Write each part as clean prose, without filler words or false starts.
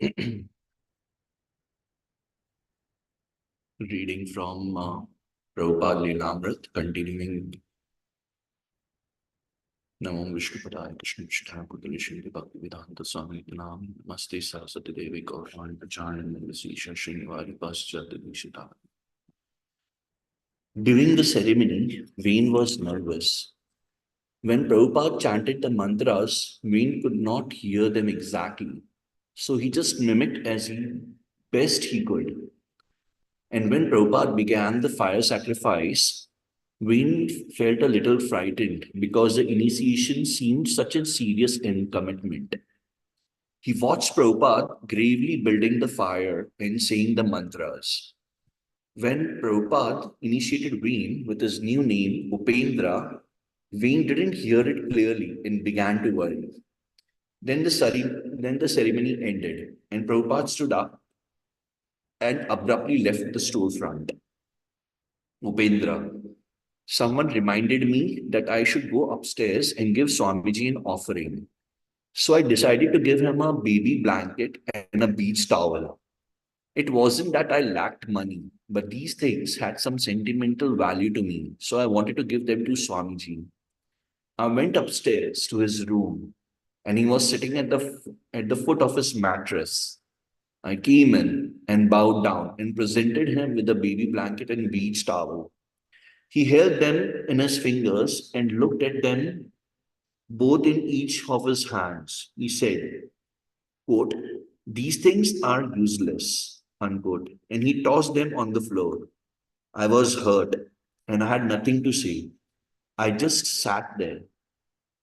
Reading from Prabhupada Lilamrita, continuing Namo Vishnu Padaya Krishna Vishnu Kudalishri Bhakti Vedanta Swami Nam Namaste Saraswati Devi Gaurani Pacharan Nirvisesha Srinivari Paschat Dishita. During the ceremony, Veen was nervous. When Prabhupada chanted the mantras, Veen could not hear them exactly. So he just mimicked as best he could. And when Prabhupada began the fire sacrifice, Wayne felt a little frightened because the initiation seemed such a serious commitment. He watched Prabhupada gravely building the fire and saying the mantras. When Prabhupada initiated Wayne with his new name, Upendra, Wayne didn't hear it clearly and began to worry. Then the ceremony ended, and Prabhupada stood up and abruptly left the storefront. Upendra, someone reminded me that I should go upstairs and give Swamiji an offering. So I decided to give him a baby blanket and a beach towel. It wasn't that I lacked money, but these things had some sentimental value to me, so I wanted to give them to Swamiji. I went upstairs to his room, and he was sitting at the foot of his mattress. I came in and bowed down and presented him with a baby blanket and beach towel. He held them in his fingers and looked at them both in each of his hands. He said, quote, "These things are useless," unquote, and he tossed them on the floor. I was hurt and I had nothing to say. I just sat there.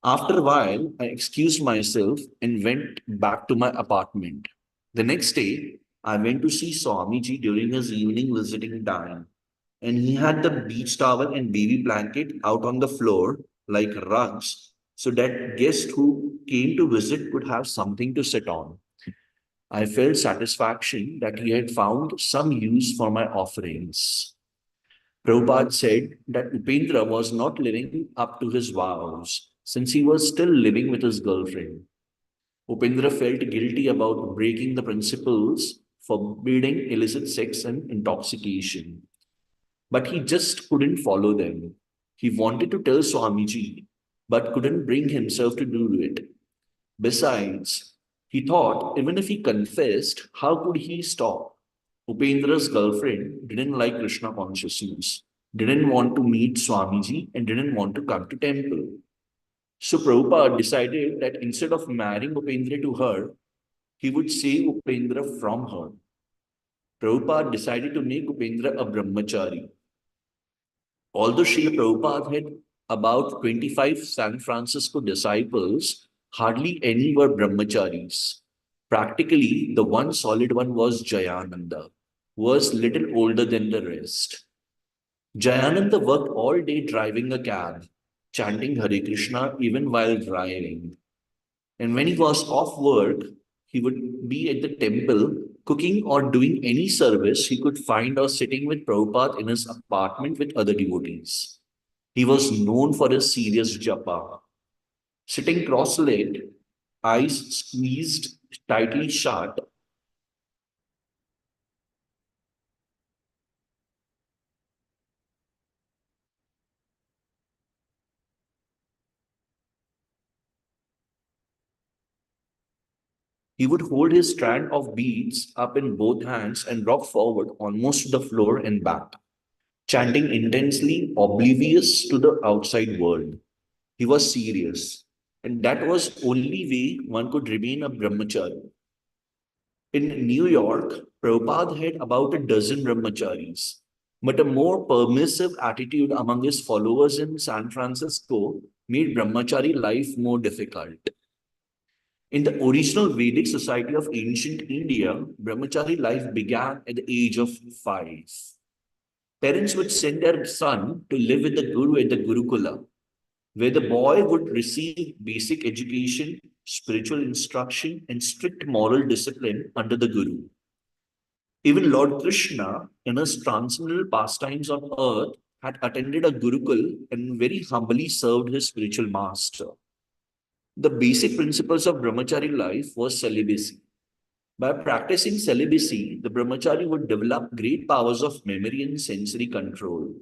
After a while, I excused myself and went back to my apartment. The next day, I went to see Swamiji during his evening visiting time, and he had the beach towel and baby blanket out on the floor like rugs so that guests who came to visit could have something to sit on. I felt satisfaction that he had found some use for my offerings. Prabhupada said that Upendra was not living up to his vows since he was still living with his girlfriend. Upendra felt guilty about breaking the principles forbidding illicit sex and intoxication. But he just couldn't follow them. He wanted to tell Swamiji, but couldn't bring himself to do it. Besides, he thought even if he confessed, how could he stop? Upendra's girlfriend didn't like Krishna consciousness, didn't want to meet Swamiji, and didn't want to come to temple. So Prabhupada decided that instead of marrying Upendra to her, he would save Upendra from her. Prabhupada decided to make Upendra a brahmachari. Although Srila Prabhupada had about 25 San Francisco disciples, hardly any were brahmacharis. Practically, the one solid one was Jayananda, who was little older than the rest. Jayananda worked all day driving a cab, chanting Hare Krishna even while driving. And when he was off work, he would be at the temple cooking or doing any service he could find or sitting with Prabhupada in his apartment with other devotees. He was known for his serious japa. Sitting cross-legged, eyes squeezed tightly shut, he would hold his strand of beads up in both hands and rock forward almost to the floor and back, chanting intensely, oblivious to the outside world. He was serious, and that was only way one could remain a brahmachari. In New York, Prabhupada had about a dozen brahmacharis, but a more permissive attitude among his followers in San Francisco made brahmachari life more difficult. In the original Vedic society of ancient India, brahmachari life began at the age of 5. Parents would send their son to live with the guru at the Gurukula, where the boy would receive basic education, spiritual instruction, and strict moral discipline under the guru. Even Lord Krishna, in his transcendental pastimes on earth, had attended a Gurukul and very humbly served his spiritual master. The basic principles of brahmachari life was celibacy. By practicing celibacy, the brahmachari would develop great powers of memory and sensory control.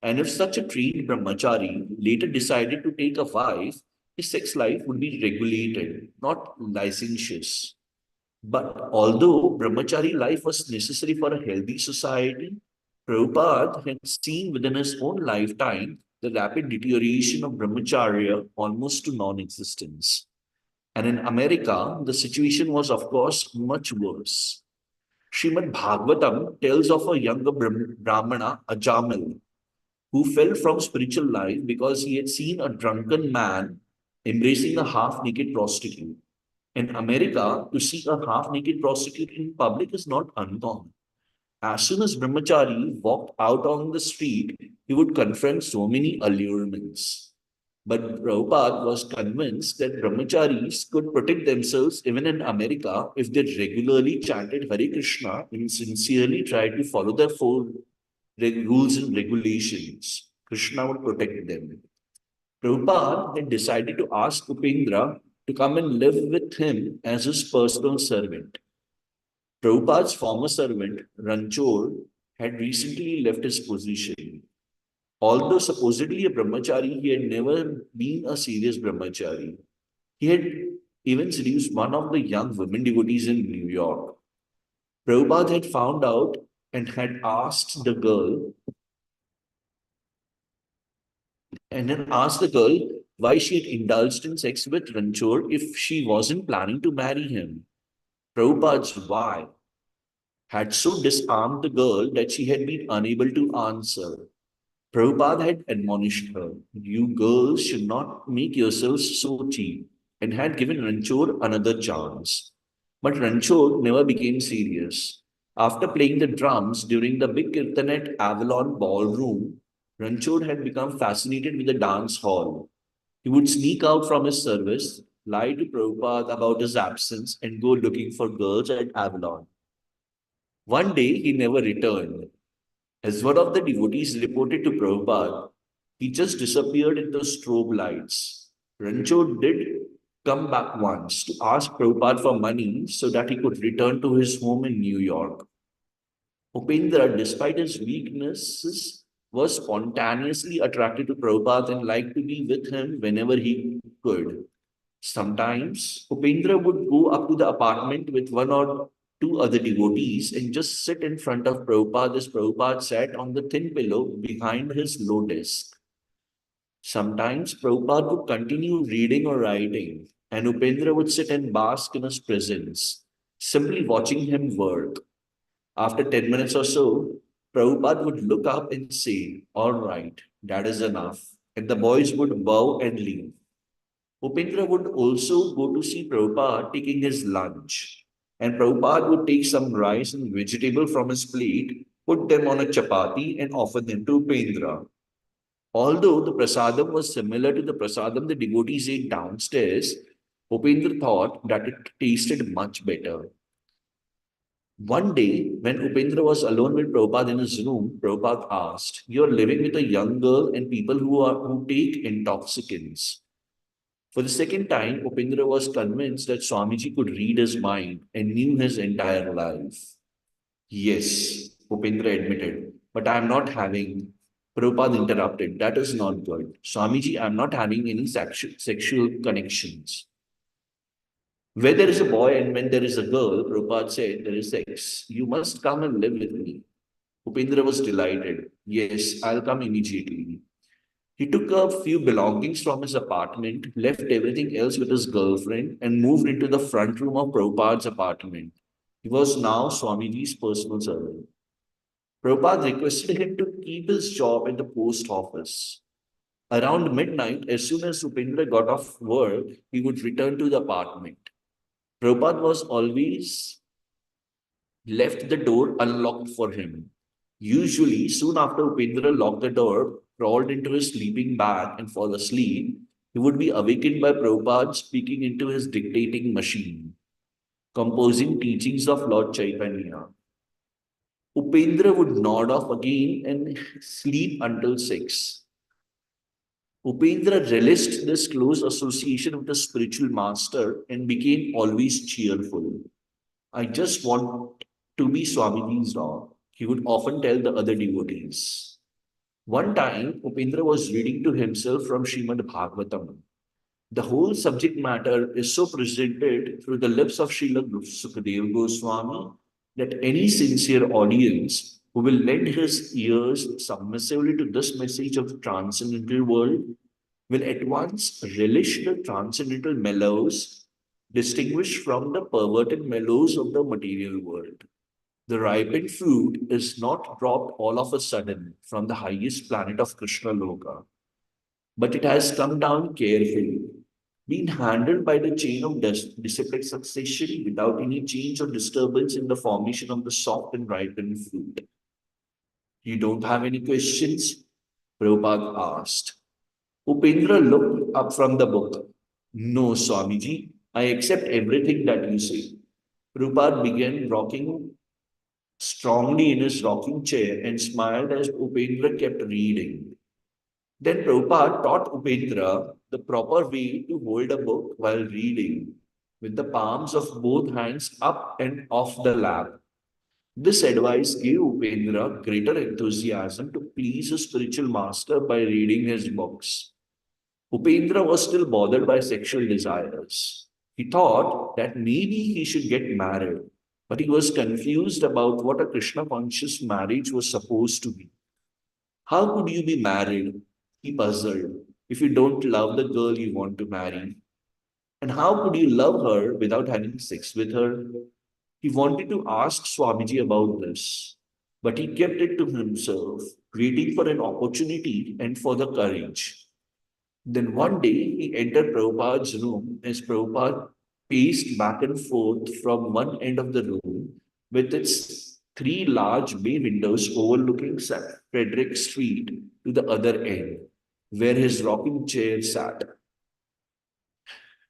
And if such a trained brahmachari later decided to take a wife, his sex life would be regulated, not licentious. But although brahmachari life was necessary for a healthy society, Prabhupada had seen within his own lifetime the rapid deterioration of brahmacharya almost to non-existence. And in America, the situation was, of course, much worse. Srimad Bhagavatam tells of a younger Brahmana, Ajamil, who fell from spiritual life because he had seen a drunken man embracing a half naked prostitute. In America, to see a half naked prostitute in public is not uncommon. As soon as Brahmachari walked out on the street, he would confront so many allurements. But Prabhupada was convinced that brahmacharis could protect themselves even in America if they regularly chanted Hare Krishna and sincerely tried to follow the four rules and regulations. Krishna would protect them. Prabhupada had decided to ask Upendra to come and live with him as his personal servant. Prabhupada's former servant, Ranchor, had recently left his position. Although supposedly a brahmachari, he had never been a serious brahmachari. He had even seduced one of the young women devotees in New York. Prabhupada had found out and had asked the girl why she had indulged in sex with Ranchor if she wasn't planning to marry him. Prabhupada's why had so disarmed the girl that she had been unable to answer. Prabhupada had admonished her, "You girls should not make yourselves so cheap," and had given Ranchor another chance. But Ranchor never became serious. After playing the drums during the big kirtan at Avalon Ballroom, Ranchor had become fascinated with the dance hall. He would sneak out from his service, lie to Prabhupada about his absence, and go looking for girls at Avalon. One day he never returned. As one of the devotees reported to Prabhupada, he just disappeared in the strobe lights. Rancho did come back once to ask Prabhupada for money so that he could return to his home in New York. Upendra, despite his weaknesses, was spontaneously attracted to Prabhupada and liked to be with him whenever he could. Sometimes Upendra would go up to the apartment with one or two other devotees and just sit in front of Prabhupada as Prabhupada sat on the thin pillow behind his low desk. Sometimes Prabhupada would continue reading or writing, and Upendra would sit and bask in his presence, simply watching him work. After 10 minutes or so, Prabhupada would look up and say, "All right, that is enough." And the boys would bow and leave. Upendra would also go to see Prabhupada taking his lunch. And Prabhupada would take some rice and vegetable from his plate, put them on a chapati, and offer them to Upendra. Although the prasadam was similar to the prasadam the devotees ate downstairs, Upendra thought that it tasted much better. One day, when Upendra was alone with Prabhupada in his room, Prabhupada asked, "You're living with a young girl and people who take intoxicants." For the second time, Upendra was convinced that Swamiji could read his mind and knew his entire life. "Yes," Upendra admitted, "but I am not having." Prabhupada interrupted, "That is not good. Swamiji, I am not having any sexual connections. Where there is a boy and when there is a girl," Prabhupada said, "there is sex. You must come and live with me." Upendra was delighted. "Yes, I'll come immediately." He took a few belongings from his apartment, left everything else with his girlfriend, and moved into the front room of Prabhupada's apartment. He was now Swamiji's personal servant. Prabhupada requested him to keep his job at the post office. Around midnight, as soon as Upendra got off work, he would return to the apartment. Prabhupada was always left the door unlocked for him. Usually, soon after Upendra locked the door, crawled into his sleeping bag, and fall asleep, he would be awakened by Prabhupada speaking into his dictating machine, composing teachings of Lord Chaitanya. Upendra would nod off again and sleep until 6. Upendra relished this close association with the spiritual master and became always cheerful. I just want to be Swamiji's dog, he would often tell the other devotees. One time, Upendra was reading to himself from Srimad Bhagavatam. The whole subject matter is so presented through the lips of Srila Sukadeva Goswami that any sincere audience who will lend his ears submissively to this message of the transcendental world will at once relish the transcendental mellows distinguished from the perverted mellows of the material world. The ripened fruit is not dropped all of a sudden from the highest planet of Krishna Loka, but it has come down carefully, being handled by the chain of disciplic succession without any change or disturbance in the formation of the soft and ripened fruit. You don't have any questions? Prabhupada asked. Upendra looked up from the book. No, Swamiji, I accept everything that you say. Prabhupada began rocking strongly in his rocking chair and smiled as Upendra kept reading. Then Prabhupada taught Upendra the proper way to hold a book while reading, with the palms of both hands up and off the lap. This advice gave Upendra greater enthusiasm to please his spiritual master by reading his books. Upendra was still bothered by sexual desires. He thought that maybe he should get married, but he was confused about what a Krishna conscious marriage was supposed to be. How could you be married? He puzzled. If you don't love the girl you want to marry, and how could you love her without having sex with her? He wanted to ask Swamiji about this, but he kept it to himself, waiting for an opportunity and for the courage. Then one day he entered Prabhupada's room as Prabhupada paced back and forth from one end of the room with its three large bay windows overlooking Frederick Street to the other end, where his rocking chair sat.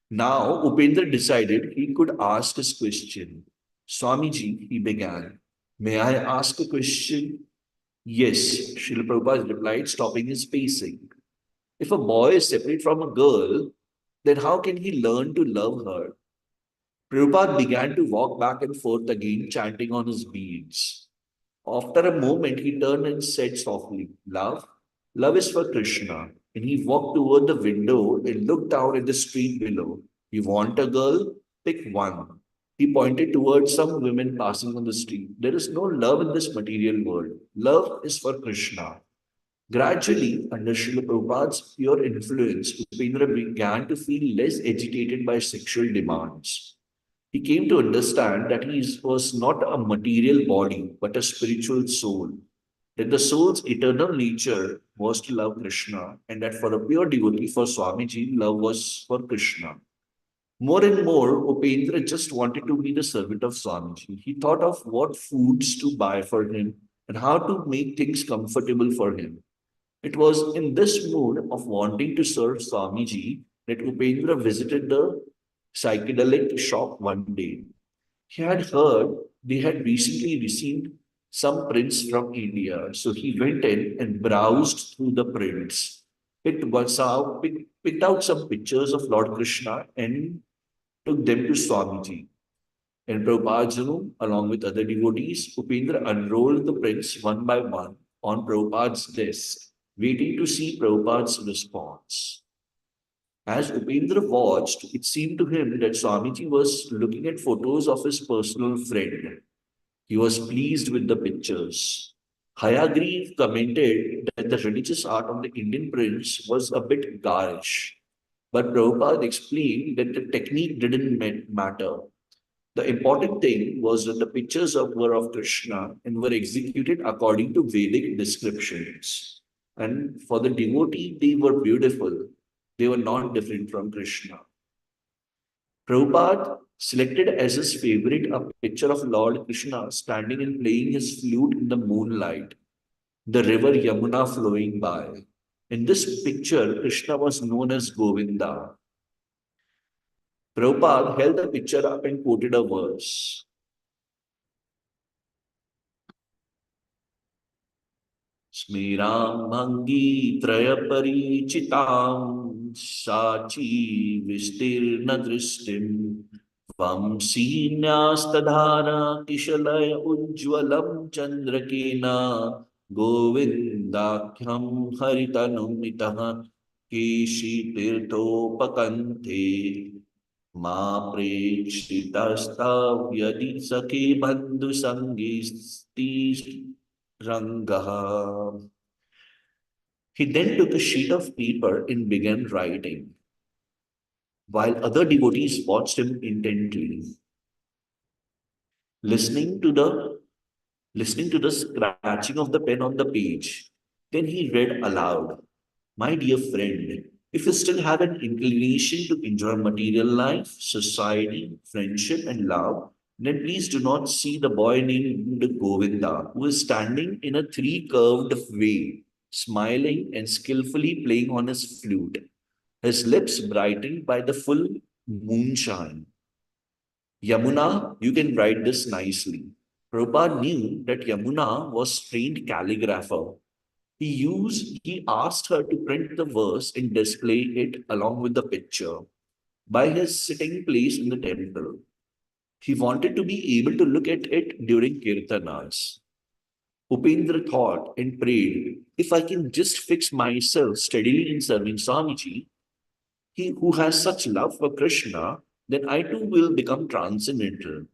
Now Upendra decided he could ask his question. Swamiji, he began, may I ask a question? Yes, Srila Prabhupada replied, stopping his pacing. If a boy is separate from a girl, then how can he learn to love her? Prabhupada began to walk back and forth again, chanting on his beads. After a moment, he turned and said softly, Love? Love is for Krishna. And he walked toward the window and looked down at the street below. You want a girl? Pick one. He pointed towards some women passing on the street. There is no love in this material world. Love is for Krishna. Gradually, under Srila Prabhupada's pure influence, Upendra began to feel less agitated by sexual demands. He came to understand that he was not a material body, but a spiritual soul. That the soul's eternal nature was to love Krishna, and that for a pure devotee, for Swamiji, love was for Krishna. More and more, Upendra just wanted to be the servant of Swamiji. He thought of what foods to buy for him and how to make things comfortable for him. It was in this mood of wanting to serve Swamiji that Upendra visited the psychedelic shop one day. He had heard they had recently received some prints from India, so he went in and browsed through the prints, picked out some pictures of Lord Krishna and took them to Swamiji. In Prabhupada's room, along with other devotees, Upendra unrolled the prints one by one on Prabhupada's desk, waiting to see Prabhupada's response. As Upendra watched, it seemed to him that Swamiji was looking at photos of his personal friend. He was pleased with the pictures. Hayagriv commented that the religious art of the Indian prince was a bit garish, but Prabhupada explained that the technique didn't matter. The important thing was that the pictures were of Krishna and were executed according to Vedic descriptions. And for the devotee, they were beautiful. They were not different from Krishna. Prabhupada selected as his favorite a picture of Lord Krishna standing and playing his flute in the moonlight, the river Yamuna flowing by. In this picture, Krishna was known as Govinda. Prabhupada held the picture up and quoted a verse. Smiram Mangi Trayaparichitam Sachi Vistirna Dristim वंशीन्यास्तधारा किशलय उज्ज्वलं चन्द्रकेन गोविन्दाख्यं हरितनुमितः केशीतीर्थोपकन्थे मा प्रेक्षितस्ताव्यदि सखे बन्धुसङ्गीस्तिरङ्गः. He then took a sheet of paper and began writing, while other devotees watched him intently, listening to the listening to the scratching of the pen on the page. Then he read aloud, "My dear friend, if you still have an inclination to enjoy material life, society, friendship, and love, then please do not see the boy named Govinda, who is standing in a three-curved way, smiling and skillfully playing on his flute, his lips brightened by the full moonshine. Yamuna, you can write this nicely." Prabhupada knew that Yamuna was trained calligrapher. He asked her to print the verse and display it along with the picture by his sitting place in the temple. He wanted to be able to look at it during kirtanas. Upendra thought and prayed, if I can just fix myself steadily in serving Swamiji, he who has such love for Krishna, then I too will become transcendental.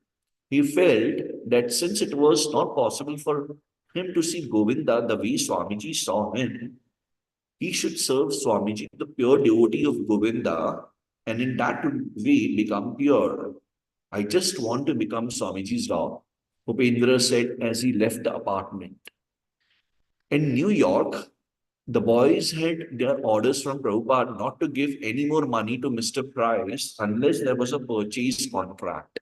He felt that since it was not possible for him to see Govinda the way Swamiji saw him, he should serve Swamiji, the pure devotee of Govinda, and in that way become pure. I just want to become Swamiji's dog, Upendra said as he left the apartment. In New York, the boys had their orders from Prabhupada not to give any more money to Mr. Price unless there was a purchase contract.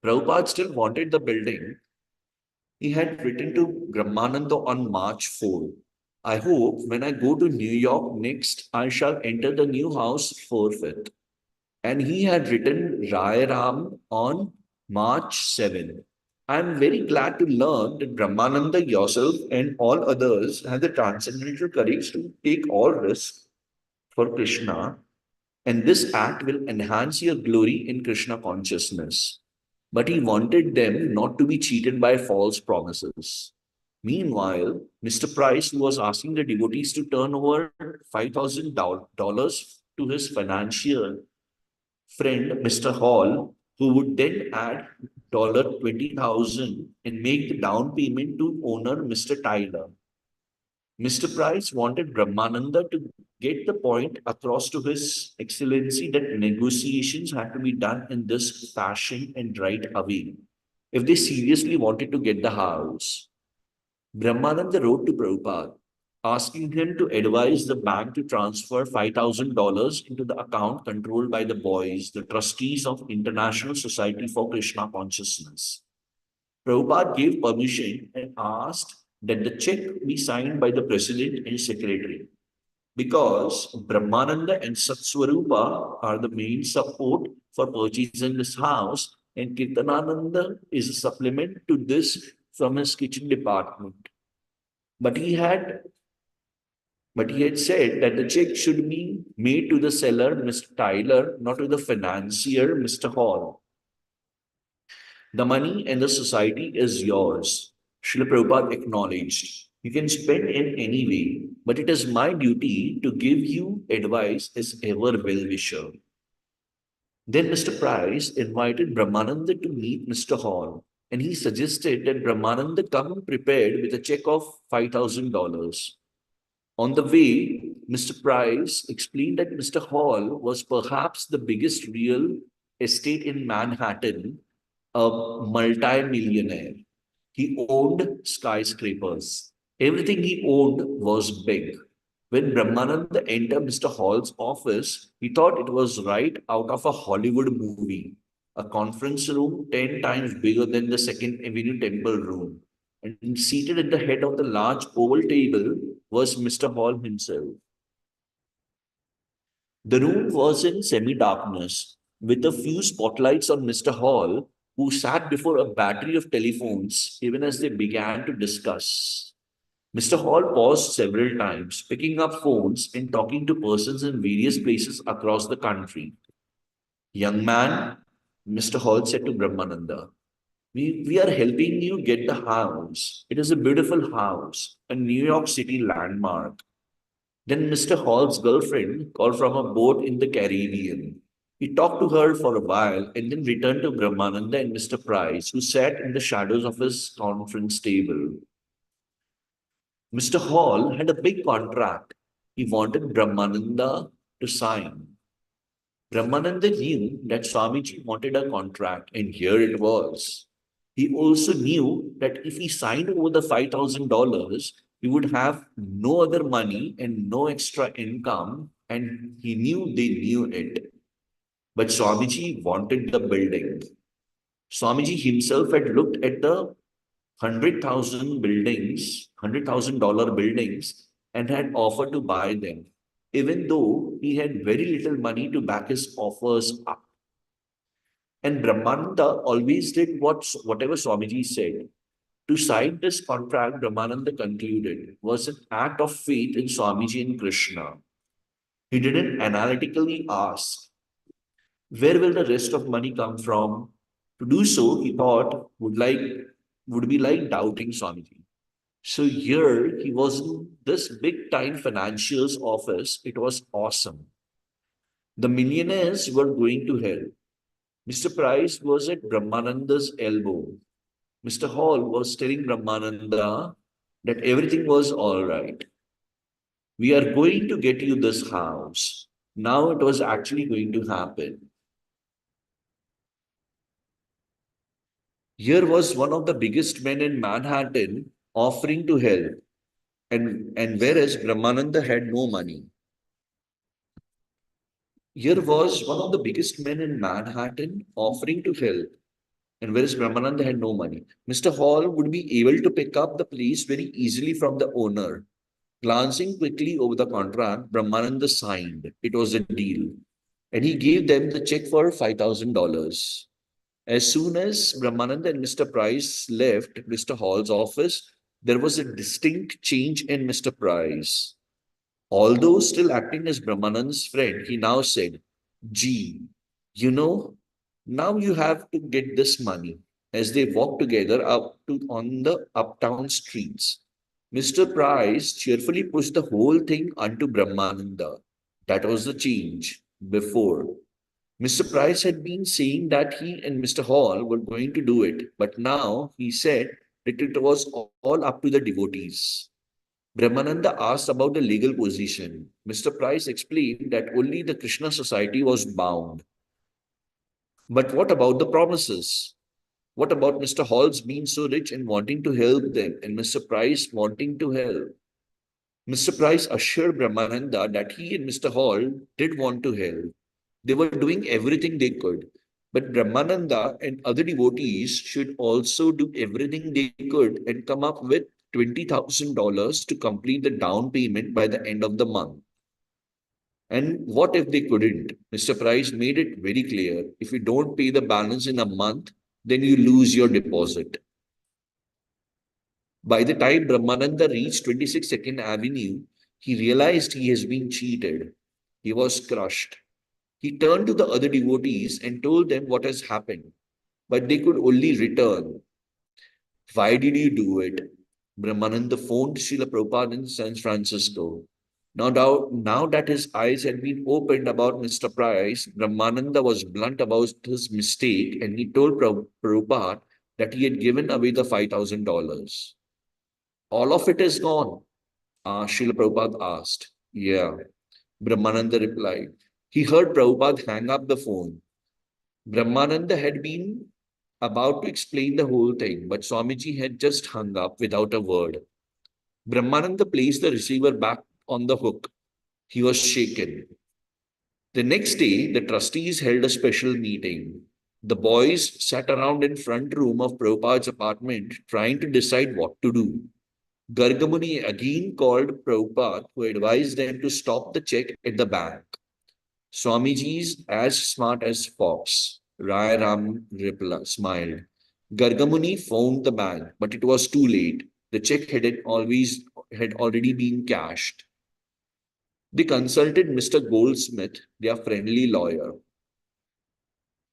Prabhupada still wanted the building. He had written to Brahmananda on March 4. I hope when I go to New York next, I shall enter the new house forthwith. And he had written Rai Ram on March 7. I am very glad to learn that Brahmananda yourself and all others have the transcendental courage to take all risks for Krishna, and this act will enhance your glory in Krishna consciousness. But he wanted them not to be cheated by false promises. Meanwhile, Mr. Price, who was asking the devotees to turn over $5,000 to his financier friend, Mr. Hall, who would then add $20,000 and make the down payment to owner Mr. Tyler. Mr. Price wanted Brahmananda to get the point across to His Excellency that negotiations had to be done in this fashion and right away if they seriously wanted to get the house. Brahmananda wrote to Prabhupada, asking him to advise the bank to transfer $5,000 into the account controlled by the boys, the trustees of International Society for Krishna Consciousness. Prabhupada gave permission and asked that the check be signed by the president and secretary. Because Brahmananda and Satswarupa are the main support for purchasing this house, and Kirtanananda is a supplement to this from his kitchen department. But he had said that the check should be made to the seller, Mr. Tyler, not to the financier, Mr. Hall. The money and the society is yours, Srila Prabhupada acknowledged. You can spend in any way, but it is my duty to give you advice as ever well-wisher. Then Mr. Price invited Brahmananda to meet Mr. Hall, and he suggested that Brahmananda come prepared with a check of $5,000. On the way, Mr. Price explained that Mr. Hall was perhaps the biggest real estate in Manhattan, a multi-millionaire. He owned skyscrapers. Everything he owned was big. When Brahmananda entered Mr. Hall's office, he thought it was right out of a Hollywood movie. A conference room 10 times bigger than the Second Avenue Temple room. And seated at the head of the large oval table was Mr. Hall himself. The room was in semi-darkness, with a few spotlights on Mr. Hall, who sat before a battery of telephones even as they began to discuss. Mr. Hall paused several times, picking up phones and talking to persons in various places across the country. Young man, Mr. Hall said to Brahmananda, we are helping you get the house. It is a beautiful house, a New York City landmark. Then Mr. Hall's girlfriend called from a boat in the Caribbean. He talked to her for a while and then returned to Brahmananda and Mr. Price, who sat in the shadows of his conference table. Mr. Hall had a big contract he wanted Brahmananda to sign. Brahmananda knew that Swamiji wanted a contract, and here it was. He also knew that if he signed over the $5,000, he would have no other money and no extra income, and he knew they knew it. But Swamiji wanted the building. Swamiji himself had looked at the 100,000 buildings, $100,000 buildings, and had offered to buy them, even though he had very little money to back his offers up. And Brahmananda always did whatever Swamiji said. To sign this contract, Brahmananda concluded, was an act of faith in Swamiji and Krishna. He didn't analytically ask, where will the rest of money come from? To do so, he thought would be like doubting Swamiji. So here he was in this big time financiers office. It was awesome. The millionaires were going to hell. Mr. Price was at Brahmananda's elbow. Mr. Hall was telling Brahmananda that everything was all right. We are going to get you this house. Now it was actually going to happen. Here was one of the biggest men in Manhattan offering to help, and whereas Brahmananda had no money. Here was one of the biggest men in Manhattan offering to help, and whereas Brahmananda had no money. Mr. Hall would be able to pick up the place very easily from the owner. Glancing quickly over the contract, Brahmananda signed. It was a deal. And he gave them the check for $5,000. As soon as Brahmananda and Mr. Price left Mr. Hall's office, there was a distinct change in Mr. Price. Although still acting as Brahmananda's friend, he now said, Gee, you know, now you have to get this money. As they walked together on the uptown streets, Mr. Price cheerfully pushed the whole thing onto Brahmananda. That was the change. Before, Mr. Price had been saying that he and Mr. Hall were going to do it, but now he said that it was all up to the devotees. Brahmananda asked about the legal position. Mr. Price explained that only the Krishna society was bound. But what about the promises? What about Mr. Hall's being so rich and wanting to help them, and Mr. Price wanting to help? Mr. Price assured Brahmananda that he and Mr. Hall did want to help. They were doing everything they could. But Brahmananda and other devotees should also do everything they could and come up with $20,000 to complete the down payment by the end of the month. And what if they couldn't? Mr. Price made it very clear. If you don't pay the balance in a month, then you lose your deposit. By the time Brahmananda reached 26 Second Avenue, he realized he has been cheated. He was crushed. He turned to the other devotees and told them what has happened, but they could only return. Why did you do it? Brahmananda phoned Srila Prabhupada in San Francisco. Now that his eyes had been opened about Mr. Price, Brahmananda was blunt about his mistake and he told Prabhupada that he had given away the $5,000. All of it is gone? Srila Prabhupada asked. Yeah, Brahmananda replied. He heard Prabhupada hang up the phone. Brahmananda had been about to explain the whole thing, but Swamiji had just hung up without a word. Brahmananda placed the receiver back on the hook. He was shaken. The next day, the trustees held a special meeting. The boys sat around in front room of Prabhupada's apartment trying to decide what to do. Gargamuni again called Prabhupada, who advised them to stop the check at the bank. Swamiji's as smart as fox. Rai Ram Ripla smiled. Gargamuni phoned the bank, but it was too late. The check had already been cashed. They consulted Mr. Goldsmith, their friendly lawyer.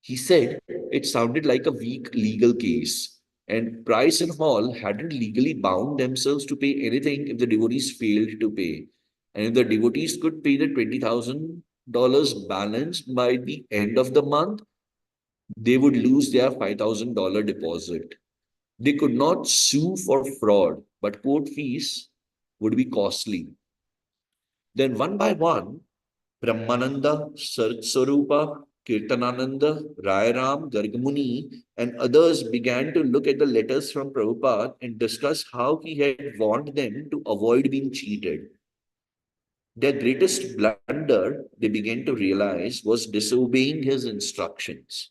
He said it sounded like a weak legal case, and Price and Hall hadn't legally bound themselves to pay anything if the devotees failed to pay. And if the devotees could pay the $20,000 balance by the end of the month, they would lose their $5,000 deposit. They could not sue for fraud, but court fees would be costly. Then, one by one, Brahmananda, Swarupa, Kirtanananda, Rairam, Gargamuni, and others began to look at the letters from Prabhupada and discuss how he had warned them to avoid being cheated. Their greatest blunder, they began to realize, was disobeying his instructions.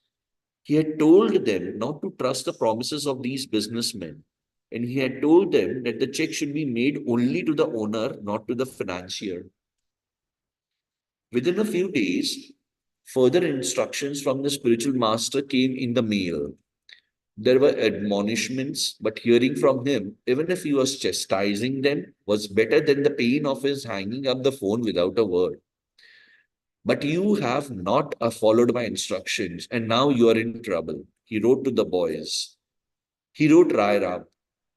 He had told them not to trust the promises of these businessmen, and he had told them that the check should be made only to the owner, not to the financier. Within a few days, further instructions from the spiritual master came in the mail. There were admonishments, but hearing from him, even if he was chastising them, was better than the pain of his hanging up the phone without a word. But you have not followed my instructions, and now you are in trouble. He wrote to the boys. He wrote Rai Ram,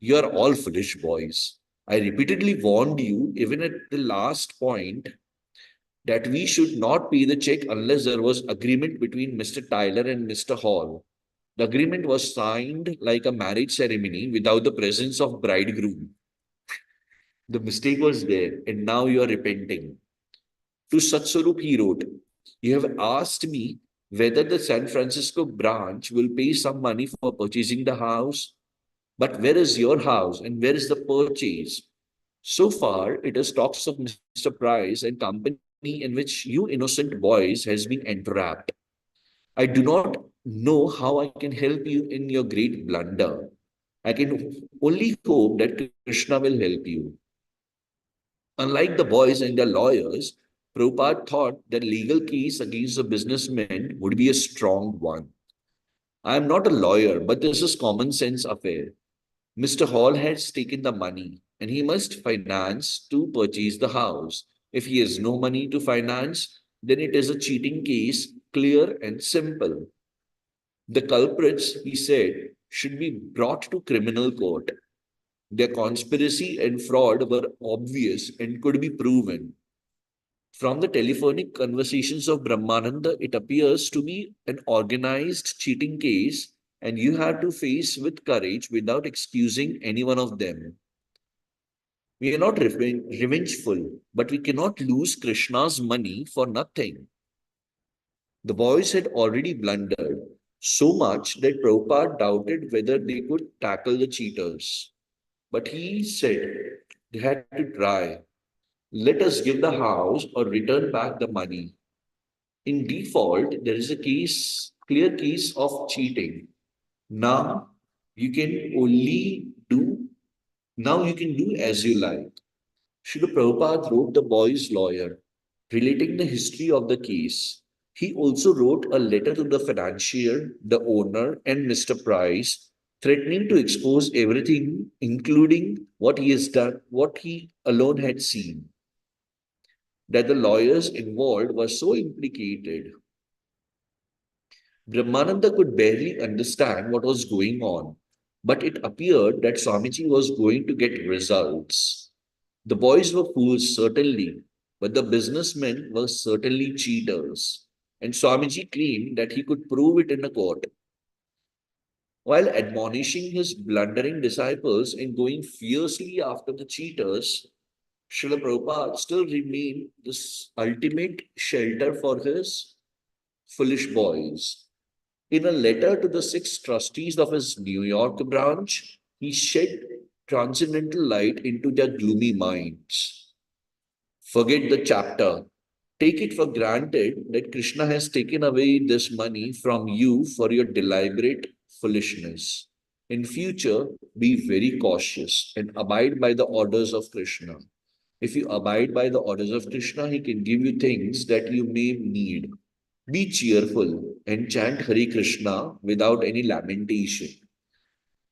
you are all foolish boys. I repeatedly warned you, even at the last point, that we should not pay the check unless there was agreement between Mr. Tyler and Mr. Hall. The agreement was signed like a marriage ceremony without the presence of bridegroom. The mistake was there, and now you are repenting. To Satsarup, he wrote, you have asked me whether the San Francisco branch will pay some money for purchasing the house. But where is your house and where is the purchase? So far, it is talks of Mr. Price and company in which you innocent boys has been entrapped. I do not know how I can help you in your great blunder. I can only hope that Krishna will help you. Unlike the boys and their lawyers, Prabhupada thought that legal case against the businessmen would be a strong one. I am not a lawyer, but this is common sense affair. Mr. Hall has taken the money and he must finance to purchase the house. If he has no money to finance, then it is a cheating case, clear and simple. The culprits, he said, should be brought to criminal court. Their conspiracy and fraud were obvious and could be proven. From the telephonic conversations of Brahmananda, it appears to be an organized cheating case, and you have to face with courage without excusing any one of them. We are not revengeful, but we cannot lose Krishna's money for nothing. The boys had already blundered so much that Prabhupada doubted whether they could tackle the cheaters. But he said they had to try. Let us give the house or return back the money. In default, there is a clear case of cheating. Now you can only do, now you can do as you like. Srila Prabhupada wrote the boy's lawyer, relating the history of the case. He also wrote a letter to the financier, the owner, and Mr. Price, threatening to expose everything, including what he has done, what he alone had seen. That the lawyers involved were so implicated. Brahmananda could barely understand what was going on, but it appeared that Swamiji was going to get results. The boys were fools, certainly, but the businessmen were certainly cheaters. And Swamiji claimed that he could prove it in a court. While admonishing his blundering disciples and going fiercely after the cheaters, Srila Prabhupada still remained this ultimate shelter for his foolish boys. In a letter to the six trustees of his New York branch, he shed transcendental light into their gloomy minds. Forget the chapter. Take it for granted that Krishna has taken away this money from you for your deliberate foolishness. In future, be very cautious and abide by the orders of Krishna. If you abide by the orders of Krishna, he can give you things that you may need. Be cheerful and chant Hare Krishna without any lamentation.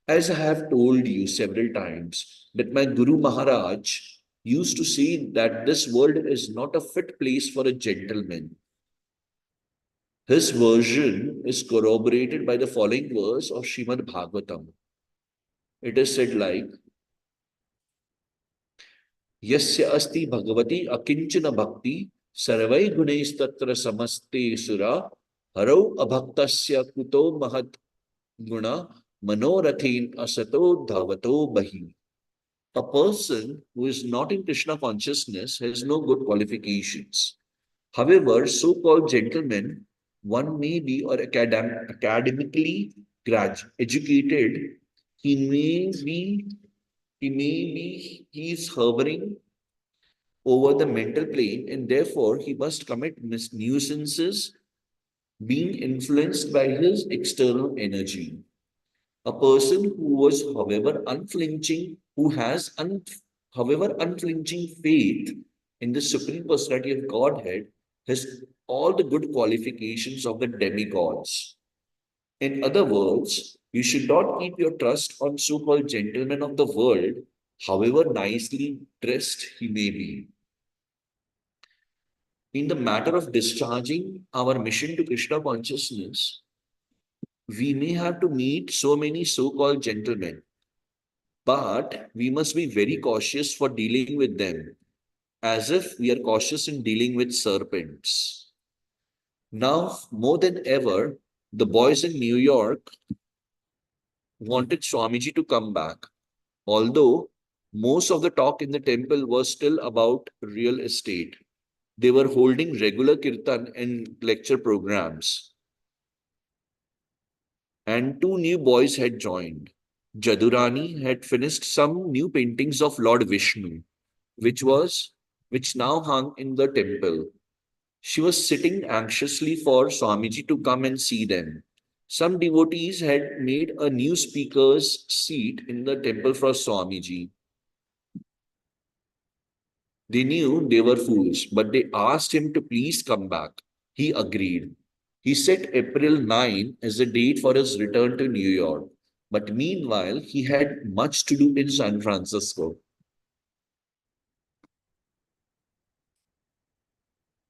As I have told you several times, that my Guru Maharaj used to say that this world is not a fit place for a gentleman. His version is corroborated by the following verse of Srimad Bhagavatam. It is said like, Yasya asti bhagavati akinchana bhakti sarvai gunaistattra samaste sura harau abhaktasya kuto mahat guna manorathin asato dhavato bahi. A person who is not in Krishna consciousness has no good qualifications. However, so-called gentlemen, one may be or academically educated, he may be, he is hovering over the mental plane and therefore he must commit nuisances being influenced by his external energy. A person who was, however, unflinching faith in the Supreme Personality of Godhead has all the good qualifications of the demigods. In other words, you should not keep your trust on so-called gentlemen of the world, however nicely dressed he may be. In the matter of discharging our mission to Krishna consciousness, we may have to meet so many so-called gentlemen, but we must be very cautious for dealing with them, as if we are cautious in dealing with serpents. Now, more than ever, the boys in New York wanted Swamiji to come back, although most of the talk in the temple was still about real estate. They were holding regular kirtan and lecture programs, and two new boys had joined. Jadurani had finished some new paintings of Lord Vishnu, which was which now hung in the temple. She was sitting anxiously for Swamiji to come and see them. Some devotees had made a new speaker's seat in the temple for Swamiji. They knew they were fools, but they asked him to please come back. He agreed. He set April 9 as the date for his return to New York. But meanwhile, he had much to do in San Francisco.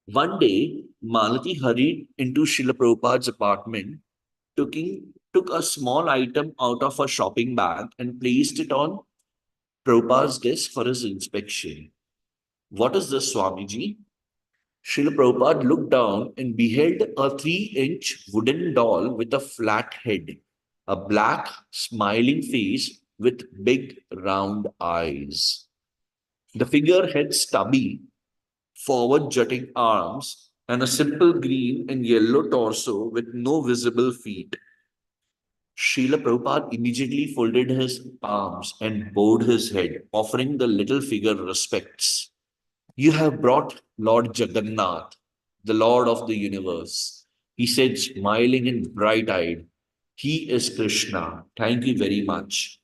One day, Malati hurried into Srila Prabhupada's apartment, took a small item out of her shopping bag and placed it on Prabhupada's desk for his inspection. What is this, Swamiji? Srila Prabhupada looked down and beheld a 3-inch wooden doll with a flat head, a black, smiling face with big, round eyes. The figure had stubby, forward jutting arms and a simple green and yellow torso with no visible feet. Srila Prabhupada immediately folded his palms and bowed his head, offering the little figure respects. You have brought Lord Jagannath, the Lord of the universe. He said, smiling and bright eyed, He is Krishna. Thank you very much.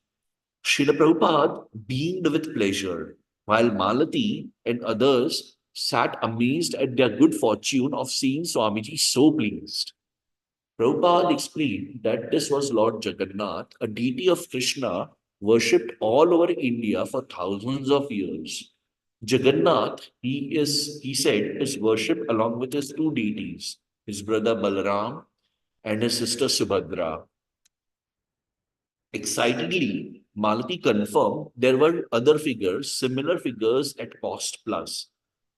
Srila Prabhupada beamed with pleasure, while Malati and others sat amazed at their good fortune of seeing Swamiji so pleased. Prabhupada explained that this was Lord Jagannath, a deity of Krishna, worshipped all over India for thousands of years. Jagannath, he said, is worshipped along with his two deities, his brother Balaram and his sister Subhadra. Excitedly, Malati confirmed there were other figures, similar figures at Cost Plus,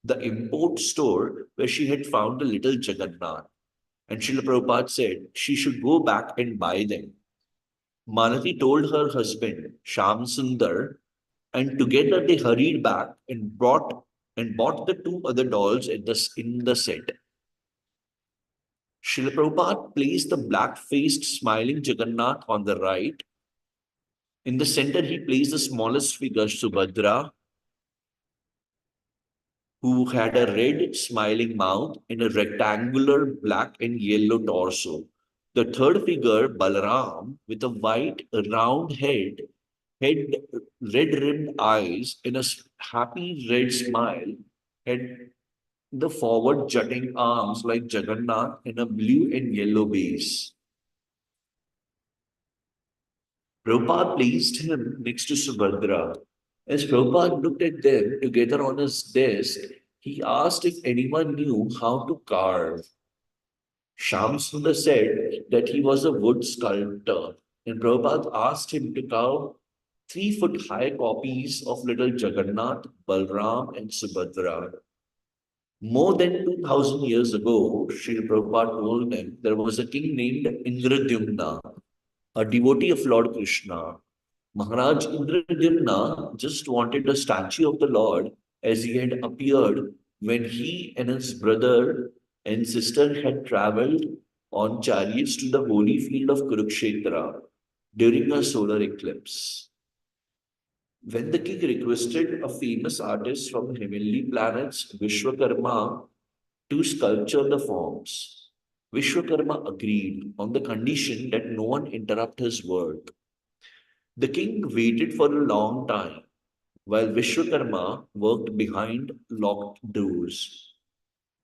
the import store where she had found the little Jagannath. And Srila Prabhupada said she should go back and buy them. Malati told her husband, Sham Sundar, and together they hurried back and bought the two other dolls in the set. Srila Prabhupada placed the black-faced smiling Jagannath on the right. In the center, he placed the smallest figure, Subhadra, who had a red smiling mouth and a rectangular black and yellow torso. The third figure, Balaram, with a white round head, red rimmed eyes, and a happy red smile, had the forward jutting arms like Jagannath in a blue and yellow base. Prabhupada placed him next to Subhadra. As Prabhupada looked at them together on his desk, he asked if anyone knew how to carve. Shamsundar said that he was a wood sculptor, and Prabhupada asked him to carve 3 foot high copies of little Jagannath, Balram, and Subhadra. More than 2000 years ago, Srila Prabhupada told them there was a king named Indradyumna, a devotee of Lord Krishna. Maharaj Indradyumna just wanted a statue of the Lord as he had appeared when he and his brother and sister had traveled on chariots to the holy field of Kurukshetra during a solar eclipse. When the king requested a famous artist from the heavenly planets, Vishwakarma, to sculpture the forms, Vishwakarma agreed on the condition that no one interrupt his work. The king waited for a long time while Vishwakarma worked behind locked doors.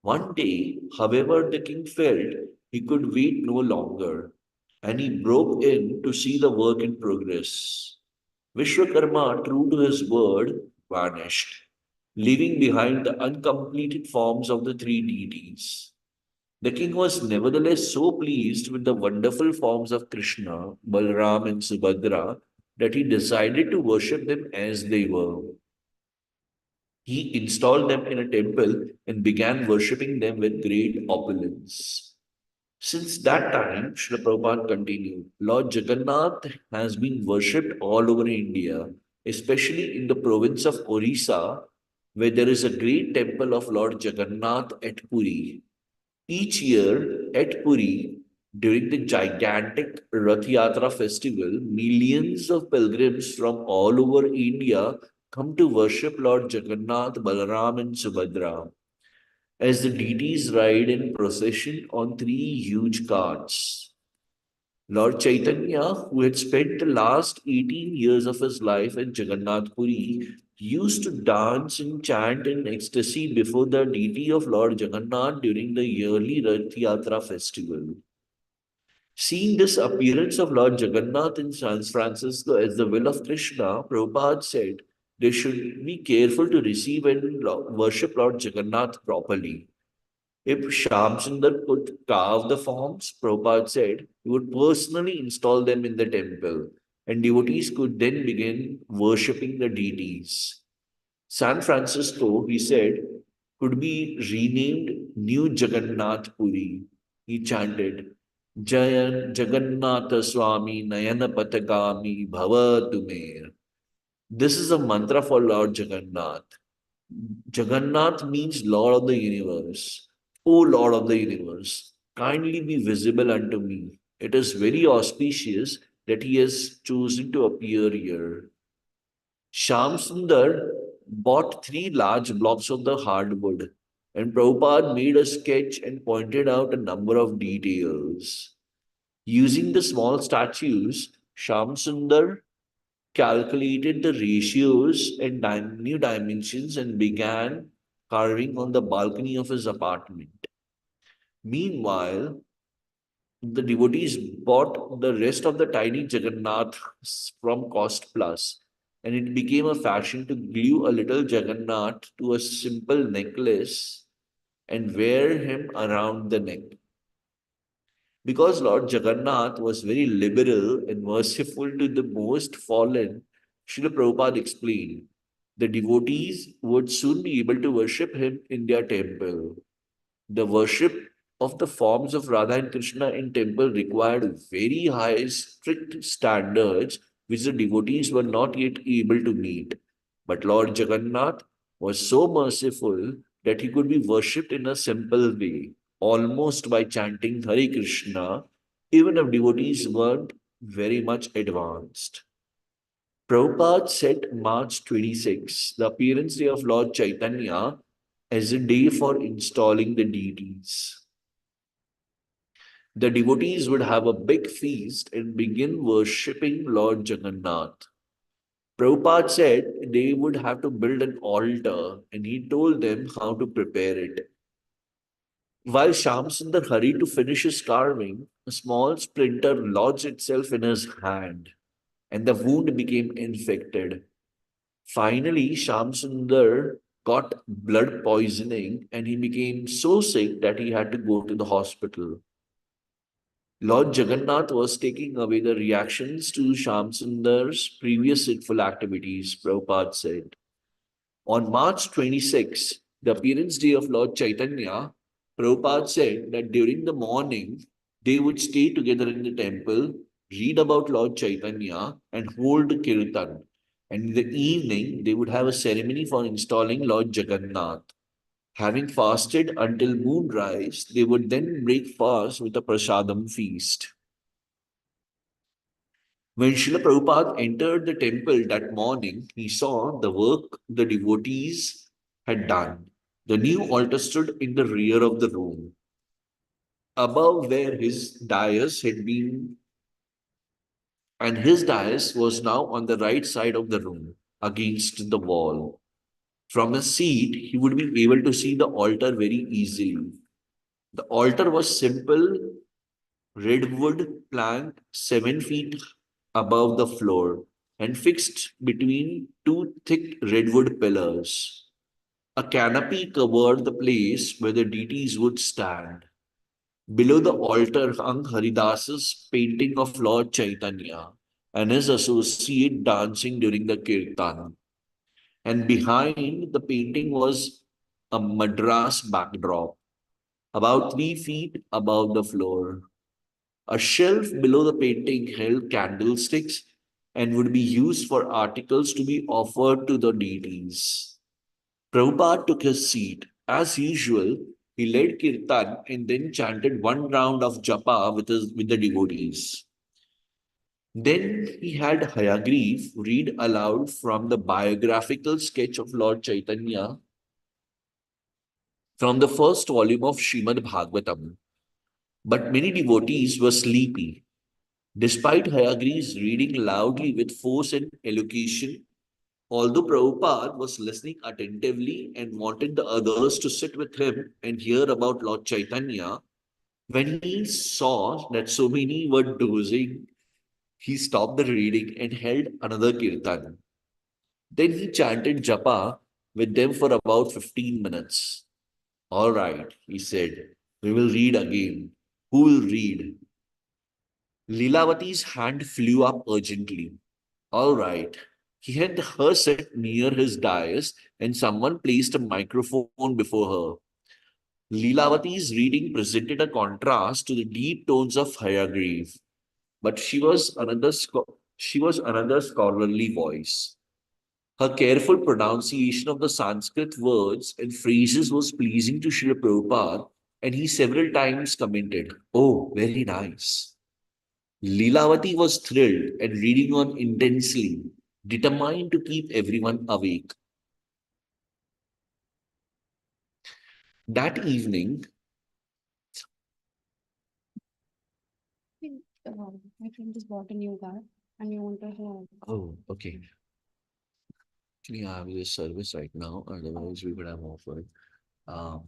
One day, however, the king felt he could wait no longer and he broke in to see the work in progress. Vishwakarma, true to his word, vanished, leaving behind the uncompleted forms of the three deities. The king was nevertheless so pleased with the wonderful forms of Krishna, Balram, and Subhadra that he decided to worship them as they were. He installed them in a temple and began worshipping them with great opulence. Since that time, Srila Prabhupada continued, Lord Jagannath has been worshipped all over India, especially in the province of Orissa, where there is a great temple of Lord Jagannath at Puri. Each year at Puri, during the gigantic Rath Yatra festival, millions of pilgrims from all over India come to worship Lord Jagannath, Balaram, and Subhadra as the deities ride in procession on three huge carts. Lord Chaitanya, who had spent the last 18 years of his life in Jagannath Puri, used to dance and chant in ecstasy before the deity of Lord Jagannath during the yearly Rath Yatra festival. Seeing this appearance of Lord Jagannath in San Francisco as the will of Krishna, Prabhupada said they should be careful to receive and worship Lord Jagannath properly. If Shamsundar could carve the forms, Prabhupada said, he would personally install them in the temple, and devotees could then begin worshipping the deities. San Francisco, he said, could be renamed New Jagannath Puri. He chanted, Jayan Jagannatha Swami Nayana Patagami Bhavatu Mer. This is a mantra for Lord Jagannath. Jagannath means Lord of the universe. O Lord of the universe, kindly be visible unto me. It is very auspicious that he has chosen to appear here. Sham Sundar bought 3 large blocks of the hardwood, and Prabhupada made a sketch and pointed out a number of details. Using the small statues, Sham Sundar calculated the ratios and new dimensions and began carving on the balcony of his apartment. Meanwhile, the devotees bought the rest of the tiny Jagannath from Cost Plus, and it became a fashion to glue a little Jagannath to a simple necklace and wear him around the neck. Because Lord Jagannath was very liberal and merciful to the most fallen, Srila Prabhupada explained, the devotees would soon be able to worship him in their temple. The worship of the forms of Radha and Krishna in temple required very high, strict standards which the devotees were not yet able to meet. But Lord Jagannath was so merciful that he could be worshipped in a simple way, almost by chanting Hare Krishna, even if devotees weren't very much advanced. Prabhupada set March 26, the appearance day of Lord Chaitanya, as a day for installing the deities. The devotees would have a big feast and begin worshipping Lord Jagannath. Prabhupada said they would have to build an altar and he told them how to prepare it. While Shamsundar hurried to finish his carving, a small splinter lodged itself in his hand and the wound became infected. Finally, Shamsundar got blood poisoning and he became so sick that he had to go to the hospital. Lord Jagannath was taking away the reactions to Shamsundar's previous sinful activities, Prabhupada said. On March 26, the appearance day of Lord Chaitanya, Prabhupada said that during the morning, they would stay together in the temple, read about Lord Chaitanya, and hold kirtan. And in the evening, they would have a ceremony for installing Lord Jagannath. Having fasted until moonrise, they would then break fast with a prasadam feast. When Srila Prabhupada entered the temple that morning, he saw the work the devotees had done. The new altar stood in the rear of the room, above where his dais had been, and his dais was now on the right side of the room, against the wall. From his seat, he would be able to see the altar very easily. The altar was simple redwood plank 7 feet above the floor and fixed between two thick redwood pillars. A canopy covered the place where the deities would stand. Below the altar hung Haridas's painting of Lord Chaitanya and his associate dancing during the kirtan. And behind the painting was a Madras backdrop, about 3 feet above the floor. A shelf below the painting held candlesticks and would be used for articles to be offered to the deities. Prabhupada took his seat. As usual, he led kirtan and then chanted one round of japa with the devotees. Then he had Hayagriv read aloud from the biographical sketch of Lord Chaitanya from the first volume of Srimad Bhagavatam. But many devotees were sleepy. Despite Hayagri's reading loudly with force and elocution, although Prabhupada was listening attentively and wanted the others to sit with him and hear about Lord Chaitanya, when he saw that so many were dozing, he stopped the reading and held another kirtan. Then he chanted japa with them for about 15 minutes. All right, he said, we will read again. Who will read? Lilavati's hand flew up urgently. All right. He had her sit near his dais and someone placed a microphone before her. Leelavati's reading presented a contrast to the deep tones of Hayagriv, but she was another scholarly voice. Her careful pronunciation of the Sanskrit words and phrases was pleasing to Srila Prabhupada, and he several times commented, "Oh, very nice." Leelavati was thrilled and reading on intensely, determined to keep everyone awake. That evening, My friend just bought a new car and we want to have. oh, okay. Actually, I have this service right now, otherwise, we would have offered. Um,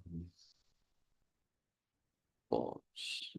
pause.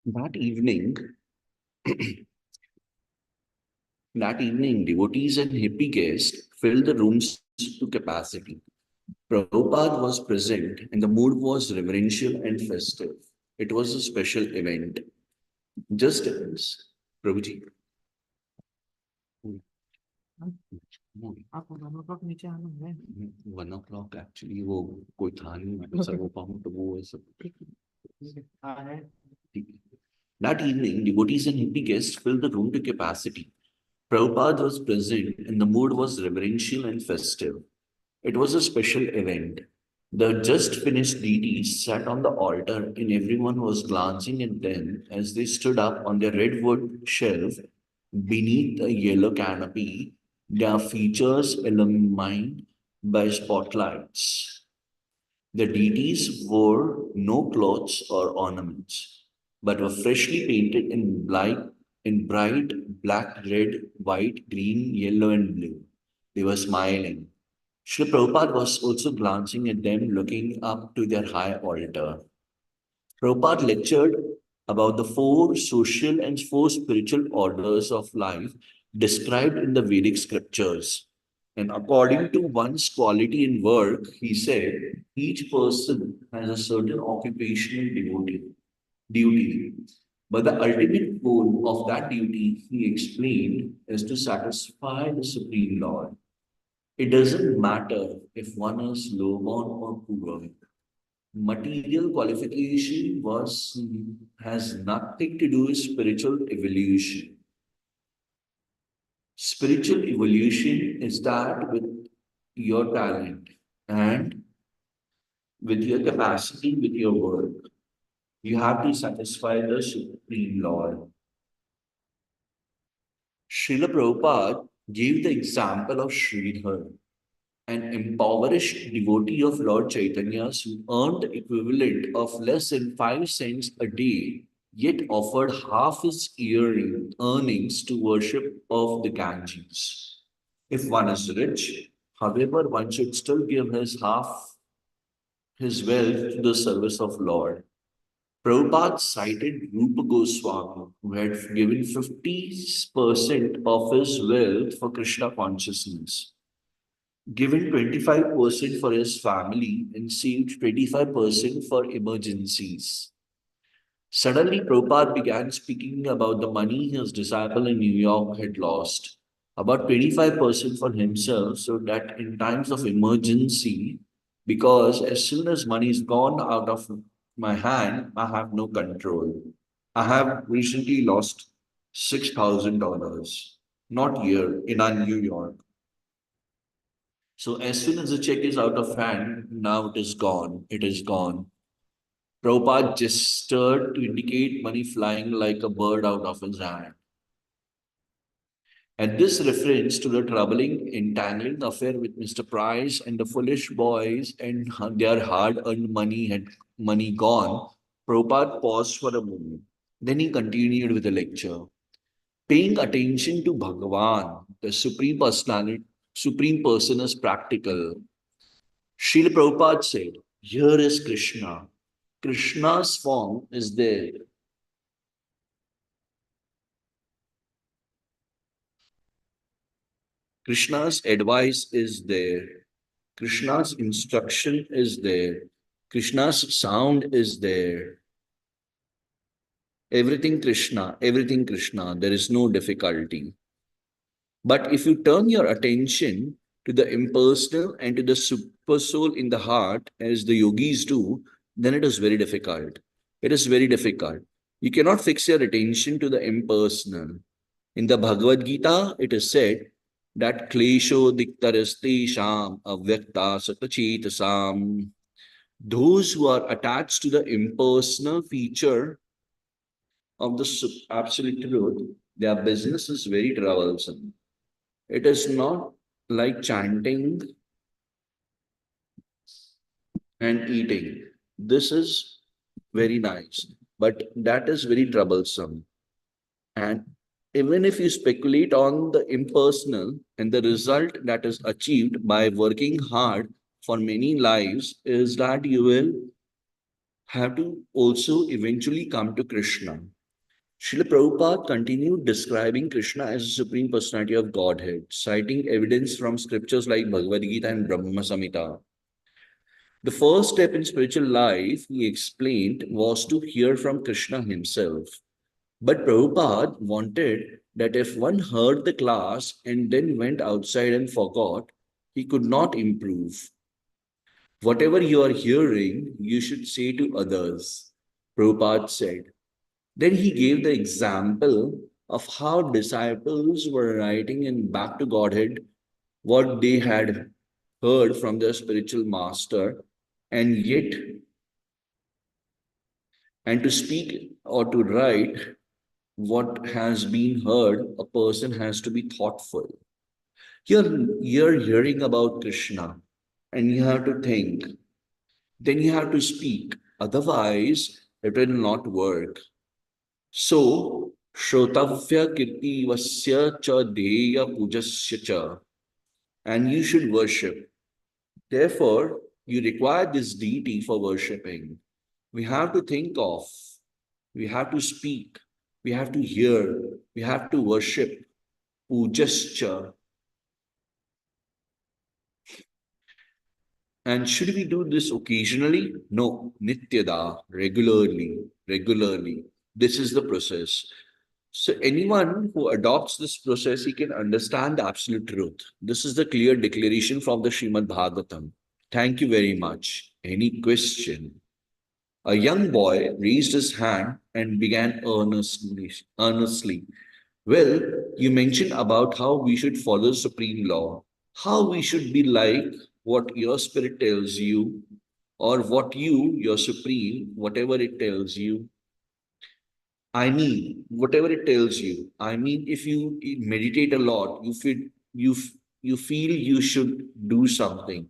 That evening, that evening, devotees and hippie guests filled the rooms to capacity. Prabhupada was present and the mood was reverential and festive. It was a special event. Just as Prabhuji. आप 1 o'clock नीचे आना है 1 o'clock actually वो कोई था नहीं sir वो पाऊँ तो वो सब ठीक है. That evening, devotees and hippie guests filled the room to capacity. Prabhupada was present and the mood was reverential and festive. It was a special event. The just finished deities sat on the altar and everyone was glancing at them as they stood up on their redwood shelf beneath a yellow canopy, their features illumined by spotlights. The deities wore no clothes or ornaments, but were freshly painted in bright black, red, white, green, yellow, and blue. They were smiling. Srila Prabhupada was also glancing at them, looking up to their high altar. Prabhupada lectured about the 4 social and 4 spiritual orders of life described in the Vedic scriptures. And according to one's quality in work, he said, each person has a certain occupational duty. But the ultimate goal of that duty, he explained, is to satisfy the Supreme Lord. It doesn't matter if one is low-born or poor. Material qualification has nothing to do with spiritual evolution. Spiritual evolution is that with your talent and with your capacity, with your work, you have to satisfy the Supreme Lord. Srila Prabhupada gave the example of Sridhar, an impoverished devotee of Lord Chaitanya's who earned the equivalent of less than 5 cents a day, yet offered half his yearly earnings to worship of the Ganges. If one is rich, however, one should still give his half his wealth to the service of Lord. Prabhupada cited Rupa Goswami, who had given 50% of his wealth for Krishna consciousness, given 25% for his family, and saved 25% for emergencies. Suddenly, Prabhupada began speaking about the money his disciple in New York had lost, about 25% for himself, so that in times of emergency, because as soon as money is gone out of my hand, I have no control. I have recently lost $6,000, not here, in our New York. So as soon as the check is out of hand, now it is gone. It is gone. Prabhupada gestured to indicate money flying like a bird out of his hand. And this reference to the troubling, entangling affair with Mr. Price and the foolish boys and their hard-earned money gone, Prabhupada paused for a moment. Then he continued with the lecture. Paying attention to Bhagavan, the Supreme Person is practical. Srila Prabhupada said, here is Krishna. Krishna's form is there. Krishna's advice is there. Krishna's instruction is there. Krishna's sound is there. Everything Krishna, everything Krishna. There is no difficulty. But if you turn your attention to the impersonal and to the super soul in the heart, as the yogis do, then it is very difficult. It is very difficult. You cannot fix your attention to the impersonal. In the Bhagavad Gita, it is said that klesho diktarasti sham avyakta satachetasam. Those who are attached to the impersonal feature of the absolute truth, their business is very troublesome. It is not like chanting and eating. This is very nice, but that is very troublesome. And even if you speculate on the impersonal and the result that is achieved by working hard for many lives is that you will have to also eventually come to Krishna. Srila Prabhupada continued describing Krishna as a supreme personality of Godhead, citing evidence from scriptures like Bhagavad Gita and Brahma Samhita. The first step in spiritual life, he explained, was to hear from Krishna himself. But Prabhupada wanted that if one heard the class and then went outside and forgot, he could not improve. Whatever you are hearing, you should say to others, Prabhupada said. Then he gave the example of how disciples were writing in Back to Godhead what they had heard from their spiritual master, and yet, and to speak or to write what has been heard, a person has to be thoughtful. You're hearing about Krishna and you have to think, then you have to speak. Otherwise, it will not work. So, Shrotavya Kirti Vasya Cha Deya Pujasya Cha, and you should worship. Therefore, you require this deity for worshipping. We have to think of, we have to speak, we have to hear, we have to worship. Pujascha. And should we do this occasionally? No, nityada, regularly. This is the process. So anyone who adopts this process, he can understand the absolute truth. This is the clear declaration from the Srimad Bhagavatam. Thank you very much. Any question? A young boy raised his hand and began earnestly. Well, you mentioned about how we should follow supreme law, how we should be like what your spirit tells you, or what your supreme, whatever it tells you. I mean, whatever it tells you. I mean, if you meditate a lot, you feel you should do something.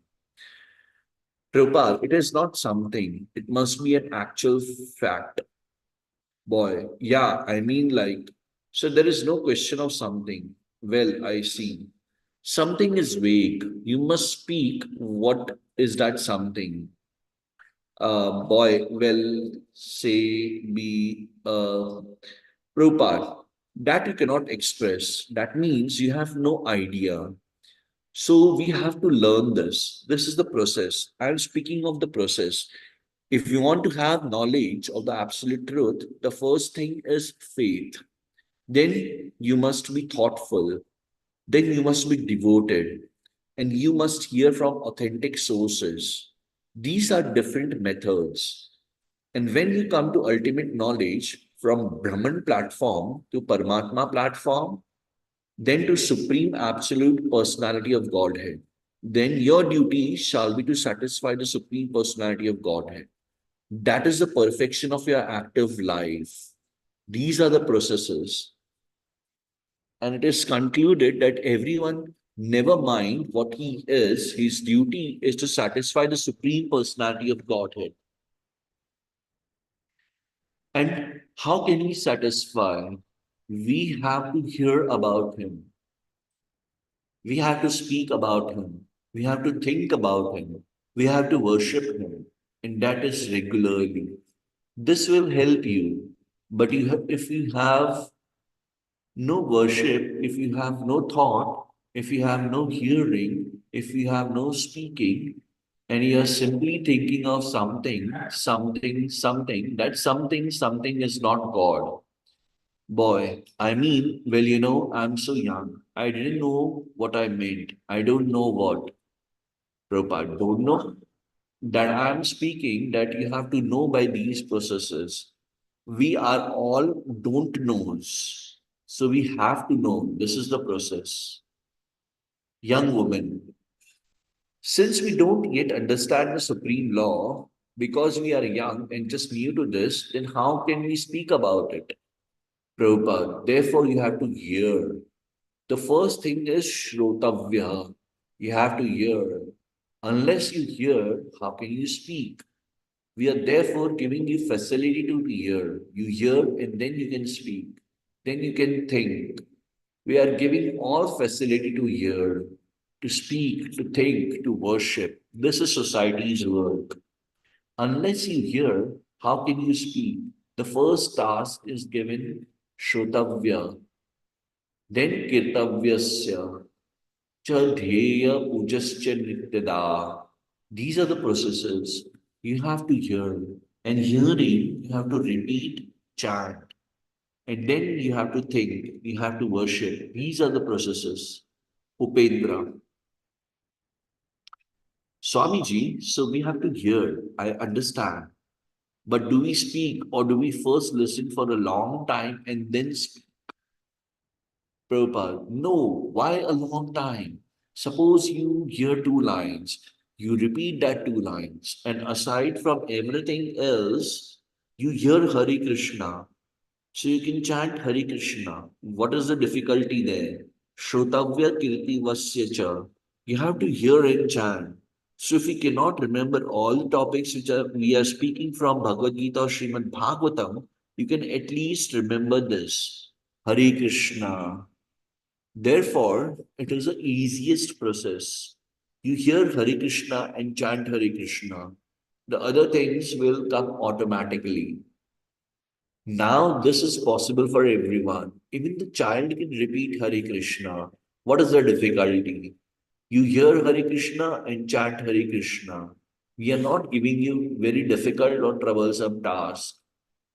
Prabhupada, it is not something. It must be an actual fact. Boy, yeah, I mean, like, so there is no question of something. Well, I see. Something is vague. You must speak. What is that something? Boy, well, say, be, Prabhupada, that you cannot express. That means you have no idea. So we have to learn this. This is the process. I'm speaking of the process. If you want to have knowledge of the absolute truth, the first thing is faith. Then you must be thoughtful. Then you must be devoted. And you must hear from authentic sources. These are different methods. And when you come to ultimate knowledge from Brahman platform to Paramatma platform, then to supreme absolute personality of Godhead, then your duty shall be to satisfy the supreme personality of Godhead. That is the perfection of your active life. These are the processes. And it is concluded that everyone, never mind what he is, his duty is to satisfy the supreme personality of Godhead. And how can we satisfy? We have to hear about him. We have to speak about him. We have to think about him. We have to worship him. And that is regularly. This will help you. But if you have no worship, if you have no thought, if you have no hearing, if you have no speaking, and you are simply thinking of something, that something is not God. Boy, I mean, well, I'm so young. I didn't know what I meant. I don't know what. Prabhupada, don't know that I'm speaking that you have to know by these processes. We are all don't knows. So we have to know. This is the process. Young woman, since we don't yet understand the supreme law, because we are young and just new to this, then how can we speak about it? Prabhupada, therefore you have to hear. The first thing is Shrotavya. You have to hear. Unless you hear, how can you speak? We are therefore giving you facility to hear. You hear and then you can speak. Then you can think. We are giving all facility to hear, to speak, to think, to worship. This is society's work. Unless you hear, How can you speak? The first task is given Shrotavya, then Kirtavyasya, Cha Dheya Pujascha Nityada. These are the processes you have to hear. And hearing, you have to repeat, chant. And then you have to think, you have to worship. These are the processes. Upendra. Swamiji, so we have to hear, I understand. But do we speak or do we first listen for a long time and then speak? Prabhupada, no, why a long time? Suppose you hear two lines, you repeat that two lines, and aside from everything else, you hear Hari Krishna. So you can chant Hari Krishna. What is the difficulty there? Shrotavya Kirti Vasya. You have to hear and chant. So if we cannot remember all the topics which we are speaking from Bhagavad Gita or Srimad Bhagavatam, you can at least remember this. Hari Krishna. Therefore, it is the easiest process. You hear Hari Krishna and chant Hari Krishna. The other things will come automatically. Now, this is possible for everyone. Even the child can repeat Hare Krishna. What is the difficulty? You hear Hare Krishna and chant Hare Krishna. We are not giving you very difficult or troublesome task.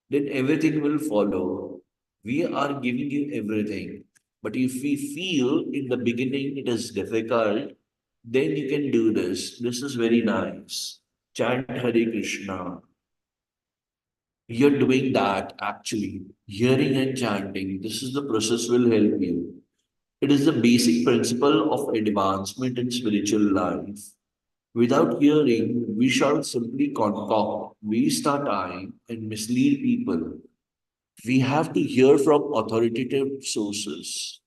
Then everything will follow. We are giving you everything. But if we feel in the beginning it is difficult, then you can do this. This is very nice. Chant Hare Krishna. You're doing that actually. Hearing and chanting, this is the process will help you. It is the basic principle of advancement in spiritual life. Without hearing, we shall simply concoct, waste our time, and mislead people. We have to hear from authoritative sources.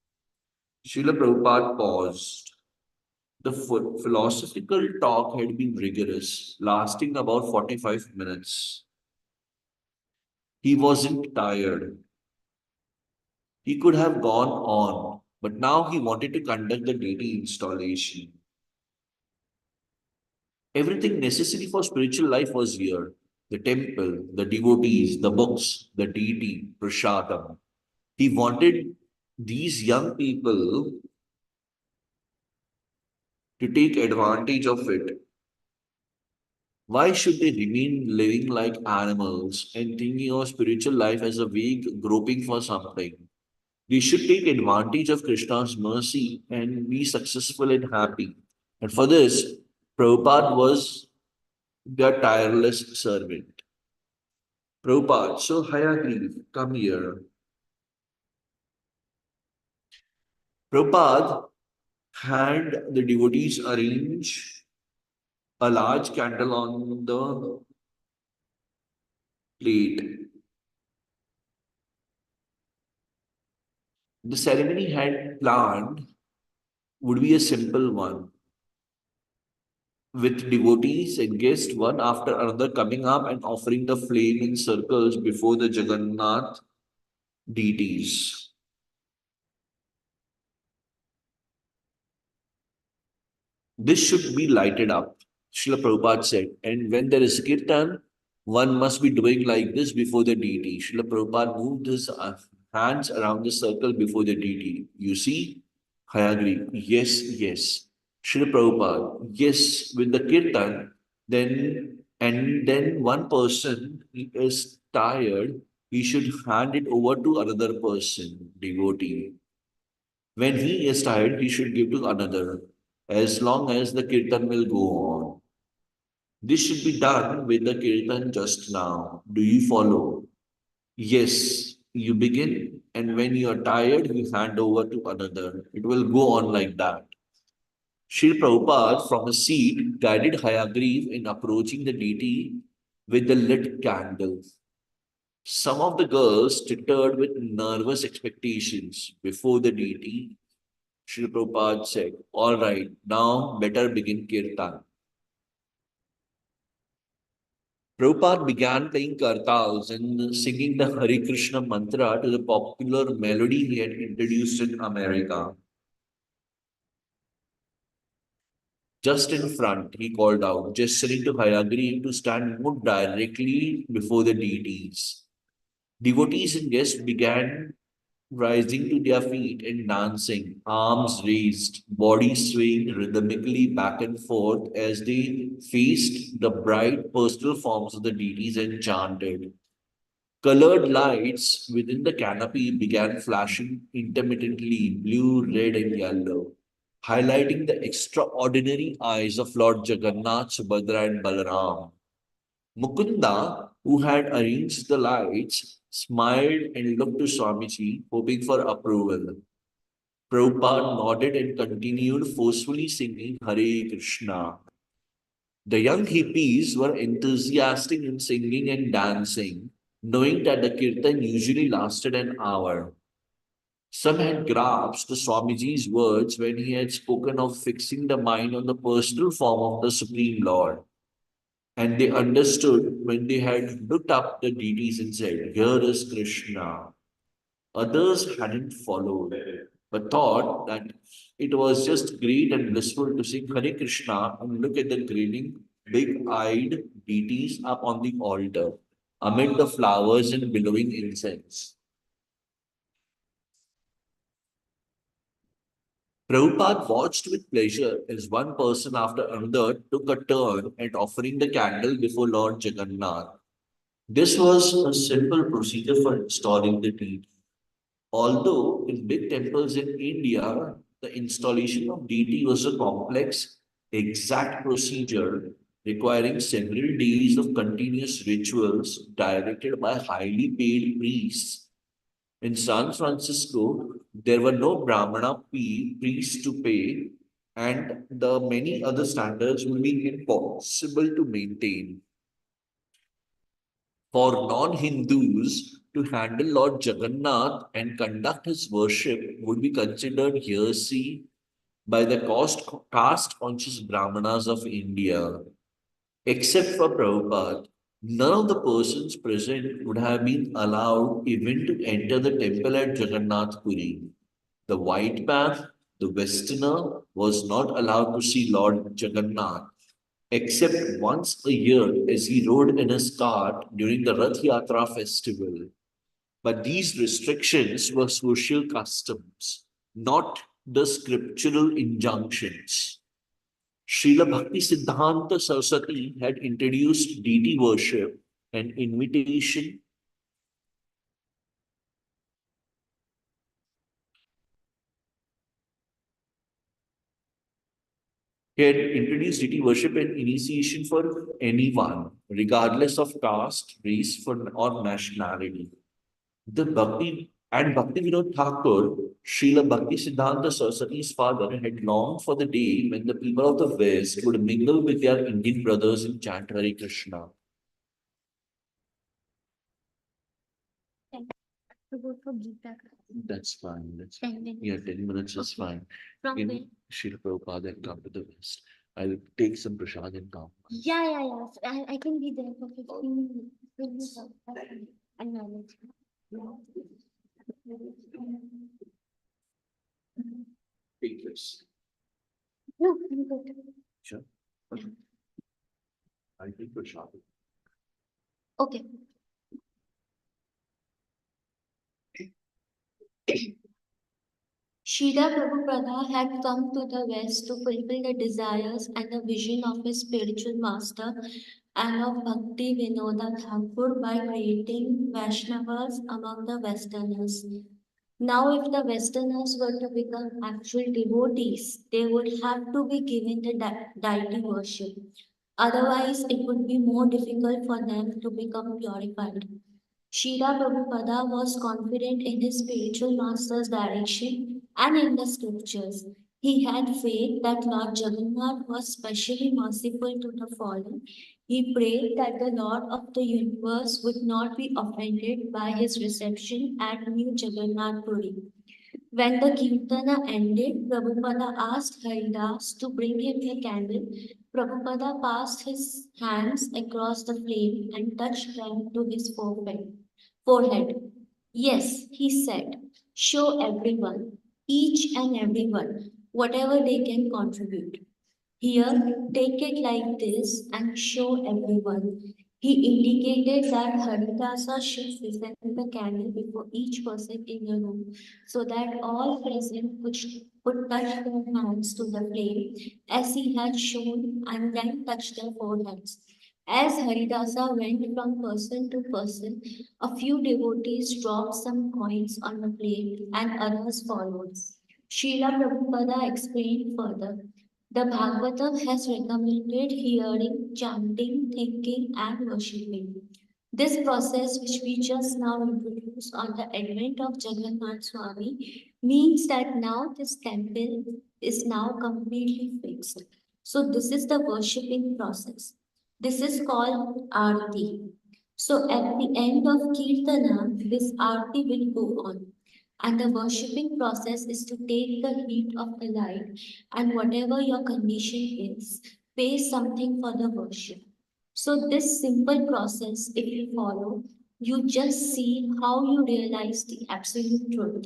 Srila Prabhupada paused. The philosophical talk had been rigorous, lasting about 45 minutes. He wasn't tired. He could have gone on, but now he wanted to conduct the deity installation. Everything necessary for spiritual life was here: the temple, the devotees, the books, the deity, prasadam. He wanted these young people to take advantage of it. Why should they remain living like animals and thinking of spiritual life as a vague groping for something? We should take advantage of Krishna's mercy and be successful and happy. And for this, Prabhupada was their tireless servant. Prabhupada, so Hayagriv, come here. Prabhupada had the devotees arrange a large candle on the plate. The ceremony had planned would be a simple one, with devotees and guests one after another coming up and offering the flame in circles before the Jagannath deities. This should be lighted up, Srila Prabhupada said. And when there is kirtan, one must be doing like this before the deity. Srila Prabhupada moved his hands around the circle before the deity. You see? I agree. Yes, yes. Srila Prabhupada, yes, with the kirtan, then one person is tired, he should hand it over to another person, devotee. When he is tired, he should give to another, as long as the kirtan will go on. This should be done with the kirtan just now. Do you follow? Yes, you begin, and when you are tired, you hand over to another. It will go on like that. Srila Prabhupada, from a seat, guided Hayagriv in approaching the deity with the lit candle. Some of the girls tittered with nervous expectations before the deity. Srila Prabhupada said, all right, now better begin kirtan. Prabhupada began playing kartals and singing the Hare Krishna mantra to the popular melody he had introduced in America. Just in front, he called out, gesturing to Hayagri to stand more directly before the deities. Devotees and guests began rising to their feet and dancing, arms raised, bodies swaying rhythmically back and forth as they faced the bright personal forms of the deities and chanted. Colored lights within the canopy began flashing intermittently, blue, red, and yellow, highlighting the extraordinary eyes of Lord Jagannath, Subhadra, and Balaram. Mukunda, who had arranged the lights, smiled and looked to Swamiji, hoping for approval. Prabhupada nodded and continued forcefully singing Hare Krishna. The young hippies were enthusiastic in singing and dancing, knowing that the kirtan usually lasted an hour. Some had grasped the Swamiji's words when he had spoken of fixing the mind on the personal form of the Supreme Lord. And they understood when they had looked up the deities and said, "Here is Krishna." Others hadn't followed, but thought that it was just great and blissful to sing Hare Krishna and look at the grinning, big eyed deities up on the altar amid the flowers and billowing incense. Prabhupada watched with pleasure as one person after another took a turn at offering the candle before Lord Jagannath. This was a simple procedure for installing the deity. Although in big temples in India, the installation of deity was a complex, exact procedure requiring several days of continuous rituals directed by highly paid priests. In San Francisco, there were no priests to pay, and the many other standards would be impossible to maintain. For non-Hindus to handle Lord Jagannath and conduct his worship would be considered heresy by the caste-conscious Brahmanas of India. Except for Prabhupada, none of the persons present would have been allowed even to enter the temple at Jagannath Puri. The white man, the westerner, was not allowed to see Lord Jagannath except once a year as he rode in his cart during the Rath Yatra festival. But these restrictions were social customs, not the scriptural injunctions. Srila Bhakti Siddhanta Saraswati had introduced deity worship and invitation. He had introduced deity worship and initiation for anyone, regardless of caste, race, or nationality. The Bhakti Vinod Thakur, Srila Bhakti Siddhanta Saraswati's father, had longed for the day when the people of the West would mingle with their Indian brothers and chant Hare Krishna. To go for Gita. That's fine. That's 10 minutes. Yeah, 10 minutes is Okay. fine. From In where? Srila Prabhupada and come to the West. I'll take some prasad and come. Yeah. So I can be there for 15 minutes. Will you help us? I manage. Take this. No, I'm good. Sure. Okay. I'll take prasad. Okay. Srila Prabhupada had come to the West to fulfill the desires and the vision of his spiritual master and of Bhakti Vinoda Thakur by creating Vaishnavas among the Westerners. Now, if the Westerners were to become actual devotees, they would have to be given the deity worship. Otherwise, it would be more difficult for them to become purified. Srila Prabhupada was confident in his spiritual master's direction and in the scriptures. He had faith that Lord Jagannath was specially merciful to the fallen. He prayed that the Lord of the universe would not be offended by his reception at New Jagannath Puri. When the Kirtana ended, Prabhupada asked Haridas to bring him a candle. Prabhupada passed his hands across the flame and touched them to his forehead. Yes, he said, show everyone, each and everyone, whatever they can contribute. Here, take it like this and show everyone. He indicated that Haridasa should present the candle before each person in the room so that all present would touch their hands to the flame as he had shown and then touch their foreheads. As Haridasa went from person to person, a few devotees dropped some coins on the flame and others followed. Srila Prabhupada explained further. The Bhagavatam has recommended hearing, chanting, thinking, and worshipping. This process, which we just now introduced on the advent of Jagannath Swami, means that now this temple is now completely fixed. So, this is the worshipping process. This is called Aarti. So, at the end of Kirtana, this Aarti will go on. And the worshipping process is to take the heat of the light and whatever your condition is, pay something for the worship. So, this simple process, if you follow, you just see how you realize the absolute truth.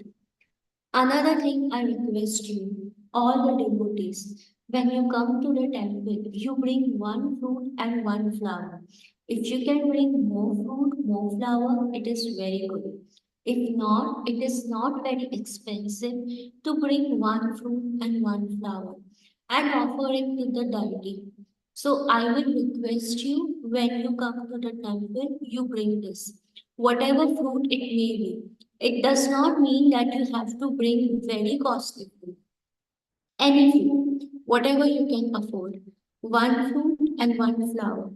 Another thing I request you, all the devotees, when you come to the temple, you bring one fruit and one flower. If you can bring more fruit, more flower, it is very good. If not, it is not very expensive to bring one fruit and one flower and offer it to the deity. So I will request you when you come to the temple, you bring this, whatever fruit it may be. It does not mean that you have to bring very costly food. Any fruit, whatever you can afford. One fruit and one flower.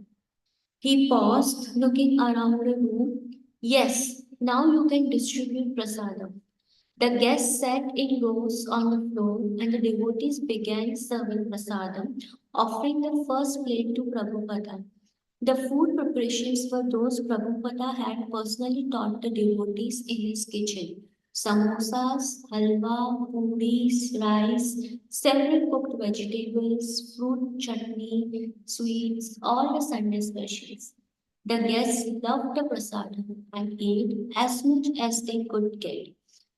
He paused, looking around the room. Yes, now you can distribute prasadam. The guests sat in rows on the floor, and the devotees began serving prasadam, offering the first plate to Prabhupada. The food preparations were those Prabhupada had personally taught the devotees in his kitchen. Samosas, halwa, puris, rice, several cooked vegetables, fruit chutney, sweets, all the Sunday specials. The guests loved the prasadam and ate as much as they could get,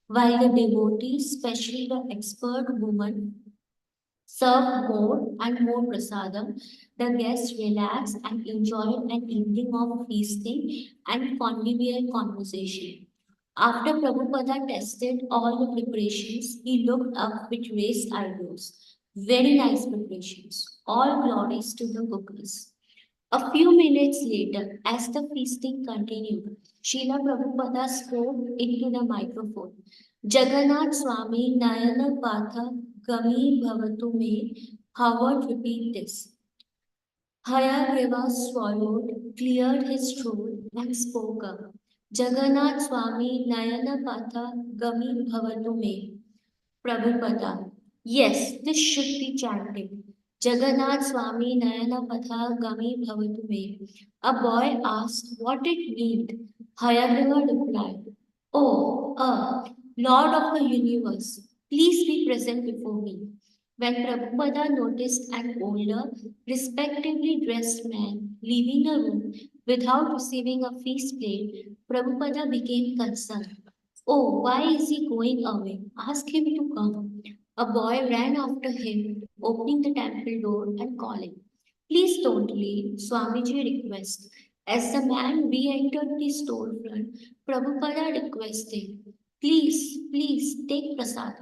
while the devotees, especially the expert woman, served more and more prasadam. The guests relaxed and enjoyed an evening of feasting and convivial conversation. After Prabhupada tested all the preparations, he looked up with raised eyebrows. Very nice preparations. All glories to the cookers. A few minutes later, as the feasting continued, Srila Prabhupada spoke into the microphone. Jagannath Swami Nayana Patha Gami Bhavatu Me. Howard repeat this. Hayagriva swallowed, cleared his throat, and spoke up. Jagannath Swami Nayana Patha Gami Bhavatu Me. Prabhupada. Yes, this should be chanted. Jagannath Swami Nayana Patha Gami Bhavatu Me. A boy asked what it meant. Hayagriva replied, Oh, Lord of the universe, please be present before me. When Prabhupada noticed an older, respectably dressed man leaving the room without receiving a feast plate, Prabhupada became concerned. Oh, why is he going away? Ask him to come. A boy ran after him, opening the temple door and calling. Please don't leave, Swamiji requests. As the man re entered the storefront, Prabhupada requested, please take prasad.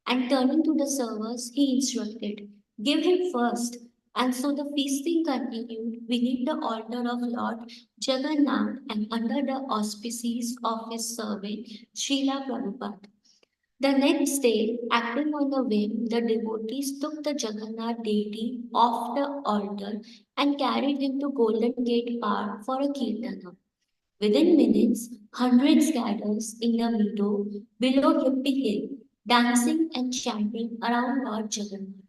And turning to the servers, he instructed, give him first. And so the feasting continued beneath the altar of Lord Jagannath and under the auspices of his servant Srila Prabhupada. The next day, acting on the whim, the devotees took the Jagannath deity off the altar and carried him to Golden Gate Park for a kirtana. Within minutes, hundreds gathered in the meadow below Hippie Hill, dancing and chanting around Lord Jagannath.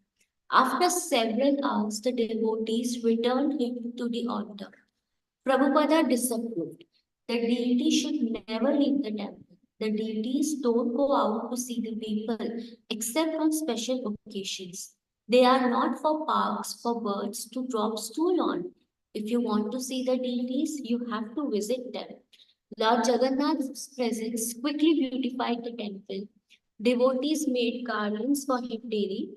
After several hours, the devotees returned him to the altar. Prabhupada disapproved. The deity should never leave the temple. The deities don't go out to see the people except on special occasions. They are not for parks for birds to drop stool on. If you want to see the deities, you have to visit them. Lord Jagannath's presence quickly beautified the temple. Devotees made garlands for him daily,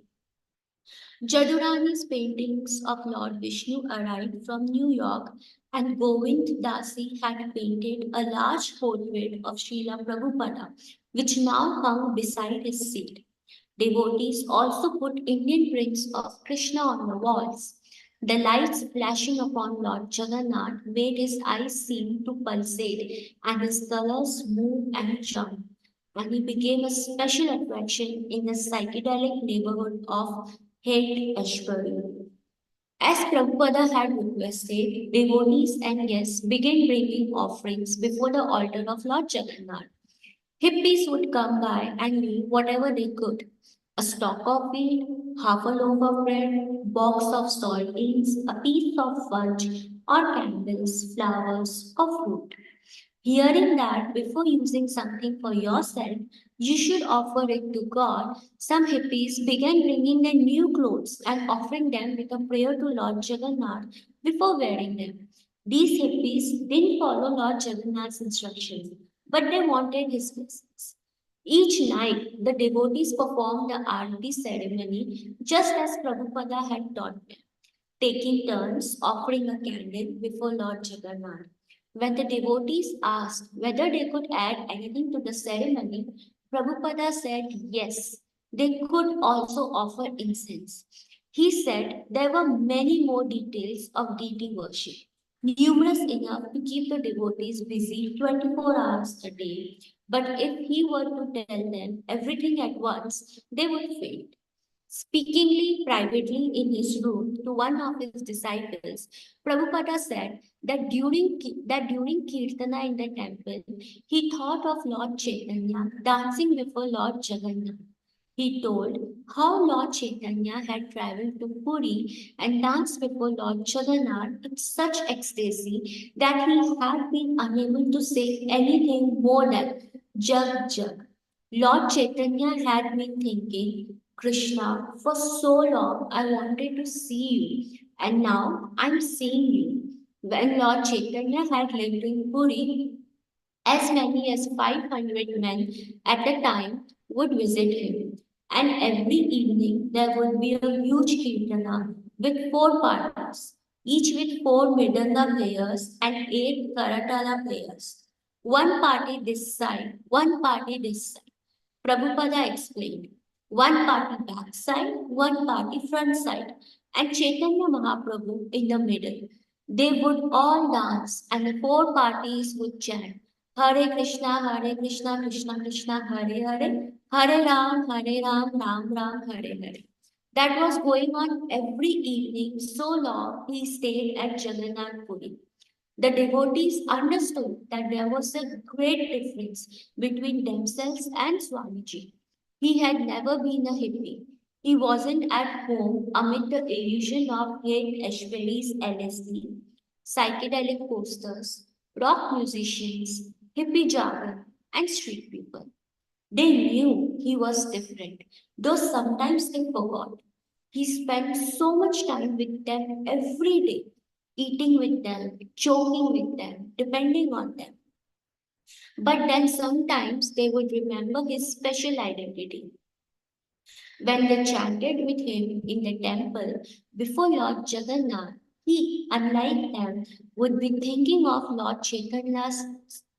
Jadurani's paintings of Lord Vishnu arrived from New York, and Govind Dasi had painted a large portrait of Srila Prabhupada, which now hung beside his seat. Devotees also put Indian prints of Krishna on the walls. The lights flashing upon Lord Jagannath made his eyes seem to pulsate and his colors move and jump. And he became a special attraction in the psychedelic neighborhood of Haight Ashbury. As Prabhupada had requested, devotees and guests began bringing offerings before the altar of Lord Jagannath. Hippies would come by and leave whatever they could: a stalk of wheat, half a loaf of bread, box of saltines, a piece of fudge, or candles, flowers, or fruit. Hearing that before using something for yourself, you should offer it to God, some hippies began bringing their new clothes and offering them with a prayer to Lord Jagannath before wearing them. These hippies didn't follow Lord Jagannath's instructions, but they wanted his blessings. Each night, the devotees performed the Aarti ceremony just as Prabhupada had taught them, taking turns offering a candle before Lord Jagannath. When the devotees asked whether they could add anything to the ceremony, Prabhupada said yes, they could also offer incense. He said there were many more details of deity worship, numerous enough to keep the devotees busy 24 hours a day. But if he were to tell them everything at once, they would faint. Speakingly privately in his room to one of his disciples, Prabhupada said that during Kirtana in the temple, he thought of Lord Chaitanya dancing before Lord Jagannath. He told how Lord Chaitanya had traveled to Puri and danced before Lord Jagannath in such ecstasy that he had been unable to say anything more than Jug Jug. Lord Chaitanya had been thinking, Krishna, for so long I wanted to see you, and now I'm seeing you. When Lord Chaitanya had lived in Puri, as many as 500 men at a time would visit him. And every evening there would be a huge kirtana with four parties, each with four mridanga players and eight karatala players. One party this side, one party this side. Prabhupada explained, one party backside, one party front side, and Chaitanya Mahaprabhu in the middle. They would all dance, and the four parties would chant Hare Krishna, Krishna Krishna, Hare Hare, Hare Ram, Ram Ram, Hare Hare. That was going on every evening so long he stayed at Jagannath Puri. The devotees understood that there was a great difference between themselves and Swamiji. He had never been a hippie. He wasn't at home amid the illusion of Haight Ashbury's LSD, psychedelic posters, rock musicians, hippie jargon, and street people. They knew he was different, though sometimes they forgot. He spent so much time with them every day, eating with them, joking with them, depending on them. But then sometimes they would remember his special identity. When they chanted with him in the temple before Lord Jagannath, he, unlike them, would be thinking of Lord Chaitanya's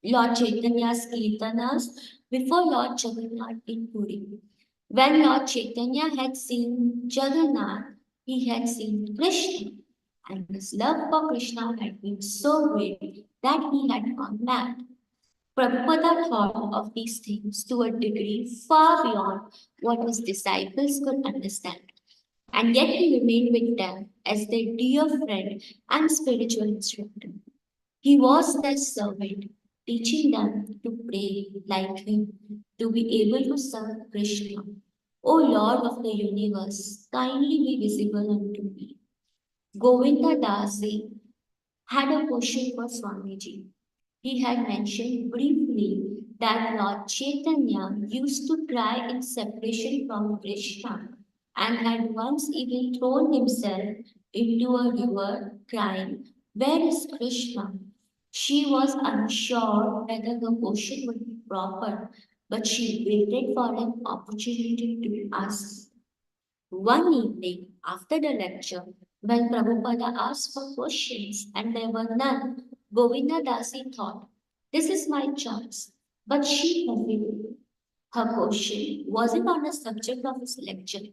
kirtanas before Lord Jagannath in Puri. When Lord Chaitanya had seen Jagannath, he had seen Krishna, and his love for Krishna had been so great that he had gone mad. Prabhupada thought of these things to a degree far beyond what his disciples could understand, and yet he remained with them as their dear friend and spiritual instructor. He was their servant, teaching them to pray like him, to be able to serve Krishna. O Lord of the universe, kindly be visible unto me. Govinda Dasi had a question for Swamiji. He had mentioned briefly that Lord Chaitanya used to cry in separation from Krishna and had once even thrown himself into a river crying, Where is Krishna? She was unsure whether the question would be proper, but she waited for an opportunity to ask. One evening after the lecture, when Prabhupada asked for questions and there were none, Govinda Dasi thought, this is my chance. But she hesitated. Her question wasn't on the subject of his lecture,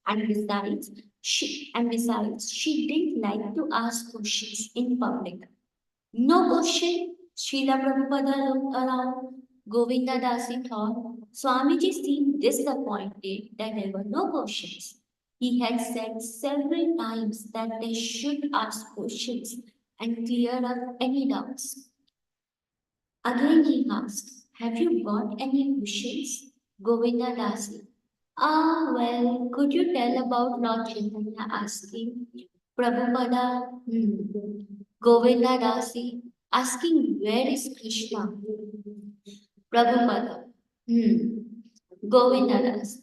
and besides, she didn't like to ask questions in public. No question. Srila Prabhupada looked around. Govinda Dasi thought. Swamiji seemed disappointed that there were no questions. He had said several times that they should ask questions and clear up any doubts. Again he asked, have you got any questions? Govinda Dasi. Could you tell about Lord Chaitanya asking Prabhupada, Govinda Dasi, asking where is Krishna? Prabhupada, Govinda Dasi.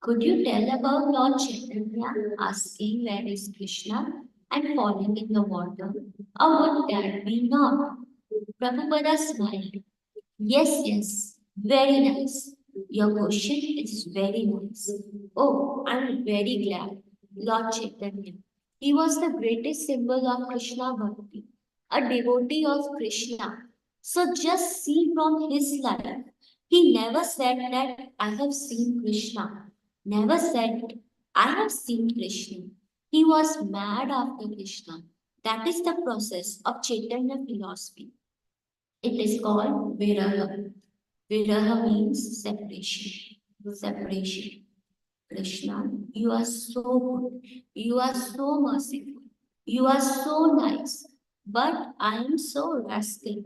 Could you tell about Lord Chaitanya asking where is Krishna and falling in the water? Or would that be not? Prabhupada smiled. Yes, yes, very nice. Your question is very nice. Oh, I'm very glad. Lord Chaitanya. He was the greatest symbol of Krishna Bhakti, a devotee of Krishna. So just see from his life. He never said that I have seen Krishna. Never said I have seen Krishna. He was mad after Krishna. That is the process of Chaitanya philosophy. It is called Viraha. Viraha means separation. Separation. Krishna, you are so good. You are so merciful. You are so nice. But I am so rascal.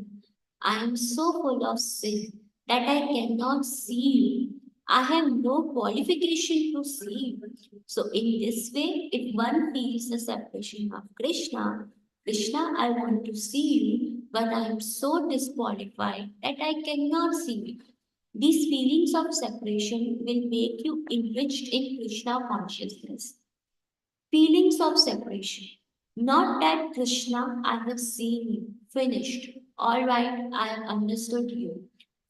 I am so full of sin that I cannot see you. I have no qualification to see you. So, in this way, if one feels the separation of Krishna, Krishna, I want to see you, but I am so disqualified that I cannot see you. These feelings of separation will make you enriched in Krishna consciousness. Feelings of separation. Not that Krishna, I have seen you. Finished. All right, I have understood you.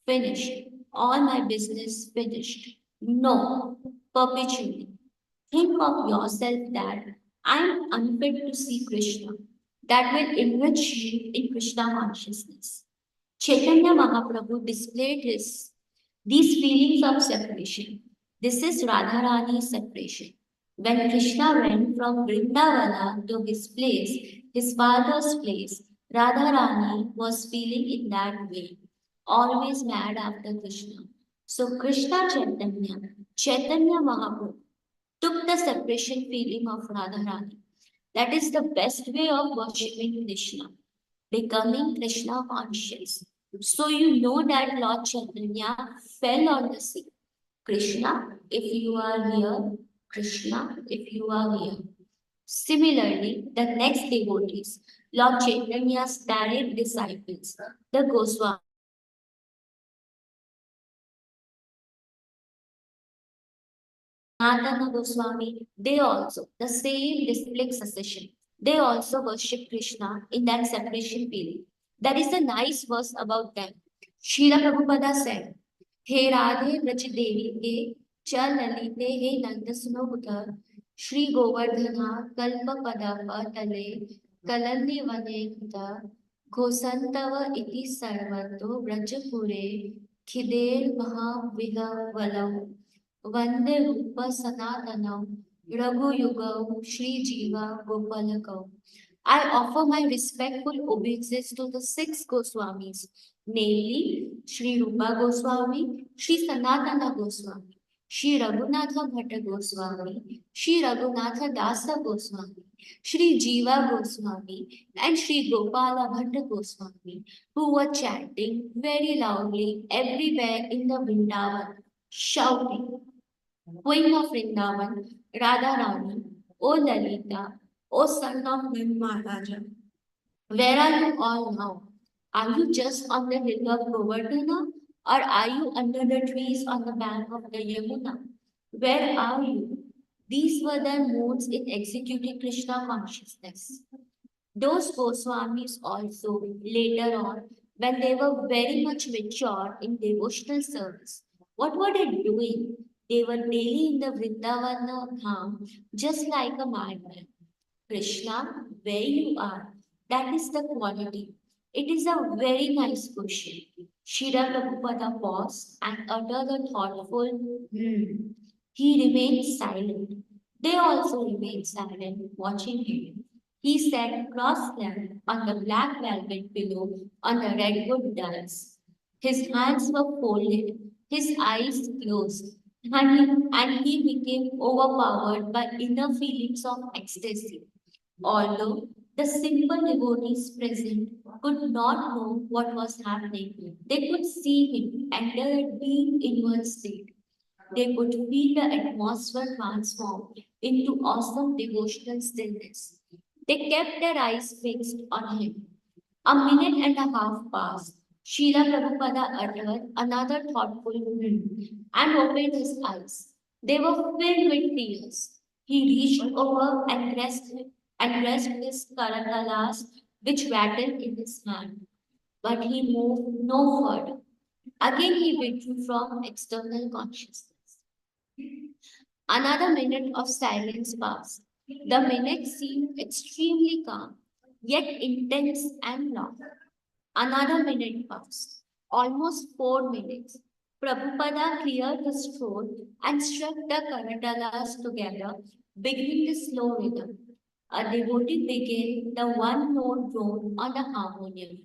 Finished. All my business finished. No, perpetually. Think of yourself that I am unfit to see Krishna. That will enrich you in Krishna consciousness. Chaitanya Mahaprabhu displayed these feelings of separation. This is Radharani's separation. When Krishna went from Vrindavana to his place, his father's place, Radharani was feeling in that way, always mad after Krishna. So Krishna Chaitanya Mahaprabhu took the separation feeling of Radharani. That is the best way of worshipping Krishna, becoming Krishna conscious. So you know that Lord Chaitanya fell on the sea. Krishna, if you are here, Krishna, if you are here. Similarly, the next devotees, Lord Chaitanya's direct disciples, the Goswamis, Sanatana Goswami, they also, the same disciplic succession, they also worship Krishna in that separation feeling. There is a nice verse about them. Srila Prabhupada said, हे राधे व्रज देवी के च ललिते हे नंद सुनो उधर श्री गोवर्धना कल्प पदप तले कलंदी वने घोसंतव इति सर्वतो व्रजपुरे खिदेर महाविहवलम वंदे रूप सनातनम रघुयुगम श्री जीवा गोपालकम. I offer my respectful obeisances to the six Goswamis, namely Sri Rupa Goswami, Sri Sanatana Goswami, Sri Raghunatha Bhatta Goswami, Sri Raghunatha Dasa Goswami, Sri Jiva Goswami, and Sri Gopala Bhatta Goswami, who were chanting very loudly everywhere in the Vrindavan, shouting, Queen of Vrindavan, Radharani, O Lalita, O son of Nand Maharaja, where are you all now? Are you just on the hill of Govardhana or are you under the trees on the bank of the Yamuna? Where are you? These were their modes in executing Krishna consciousness. Those Goswamis also, later on, when they were very much mature in devotional service, what were they doing? They were daily in the Vrindavana Dham, just like a madman. Krishna, where you are, that is the quality. It is a very nice question. Shira Prabhupada paused and uttered a thoughtful hmm. He remained silent. They also remained silent, watching him. He sat cross-legged on the black velvet pillow on the redwood dance. His hands were folded, his eyes closed, and he became overpowered by inner feelings of ecstasy. Although the simple devotees present could not know what was happening, they could see him enter a deep inward state. They could feel the atmosphere transform into awesome devotional stillness. They kept their eyes fixed on him. A minute and a half passed. Srila Prabhupada uttered another thoughtful and opened his eyes. They were filled with tears. He reached over and grasped his karatalas, which rattled in his hand. But he moved no further. Again, he withdrew from external consciousness. Another minute of silence passed. The minute seemed extremely calm, yet intense and long. Another minute passed, almost 4 minutes. Prabhupada cleared his throat and struck the karatalas together, beginning the slow rhythm. A devotee began the one note drone on the harmonium.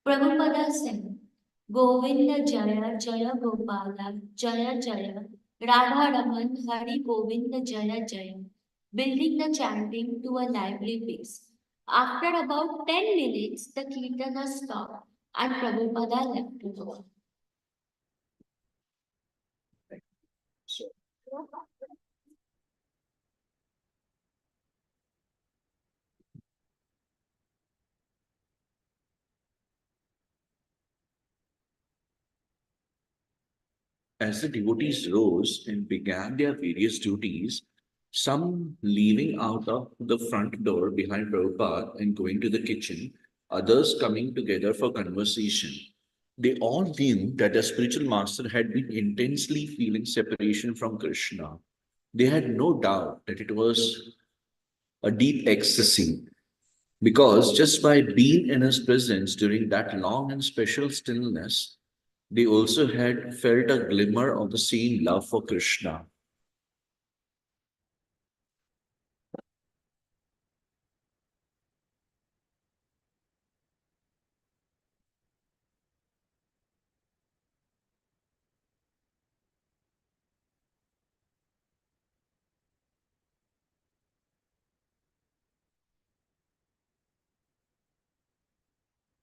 Prabhupada sang, Govinda Jaya Jaya Gopala Jaya Jaya Radha Raman Hari Govinda Jaya Jaya, building the chanting to a lively pace. After about 10 minutes, the kirtana stopped and Prabhupada left to go. As the devotees rose and began their various duties, some leaving out of the front door behind Prabhupada and going to the kitchen, others coming together for conversation. They all knew that the spiritual master had been intensely feeling separation from Krishna. They had no doubt that it was a deep ecstasy because just by being in his presence during that long and special stillness, they also had felt a glimmer of the same love for Krishna.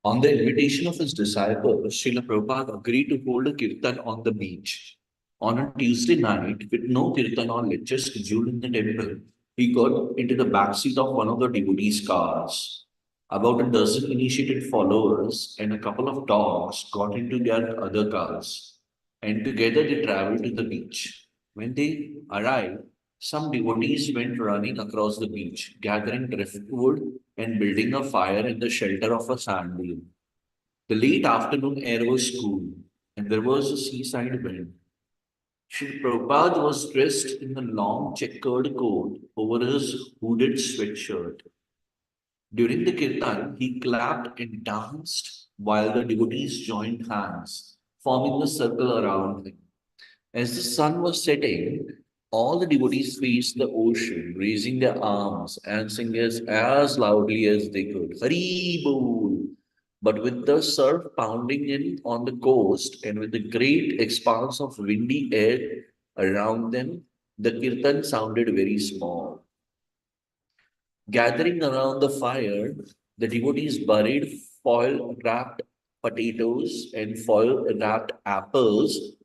On the invitation of his disciple, Srila Prabhupada agreed to hold a kirtan on the beach. On a Tuesday night, with no kirtan or lecture scheduled in the temple, he got into the backseat of one of the devotees' cars. About a dozen initiated followers and a couple of dogs got into their other cars, and together they traveled to the beach. When they arrived, some devotees went running across the beach, gathering driftwood and building a fire in the shelter of a sand dune. The late afternoon air was cool, and there was a seaside wind. Sri Prabhupada was dressed in a long checkered coat over his hooded sweatshirt. During the kirtan, he clapped and danced while the devotees joined hands, forming a circle around him. As the sun was setting, all the devotees faced the ocean, raising their arms and singing as loudly as they could. Hari Bol! But with the surf pounding in on the coast and with the great expanse of windy air around them, the kirtan sounded very small. Gathering around the fire, the devotees buried foil wrapped potatoes and foil wrapped apples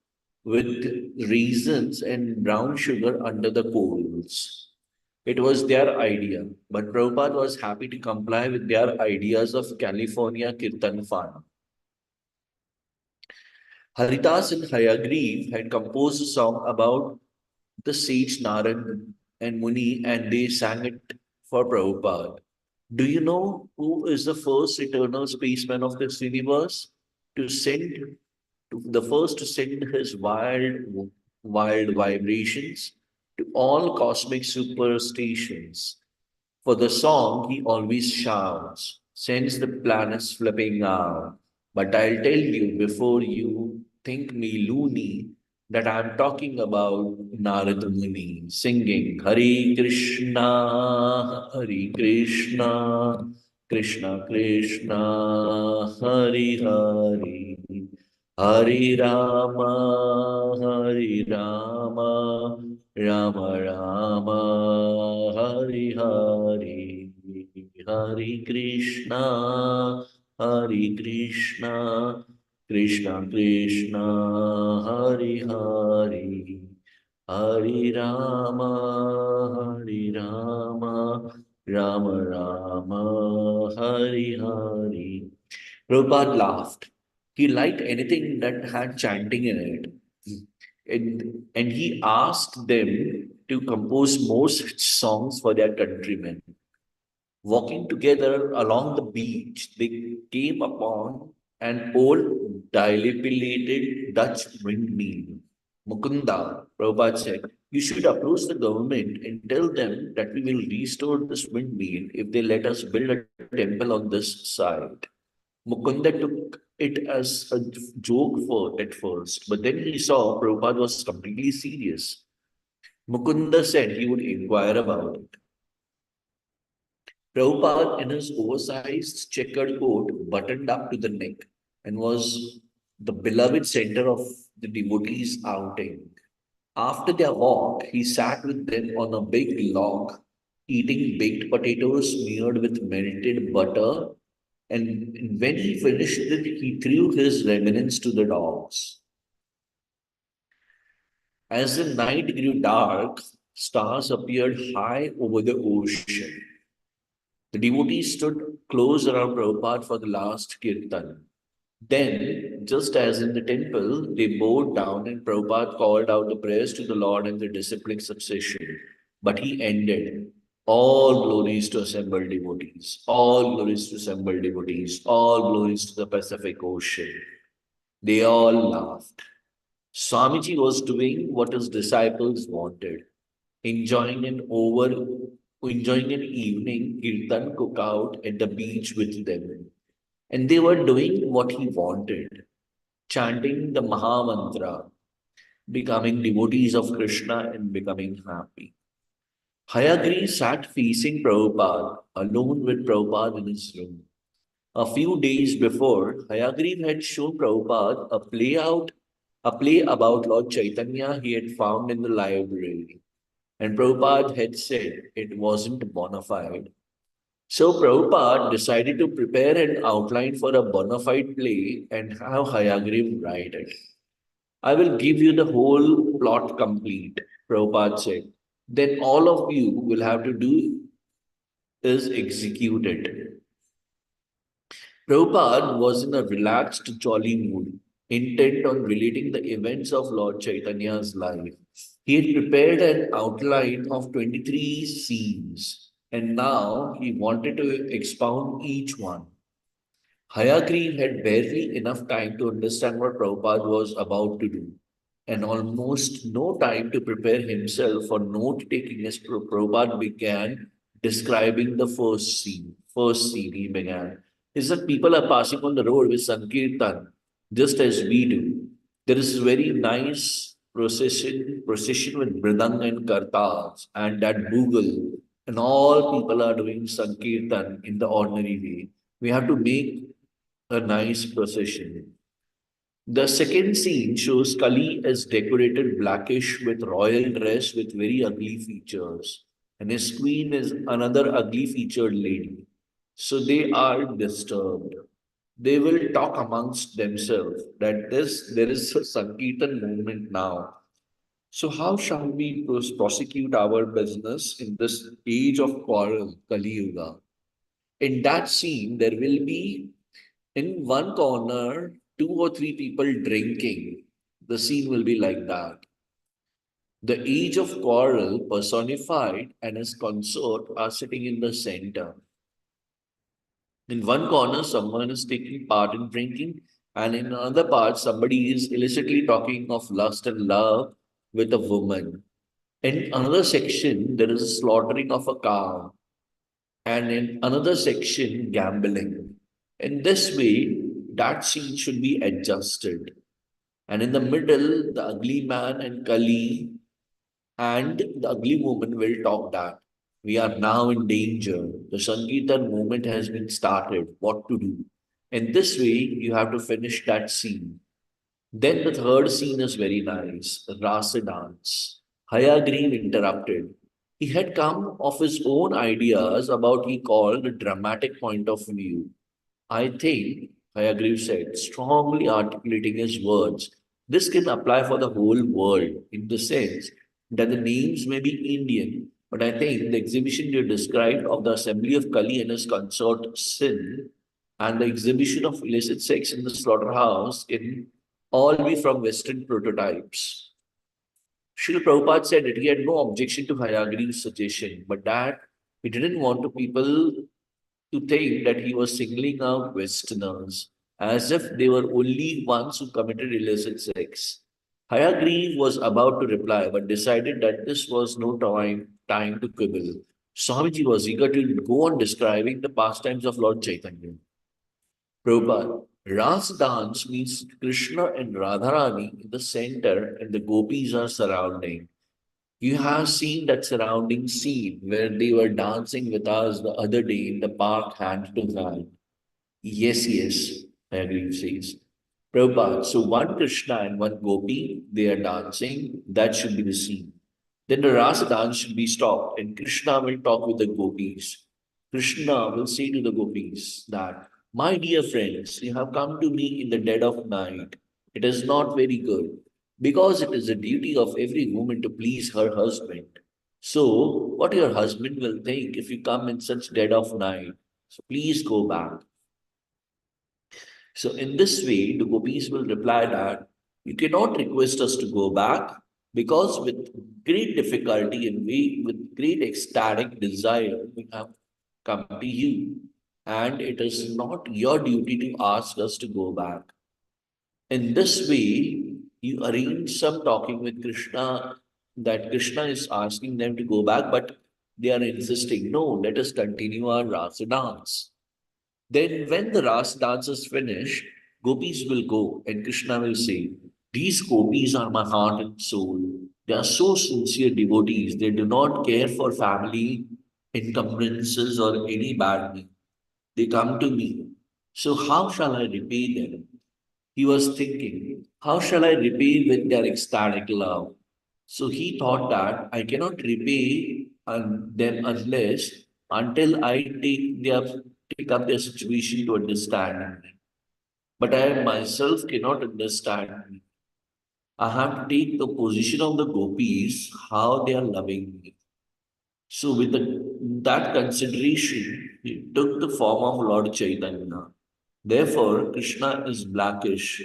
with raisins and brown sugar under the coals. It was their idea, but Prabhupada was happy to comply with their ideas of California Kirtan Fund. Haridas and Hayagriv had composed a song about the sage Narad and Muni, and they sang it for Prabhupada. Do you know who is the first eternal spaceman of this universe? To send, the first to send his wild wild vibrations to all cosmic superstitions. For the song, he always shouts, sends the planets flipping out. But I'll tell you before you think me loony that I'm talking about Narada Muni singing Hare Krishna, Hare Krishna, Krishna Krishna, Hare Hare, Hare Rama, Hare Rama, Rama Rama, Hare Hare, Hare Krishna, Hare Krishna, Krishna Krishna, Hare Hare, Hare Rama, Hare Rama, Rama Rama, Hare Hare. Prabhupada laughed. He liked anything that had chanting in it. And he asked them to compose more such songs for their countrymen. Walking together along the beach, they came upon an old dilapidated Dutch windmill. Mukunda, Prabhupada said, you should approach the government and tell them that we will restore this windmill if they let us build a temple on this site. Mukunda took it as a joke at first, but then he saw Prabhupada was completely serious. Mukunda said he would inquire about it. Prabhupada, in his oversized checkered coat, buttoned up to the neck, and was the beloved center of the devotees' outing. After their walk, he sat with them on a big log, eating baked potatoes smeared with melted butter. And when he finished it, he threw his remnants to the dogs. As the night grew dark, stars appeared high over the ocean. The devotees stood close around Prabhupada for the last kirtan. Then, just as in the temple, they bowed down and Prabhupada called out the prayers to the Lord in the disciplic succession. But he ended, all glories to assembled devotees, all glories to assembled devotees, all glories to the Pacific Ocean. They all laughed. Swamiji was doing what his disciples wanted, enjoying an over enjoying an evening kirtan cookout at the beach with them. And they were doing what he wanted, chanting the Maha Mantra, becoming devotees of Krishna and becoming happy. Hayagri sat facing Prabhupada, alone with Prabhupada in his room. A few days before, Hayagri had shown Prabhupada a play about Lord Chaitanya he had found in the library. And Prabhupada had said it wasn't bona fide. So Prabhupada decided to prepare an outline for a bona fide play and have Hayagriv write it. I will give you the whole plot complete, Prabhupada said. Then all of you will have to do is execute it. Prabhupada was in a relaxed, jolly mood, intent on relating the events of Lord Chaitanya's life. He had prepared an outline of 23 scenes, and now he wanted to expound each one. Hayagri had barely enough time to understand what Prabhupada was about to do, and almost no time to prepare himself for note taking as Prabhupada began describing the first scene. First scene he began is that people are passing on the road with Sankirtan, just as we do. There is a very nice procession with Mridang and Kartals and that Bugle, and all people are doing Sankirtan in the ordinary way. We have to make a nice procession. The second scene shows Kali as decorated blackish with royal dress with very ugly features, and his queen is another ugly featured lady. So they are disturbed. They will talk amongst themselves that there is a Sankirtan movement now. So how shall we prosecute our business in this age of quarrel, Kali Yuga? In that scene, there will be in one corner, two or three people drinking. The scene will be like that. The age of quarrel personified and his consort are sitting in the center. In one corner, someone is taking part in drinking, and in another part, somebody is illicitly talking of lust and love. with a woman. In another section, there is a slaughtering of a cow, and in another section, gambling. In this way, that scene should be adjusted. And in the middle, the ugly man and Kali and the ugly woman will talk that we are now in danger. The Sankirtan movement has been started. What to do? In this way, you have to finish that scene. Then the third scene is very nice, the Rasa dance. Hayagreev interrupted. He had come of his own ideas about he called a dramatic point of view. I think, Hayagreev said, strongly articulating his words. This can apply for the whole world in the sense that the names may be Indian, but I think the exhibition you described of the assembly of Kali and his consort Sin and the exhibition of illicit sex in the slaughterhouse can all be from Western prototypes. Srila Prabhupada said that he had no objection to Hayagri's suggestion, but that he didn't want to people to think that he was singling out Westerners as if they were only ones who committed illicit sex. Hayagri was about to reply, but decided that this was no time to quibble. Swamiji was eager to go on describing the pastimes of Lord Chaitanya. Prabhupada, Ras dance means Krishna and Radharani in the center and the gopis are surrounding. You have seen that surrounding scene where they were dancing with us the other day in the park hand to hand. Yes, yes, Hagrid says. Prabhupada, so one Krishna and one Gopi, they are dancing, that should be the scene. Then the Rasa dance should be stopped and Krishna will talk with the Gopis. Krishna will say to the Gopis that, my dear friends, you have come to me in the dead of night. It is not very good because it is the duty of every woman to please her husband. So, what your husband will think if you come in such dead of night? So, please go back. So, in this way, the gopis will reply that you cannot request us to go back because with great difficulty and we, with great ecstatic desire, we have come to you. And it is not your duty to ask us to go back. In this way, you arrange some talking with Krishna that Krishna is asking them to go back, but they are insisting, no, let us continue our rasa dance. Then, when the Ras dance is finished, gopis will go and Krishna will say, these gopis are my heart and soul. They are so sincere devotees. They do not care for family encumbrances or any bad name. They come to me. So, how shall I repay them? He was thinking, how shall I repay with their ecstatic love? So he thought that I cannot repay them unless until I take up their situation to understand. But I myself cannot understand. I have to take the position of the gopis, how they are loving me. So with that consideration, he took the form of Lord Chaitanya. Therefore, Krishna is blackish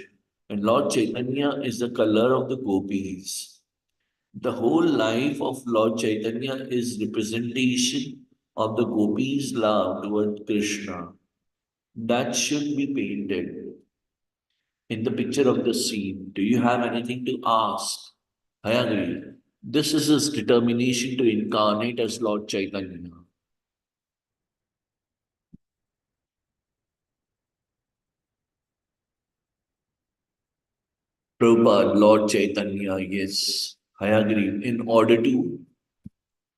and Lord Chaitanya is the color of the gopis. The whole life of Lord Chaitanya is representation of the gopis' love toward Krishna. That should be painted in the picture of the scene. Do you have anything to ask? I agree. This is his determination to incarnate as Lord Chaitanya. Prabhupada, Lord Chaitanya, yes, I agree.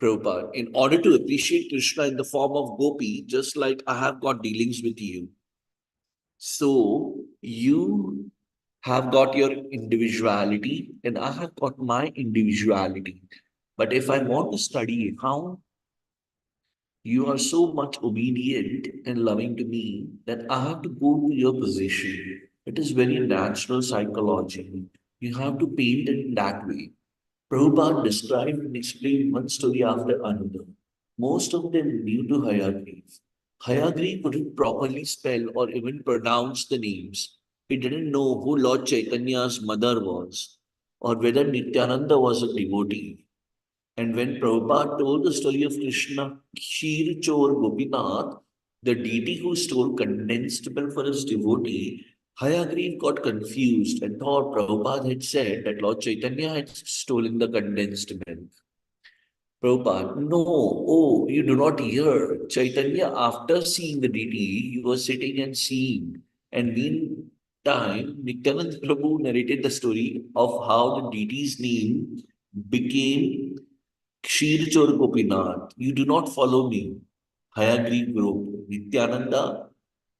Prabhupada, in order to appreciate Krishna in the form of Gopi, just like I have got dealings with you, so you have got your individuality and I have got my individuality. But if I want to study how you are so much obedient and loving to me that I have to go to your position. It is very natural psychology. You have to paint it in that way. Prabhupada described and explained one story after another. Most of them new to Hayagriv. Hayagriv couldn't properly spell or even pronounce the names. He didn't know who Lord Chaitanya's mother was or whether Nityananda was a devotee. And when Prabhupada told the story of Krishna, Kshir Chor Gopinath, the deity who stole condensed milk for his devotee, Hayagreev got confused and thought Prabhupada had said that Lord Chaitanya had stolen the condensed milk. Prabhupada, no, oh, you do not hear. Chaitanya, after seeing the deity, he was sitting and seeing. And meantime, Nityanand Prabhu narrated the story of how the deity's name became Kshirchor Gopinath. You do not follow me. Hayagri group. Nityananda,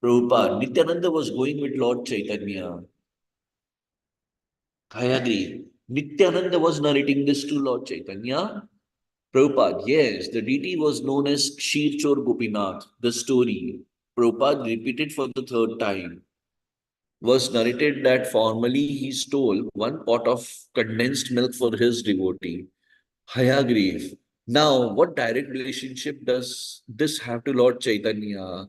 Prabhupada. Nityananda was going with Lord Chaitanya. Hayagri. Nityananda was narrating this to Lord Chaitanya. Prabhupada, yes, the deity was known as Kshirchor Gopinath. The story, Prabhupada repeated for the third time, was narrated that formerly he stole one pot of condensed milk for his devotee, Hayagrev. Now, what direct relationship does this have to Lord Chaitanya?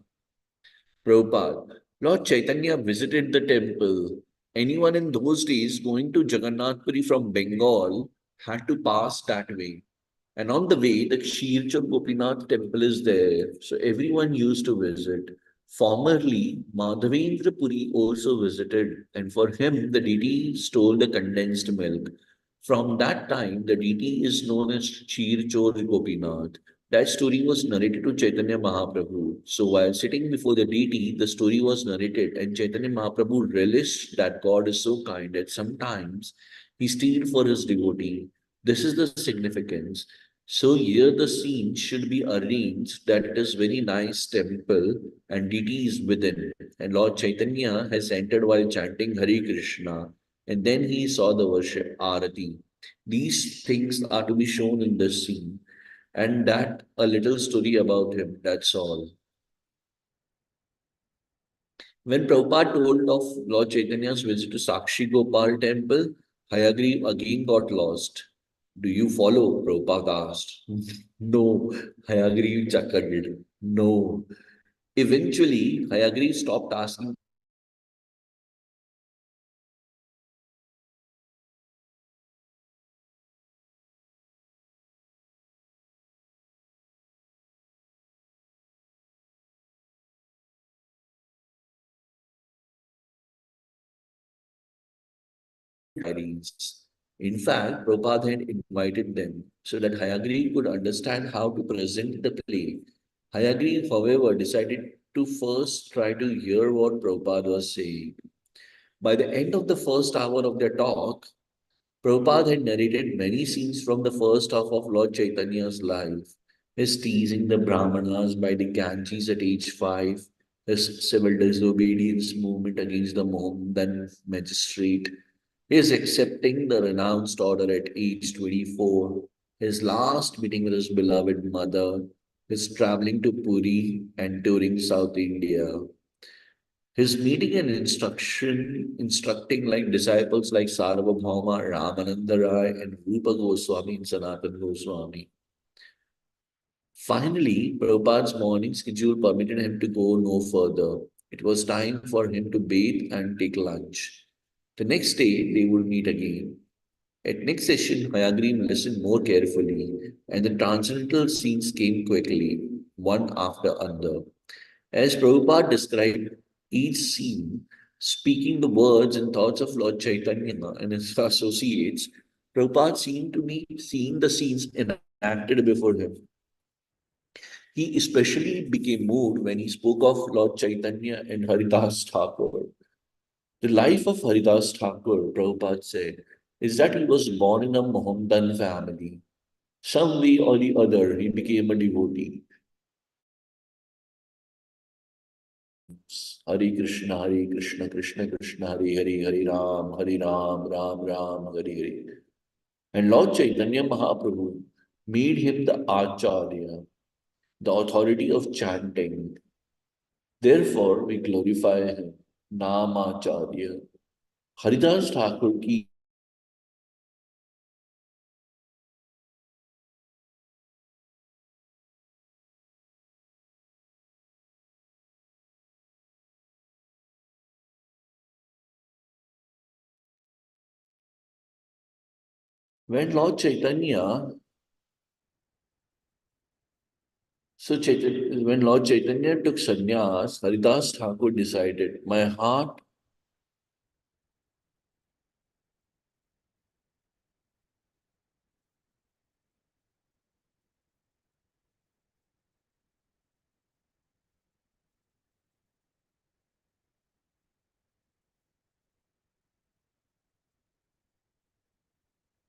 Prabhupada, Lord Chaitanya visited the temple. Anyone in those days going to Jagannath Puri from Bengal had to pass that way. And on the way, the Kshirchar Gopinath temple is there. So everyone used to visit. Formerly, Madhavendra Puri also visited, and for him, the deity stole the condensed milk. From that time, the deity is known as Kshirchor Gopinath. That story was narrated to Chaitanya Mahaprabhu. So while sitting before the deity, the story was narrated, and Chaitanya Mahaprabhu relished that God is so kind that sometimes he steals for his devotee. This is the significance. So here the scene should be arranged that it is very nice temple and deity is within. And Lord Chaitanya has entered while chanting Hare Krishna. And then he saw the worship Arati. These things are to be shown in this scene. And that a little story about him. That's all. When Prabhupada told of Lord Chaitanya's visit to Sakshi Gopal temple, Hayagri again got lost. Do you follow? Prabhupada asked. No, Hayagri chuckled. No. Eventually, Hayagri stopped asking inquiries. In fact, Prabhupada had invited them so that Hayagri could understand how to present the play. Hayagri, however, decided to first try to hear what Prabhupada was saying. By the end of the first hour of their talk, Prabhupada had narrated many scenes from the first half of Lord Chaitanya's life. His teasing the Brahmanas by the Ganges at age 5, his civil disobedience movement against the Mohammedan magistrate, his accepting the renounced order at age 24, his last meeting with his beloved mother, his traveling to Puri and touring South India, his meeting and instructing like disciples like Sarvabhauma, Ramananda Rai, and Rupa Goswami and Sanatana Goswami. Finally, Prabhupada's morning schedule permitted him to go no further. It was time for him to bathe and take lunch. The next day, they would meet again. At next session, Hayagrim listened more carefully, and the transcendental scenes came quickly, one after another. As Prabhupada described each scene, speaking the words and thoughts of Lord Chaitanya and his associates, Prabhupada seemed to be seeing the scenes enacted before him. He especially became moved when he spoke of Lord Chaitanya and Haridas Thakur. The life of Haridas Thakur, Prabhupada said, is that he was born in a Mohammedan family. Some way or the other, he became a devotee. Hare Krishna, Krishna Krishna, Hare Hare, Hare Ram, Ram Ram, Hare Hare. And Lord Chaitanya Mahaprabhu made him the Acharya, the authority of chanting. Therefore, we glorify him, Namacharya. Haridas Thakur ki when Lord Chaitanya, when Lord Chaitanya took sannyas, Haridas Thakur decided, my heart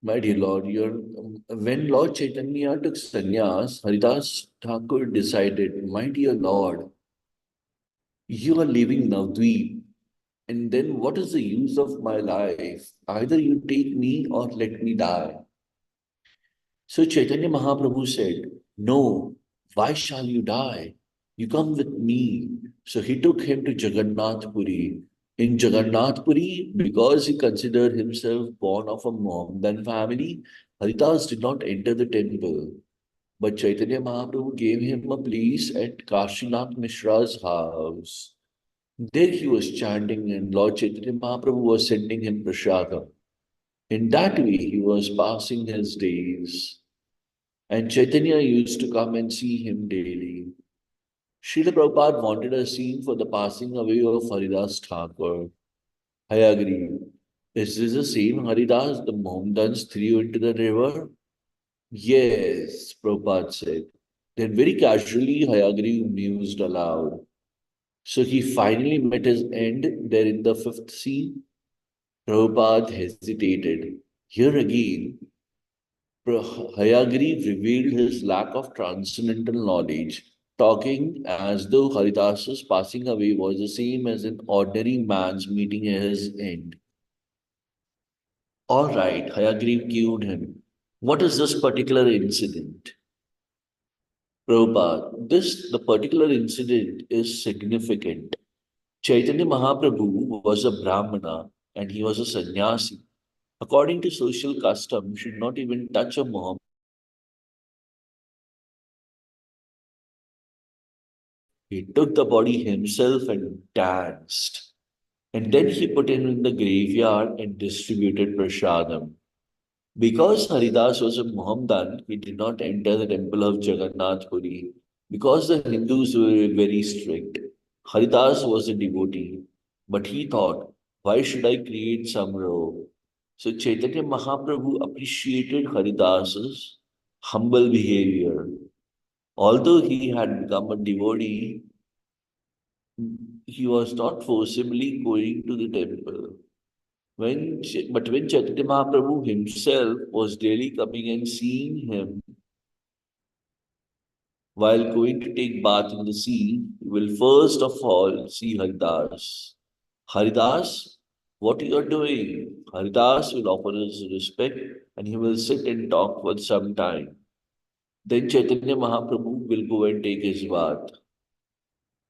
My dear Lord, when Lord Chaitanya took sannyas, Haridas Thakur decided, my dear Lord, you are leaving Navdweep, and then what is the use of my life? Either you take me or let me die. So Chaitanya Mahaprabhu said, no, why shall you die? You come with me. So he took him to Jagannath Puri. In Jagannath Puri, because he considered himself born of a Mohammedan family, Haridas did not enter the temple. But Chaitanya Mahaprabhu gave him a place at Kashinath Mishra's house. There he was chanting, and Lord Chaitanya Mahaprabhu was sending him prasadam. In that way, he was passing his days. And Chaitanya used to come and see him daily. Srila Prabhupada wanted a scene for the passing away of Haridas Thakur. I agree. Is this the same Haridas the Mohammedans threw into the river? Yes, Prabhupada said. Then very casually, Hayagri mused aloud. So he finally met his end there in the fifth scene. Prabhupada hesitated. Here again, Hayagri revealed his lack of transcendental knowledge, talking as though Haridas's passing away was the same as an ordinary man's meeting his end. All right, Hayagri cued him. What is this particular incident? Prabhupada, the particular incident is significant. Chaitanya Mahaprabhu was a Brahmana and he was a sannyasi. According to social custom, should not even touch a Mohammedan. He took the body himself and danced. And then he put him in the graveyard and distributed prasadam. Because Haridas was a Mohammedan, he did not enter the temple of Jagannath Puri because the Hindus were very strict. Haridas was a devotee, but he thought, why should I create some row? So Chaitanya Mahaprabhu appreciated Haridas's humble behavior. Although he had become a devotee, he was not forcibly going to the temple. When Chaitanya Mahaprabhu himself was daily coming and seeing him while going to take bath in the sea, he will first of all see Haridas. Haridas, what you are doing? Haridas will offer his respect and he will sit and talk for some time. Then Chaitanya Mahaprabhu will go and take his bath.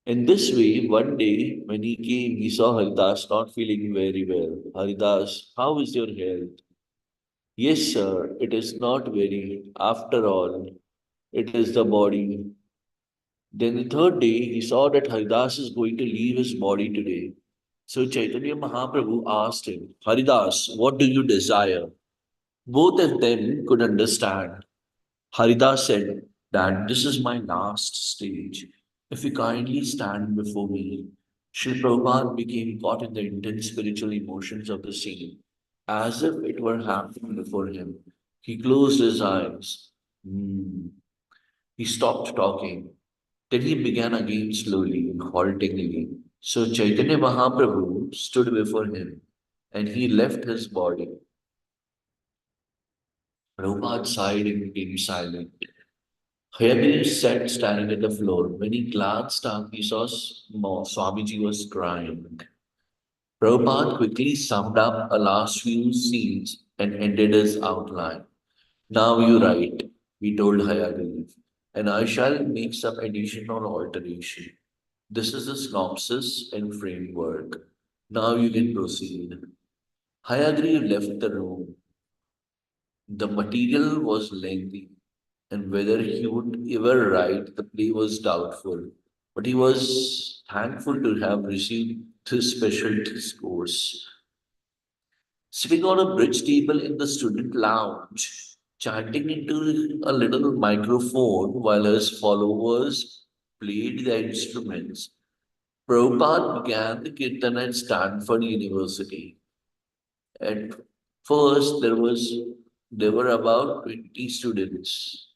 In this way, one day when he came, he saw Haridas not feeling very well. Haridas, how is your health? Yes, sir, it is not very. After all, it is the body. Then the third day, he saw that Haridas is going to leave his body today. So Chaitanya Mahaprabhu asked him, Haridas, what do you desire? Both of them could understand. Haridas said, Dad, this is my last stage. If you kindly stand before me. Srila Prabhupada became caught in the intense spiritual emotions of the scene, as if it were happening before him. He closed his eyes. Hmm. He stopped talking. Then he began again slowly and haltingly. So Chaitanya Mahaprabhu stood before him and he left his body. Prabhupada sighed and became silent. Hayagiri sat staring at the floor. When he glanced up, he saw Swamiji was crying. Prabhupada quickly summed up a last few scenes and ended his outline. Now you write, he told Hayagiri, and I shall make some addition or alteration. This is the synopsis and framework. Now you can proceed. Hayagiri left the room. The material was lengthy, and whether he would ever write the play was doubtful. But he was thankful to have received this special discourse. Sitting on a bridge table in the student lounge, chanting into a little microphone while his followers played their instruments, Prabhupada began the Kirtan at Stanford University. At first, there were about 20 students,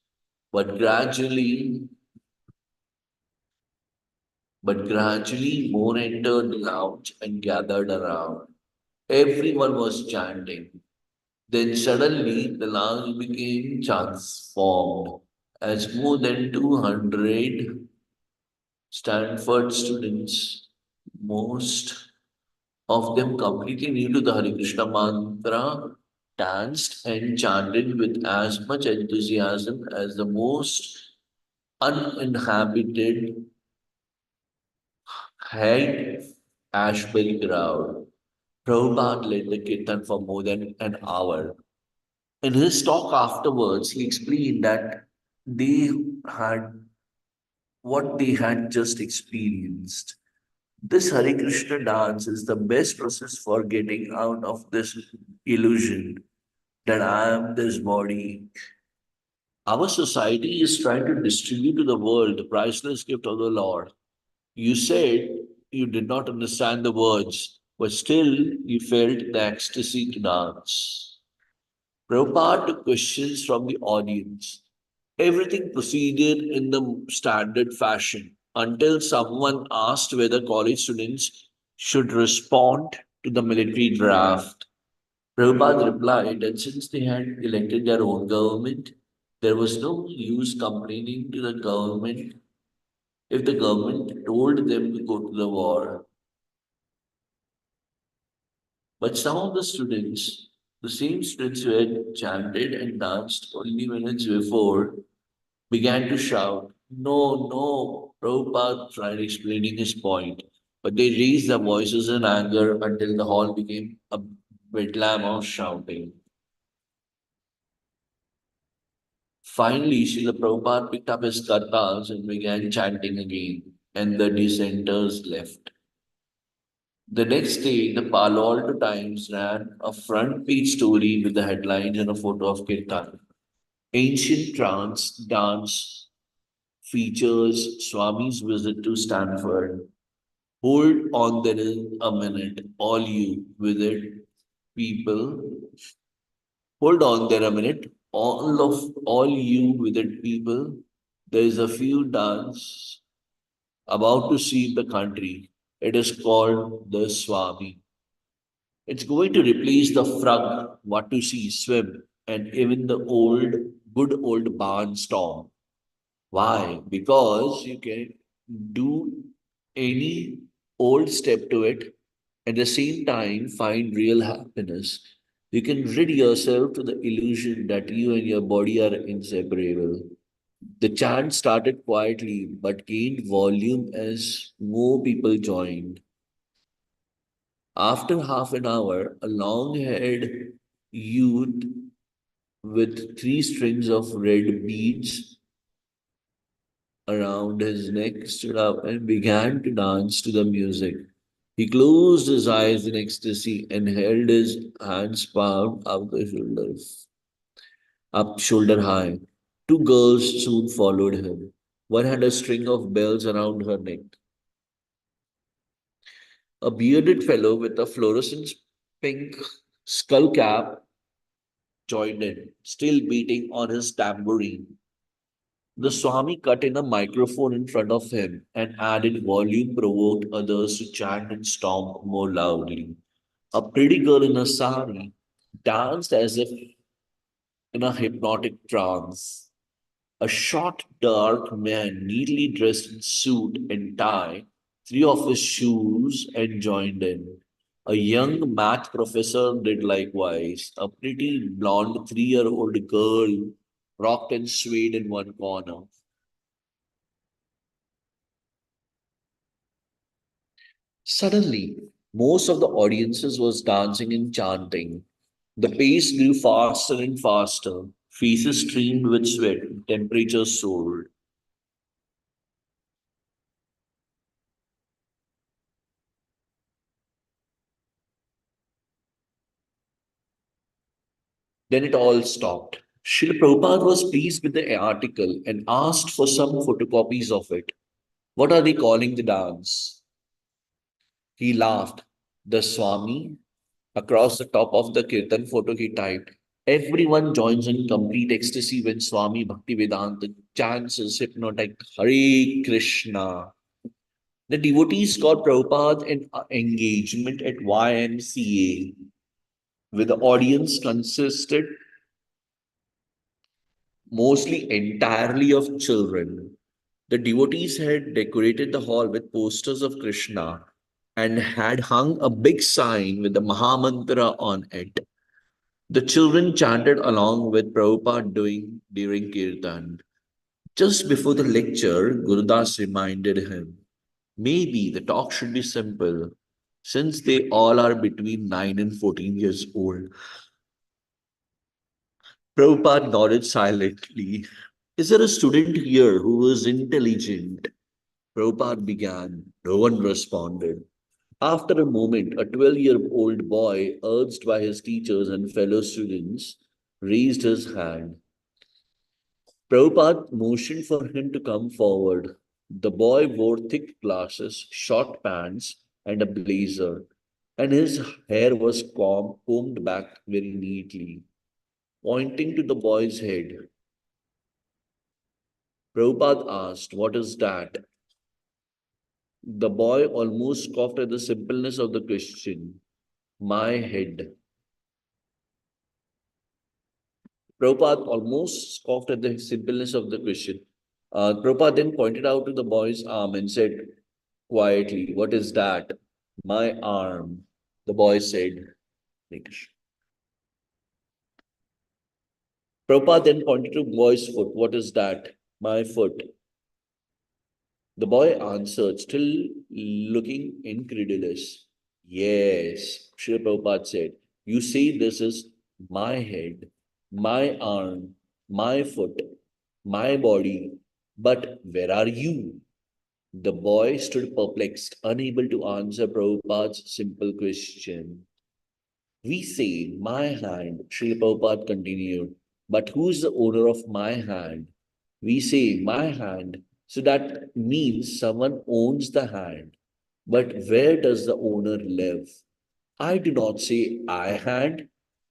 but gradually more entered the lounge and gathered around. Everyone was chanting. Then suddenly the lounge became transformed as more than 200 Stanford students, most of them completely new to the Hare Krishna mantra, danced and chanted with as much enthusiasm as the most uninhabited Hyde Ashbury crowd. Prabhupada led the kirtan for more than an hour. In his talk afterwards, he explained that they had what they had just experienced. This Hare Krishna dance is the best process for getting out of this illusion that I am this body. Our society is trying to distribute to the world the priceless gift of the Lord. You said you did not understand the words, but still you felt the ecstasy to dance. Prabhupada took questions from the audience. Everything proceeded in the standard fashion until someone asked whether college students should respond to the military draft. Prabhupada replied that since they had elected their own government, there was no use complaining to the government if the government told them to go to the war. But some of the students, the same students who had chanted and danced only minutes before, began to shout, "No, no!" Prabhupada tried explaining his point, but they raised their voices in anger until the hall became a bedlam of shouting. Finally, Srila Prabhupada picked up his kartals and began chanting again, and the dissenters left. The next day, the Palo Alto Times ran a front page story with the headlines and a photo of Kirtan. Ancient trance dance features Swami's visit to Stanford. Hold on there is a minute, all you with it people. Hold on there a minute, all you with it people. There is a few dance about to sweep the country. It is called the Swami. It's going to replace the frog, what to see, swim, and even the good old barnstorm. Why? Because you can do any old step to it, at the same time find real happiness. You can rid yourself to the illusion that you and your body are inseparable. The chant started quietly but gained volume as more people joined. After half an hour, a long haired youth with three strings of red beads around his neck stood up and began to dance to the music. He closed his eyes in ecstasy and held his hands palm up shoulder high. Two girls soon followed him. One had a string of bells around her neck. A bearded fellow with a fluorescent pink skull cap joined in, still beating on his tambourine. The Swami cut in a microphone in front of him and added volume, provoked others to chant and stomp more loudly. A pretty girl in a sari danced as if in a hypnotic trance. A short, dark man, neatly dressed in suit and tie, threw off his shoes and joined in. A young math professor did likewise. A pretty blonde 3-year-old girl rocked and swayed in one corner. Suddenly, most of the audiences was dancing and chanting. The pace grew faster and faster. Faces streamed with sweat. Temperature soared. Then it all stopped. Srila Prabhupada was pleased with the article and asked for some photocopies of it. What are they calling the dance? He laughed. The Swami, across the top of the Kirtan photo, he typed, "Everyone joins in complete ecstasy when Swami Bhaktivedanta chants his hypnotic Hare Krishna." The devotees got Prabhupada an engagement at YMCA. with the audience consisted mostly entirely of children. The devotees had decorated the hall with posters of Krishna and had hung a big sign with the Mahamantra on it. The children chanted along with Prabhupada doing during Kirtan. Just before the lecture, Gurudas reminded him, maybe the talk should be simple, since they all are between 9 and 14 years old. Prabhupada nodded silently. Is there a student here who is intelligent? Prabhupada began. No one responded. After a moment, a 12-year-old boy, urged by his teachers and fellow students, raised his hand. Prabhupada motioned for him to come forward. The boy wore thick glasses, short pants, and a blazer, and his hair was combed back very neatly. Pointing to the boy's head, Prabhupada asked, what is that? The boy almost scoffed at the simpleness of the question. My head. Prabhupada almost scoffed at the simpleness of the question. Prabhupada then pointed out to the boy's arm and said quietly, what is that? My arm. The boy said, Prabhupada then pointed to the boy's foot. What is that? My foot. The boy answered, still looking incredulous. Yes, Srila Prabhupada said, you say this is my head, my arm, my foot, my body, but where are you? The boy stood perplexed, unable to answer Prabhupada's simple question. We say, my hand, Srila Prabhupada continued, but who is the owner of my hand? We say, my hand, so that means someone owns the hand. But where does the owner live? I do not say I hand,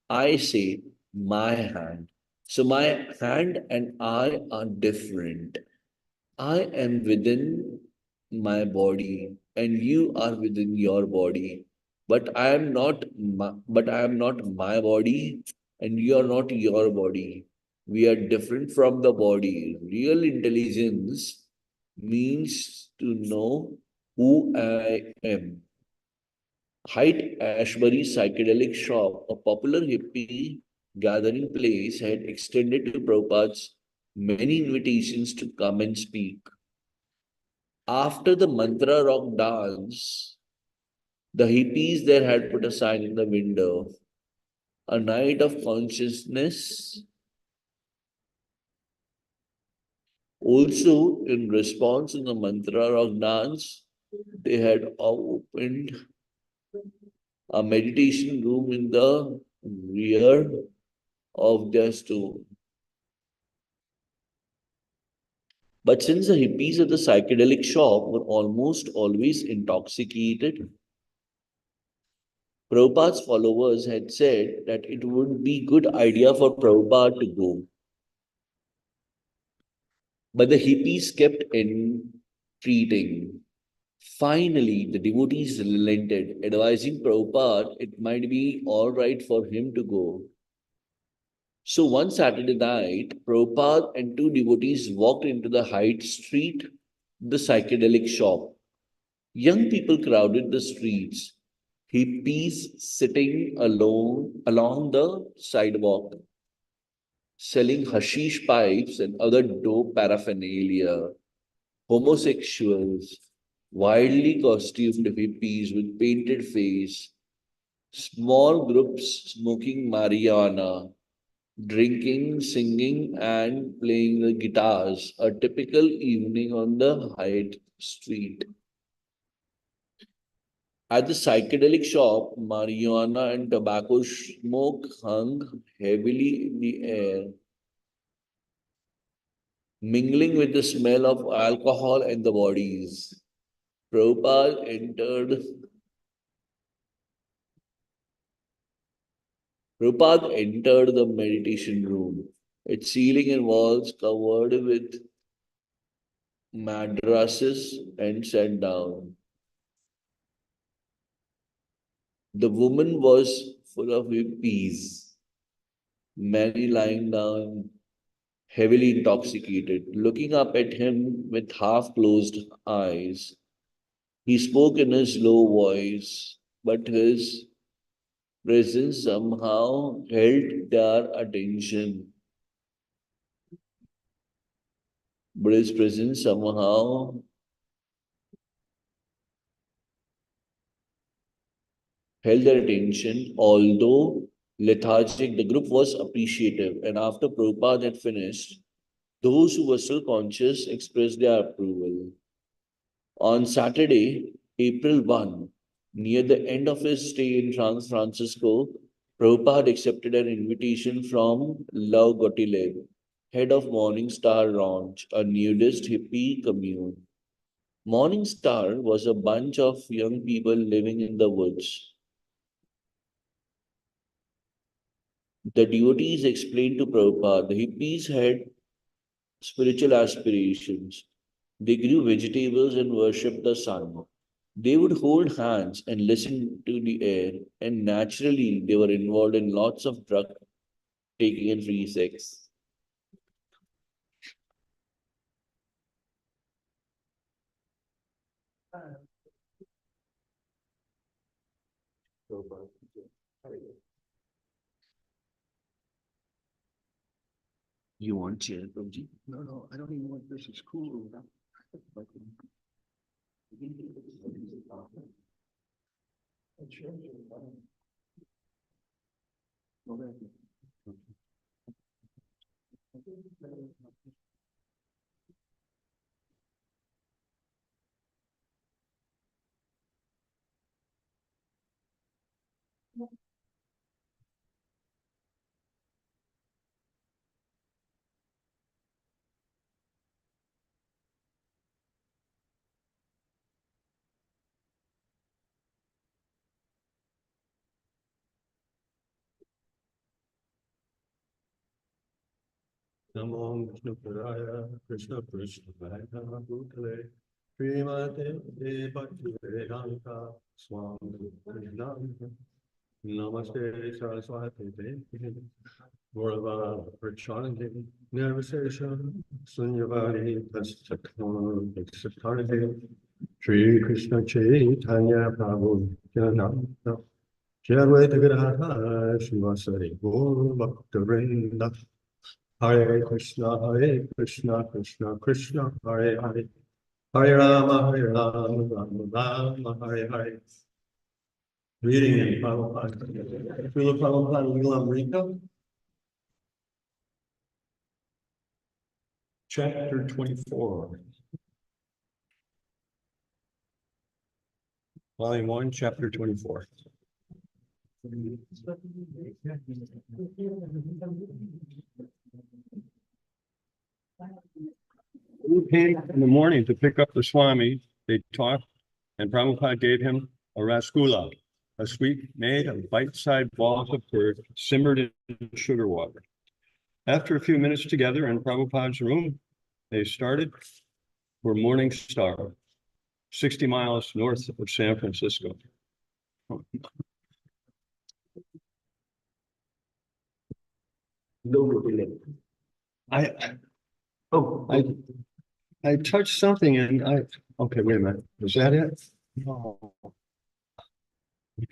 I say my hand. So my hand and I are different. I am within my body and you are within your body. But I am not my body and you are not your body. We are different from the body. Real intelligence means to know who I am. Hyde Ashbury Psychedelic Shop, a popular hippie gathering place, had extended to Prabhupada's many invitations to come and speak. After the mantra rock dance, the hippies there had put a sign in the window, a night of consciousness. Also, in response to the mantra rock dance, they had opened a meditation room in the rear of their store. But since the hippies at the psychedelic shop were almost always intoxicated, Prabhupada's followers had said that it would be good idea for Prabhupada to go. But the hippies kept entreating. Finally, the devotees relented, advising Prabhupada it might be all right for him to go. So one Saturday night, Prabhupada and two devotees walked into the Hyde Street, the psychedelic shop. Young people crowded the streets, hippies sitting alone along the sidewalk, selling hashish pipes and other dope paraphernalia, homosexuals, wildly costumed hippies with painted face, small groups smoking marijuana, drinking, singing, and playing the guitars, a typical evening on the Hyde Street. At the psychedelic shop, marijuana and tobacco smoke hung heavily in the air, mingling with the smell of alcohol and the bodies. Prabhupada entered the meditation room, its ceiling and walls covered with madrasses, and sat down. The woman was full of hippies, many lying down, heavily intoxicated, looking up at him with half closed eyes. He spoke in his low voice, but his presence somehow held their attention. But his presence somehow held their attention, although lethargic. The group was appreciative, and after Prabhupada had finished, those who were still conscious expressed their approval. On Saturday, April 1, near the end of his stay in San Francisco, Prabhupada accepted an invitation from Love Gottlieb, head of Morning Star Ranch, a nudist hippie commune. Morning Star was a bunch of young people living in the woods. The devotees explained to Prabhupada the hippies had spiritual aspirations. They grew vegetables and worshipped the sun. They would hold hands and listen to the air, and naturally, they were involved in lots of drug taking and free sex. You want chair, Prabhuji? No, no, I don't even want this. It's cool. Namo Vishnu Padaya Krishna Krishna Bhaya Bhutale Srimate Bhakti Vedanta Swami Krishnamita Namaste Saraswati Devi Gurava Prachanandi Nirvisesha Sunyavadi Tastakam Satarthi Shri Krishna Chaitanya Prabhu Nityananda Shadvaita Gadaha Shivasari Gaur Bhakta Hare Krishna, Krishna Krishna, Hare Hare, Hare Rama, Rama, Hare Hare. Reading in Prabhupada, Srila Prabhupada Lilamrita, chapter 24. Volume 1, chapter 24. He came in the morning to pick up the Swami. They talked, and Prabhupada gave him a rasgulla, a sweet made of bite-sized balls of curd simmered in sugar water. After a few minutes together in Prabhupada's room, they started for Morning Star, 60 miles north of San Francisco. I touched something and okay, wait a minute. Was that it? No. Okay.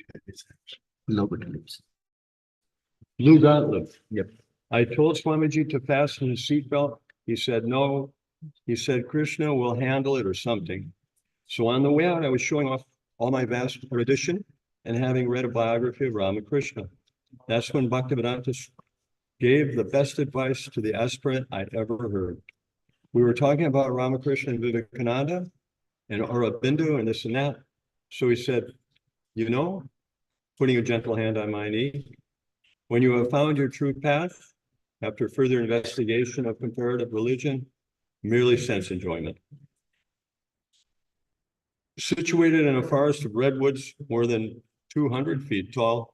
Blue Gauntlet. Yep. I told Swamiji to fasten his seatbelt. He said no. He said Krishna will handle it or something. So on the way out, I was showing off all my vast erudition and having read a biography of Ramakrishna. That's when Bhaktivedanta gave the best advice to the aspirant I'd ever heard. We were talking about Ramakrishna and Vivekananda and Aurobindo and this and that. So he said, you know, putting a gentle hand on my knee, when you have found your true path, after further investigation of comparative religion, merely sense enjoyment. Situated in a forest of redwoods more than 200 feet tall,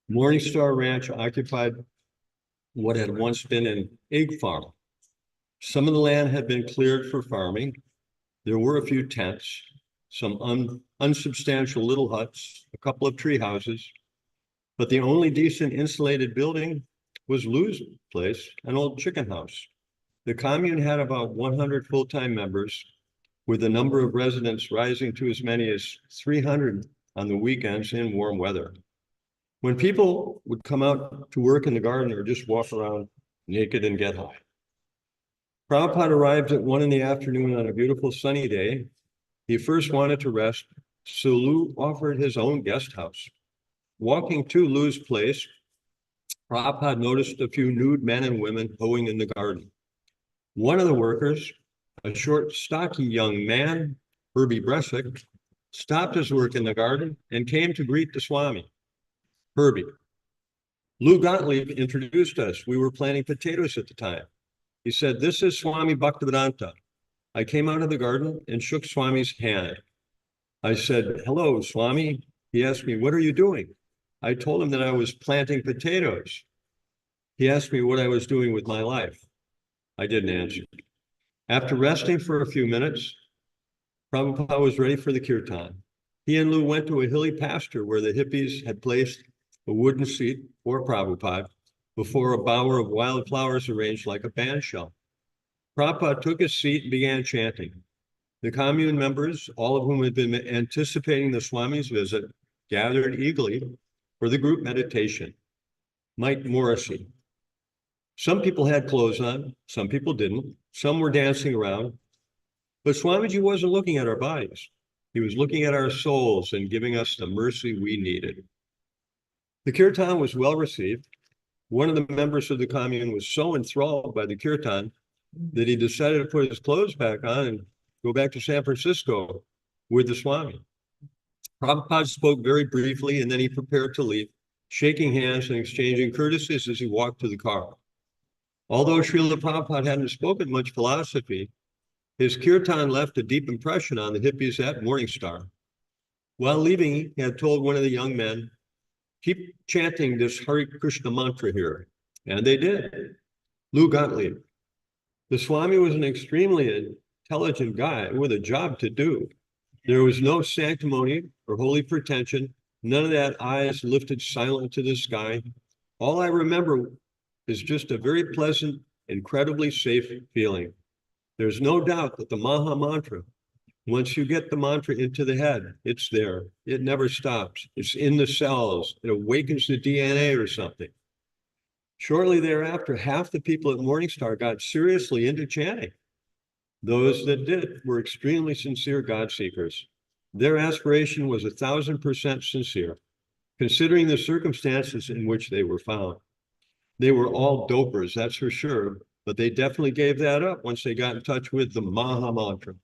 Morning Star Ranch occupied what had once been an egg farm. Some of the land had been cleared for farming. There were a few tents, some unsubstantial little huts, a couple of tree houses, But the only decent insulated building was Lou's place, an old chicken house. The commune had about 100 full-time members, with the number of residents rising to as many as 300 on the weekends in warm weather. When people would come out to work in the garden or just walk around naked and get high. Prabhupada arrived at 1 in the afternoon on a beautiful sunny day. He first wanted to rest, so Lou offered his own guest house. Walking to Lou's place, Prabhupada noticed a few nude men and women hoeing in the garden. One of the workers, a short, stocky young man, Herbie Bresick, stopped his work in the garden and came to greet the Swami. Herbie. Lou Gottlieb introduced us. We were planting potatoes at the time. He said, "This is Swami Bhaktivedanta." I came out of the garden and shook Swami's hand. I said, "Hello, Swami." He asked me, "What are you doing?" I told him that I was planting potatoes. He asked me what I was doing with my life. I didn't answer. After resting for a few minutes, Prabhupada was ready for the kirtan. He and Lou went to a hilly pasture where the hippies had placed a wooden seat for Prabhupada before a bower of wild flowers arranged like a band shell. Prabhupada took his seat and began chanting. The commune members, all of whom had been anticipating the Swami's visit, gathered eagerly for the group meditation. Mike Morrissey. Some people had clothes on, some people didn't. Some were dancing around. But Swamiji wasn't looking at our bodies. He was looking at our souls and giving us the mercy we needed. The kirtan was well received. One of the members of the commune was so enthralled by the kirtan that he decided to put his clothes back on and go back to San Francisco with the Swami. Prabhupada spoke very briefly and then he prepared to leave, shaking hands and exchanging courtesies as he walked to the car. Although Srila Prabhupada hadn't spoken much philosophy, his kirtan left a deep impression on the hippies at Morningstar. While leaving, he had told one of the young men, "Keep chanting this Hare Krishna mantra here." And they did. Lou Gottlieb. The Swami was an extremely intelligent guy with a job to do. There was no sanctimony or holy pretension, none of that eyes lifted silent to the sky. All I remember is just a very pleasant, incredibly safe feeling. There's no doubt that the Maha Mantra, once you get the mantra into the head, it's there. It never stops. It's in the cells. It awakens the DNA or something. Shortly thereafter, half the people at Morningstar got seriously into chanting. Those that did were extremely sincere God seekers. Their aspiration was 1,000% sincere, considering the circumstances in which they were found. They were all dopers, that's for sure, but they definitely gave that up once they got in touch with the Maha Mantra.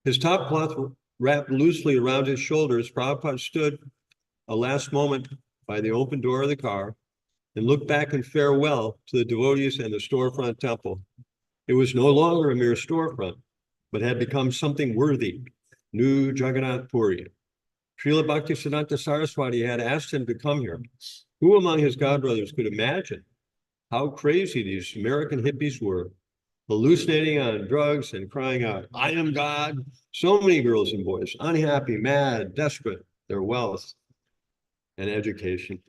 His top cloth wrapped loosely around his shoulders, Prabhupada stood a last moment by the open door of the car and looked back in farewell to the devotees and the storefront temple. It was no longer a mere storefront, but had become something worthy, new Jagannath Puri. Srila Bhaktisiddhanta Saraswati had asked him to come here. Who among his godbrothers could imagine how crazy these American hippies were, hallucinating on drugs and crying out, "I am God." So many girls and boys, unhappy, mad, desperate, their wealth and education.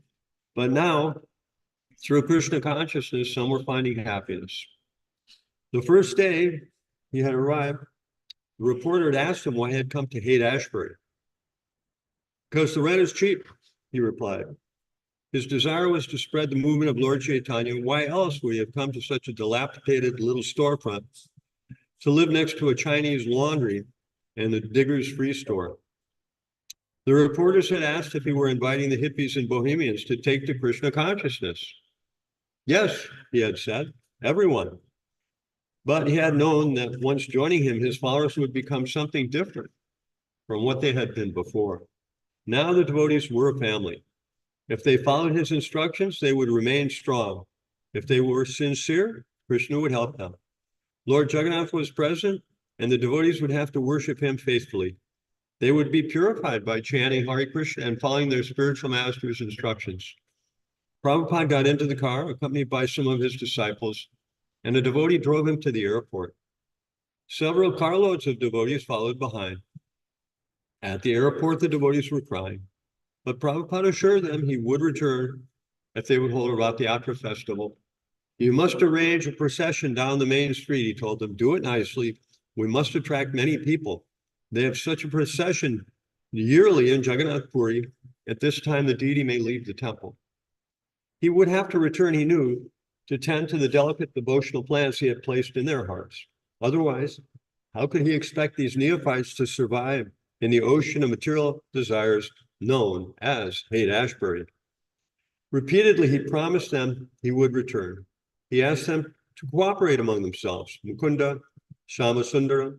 But now, through Krishna consciousness, some were finding happiness. The first day he had arrived, the reporter had asked him why he had come to Haight-Ashbury. "Because the rent is cheap," he replied. His desire was to spread the movement of Lord Chaitanya. Why else would he have come to such a dilapidated little storefront to live next to a Chinese laundry and the Digger's Free Store? The reporters had asked if he were inviting the hippies and bohemians to take to Krishna consciousness. Yes, he had said, everyone. But he had known that once joining him, his followers would become something different from what they had been before. Now the devotees were a family. If they followed his instructions, they would remain strong. If they were sincere, Krishna would help them. Lord Jagannath was present, and the devotees would have to worship him faithfully. They would be purified by chanting Hare Krishna and following their spiritual master's instructions. Prabhupada got into the car, accompanied by some of his disciples, and a devotee drove him to the airport. Several carloads of devotees followed behind. At the airport, the devotees were crying. But Prabhupada assured them he would return if they would hold a Rath Yatra festival. You must arrange a procession down the main street, he told them. Do it nicely. We must attract many people. They have such a procession yearly in Jagannath Puri. At this time, the deity may leave the temple. He would have to return, he knew, to tend to the delicate devotional plans he had placed in their hearts. Otherwise, how could he expect these neophytes to survive in the ocean of material desires known as Haight-Ashbury? Repeatedly, he promised them he would return. He asked them to cooperate among themselves. Mukunda, Shamasundara,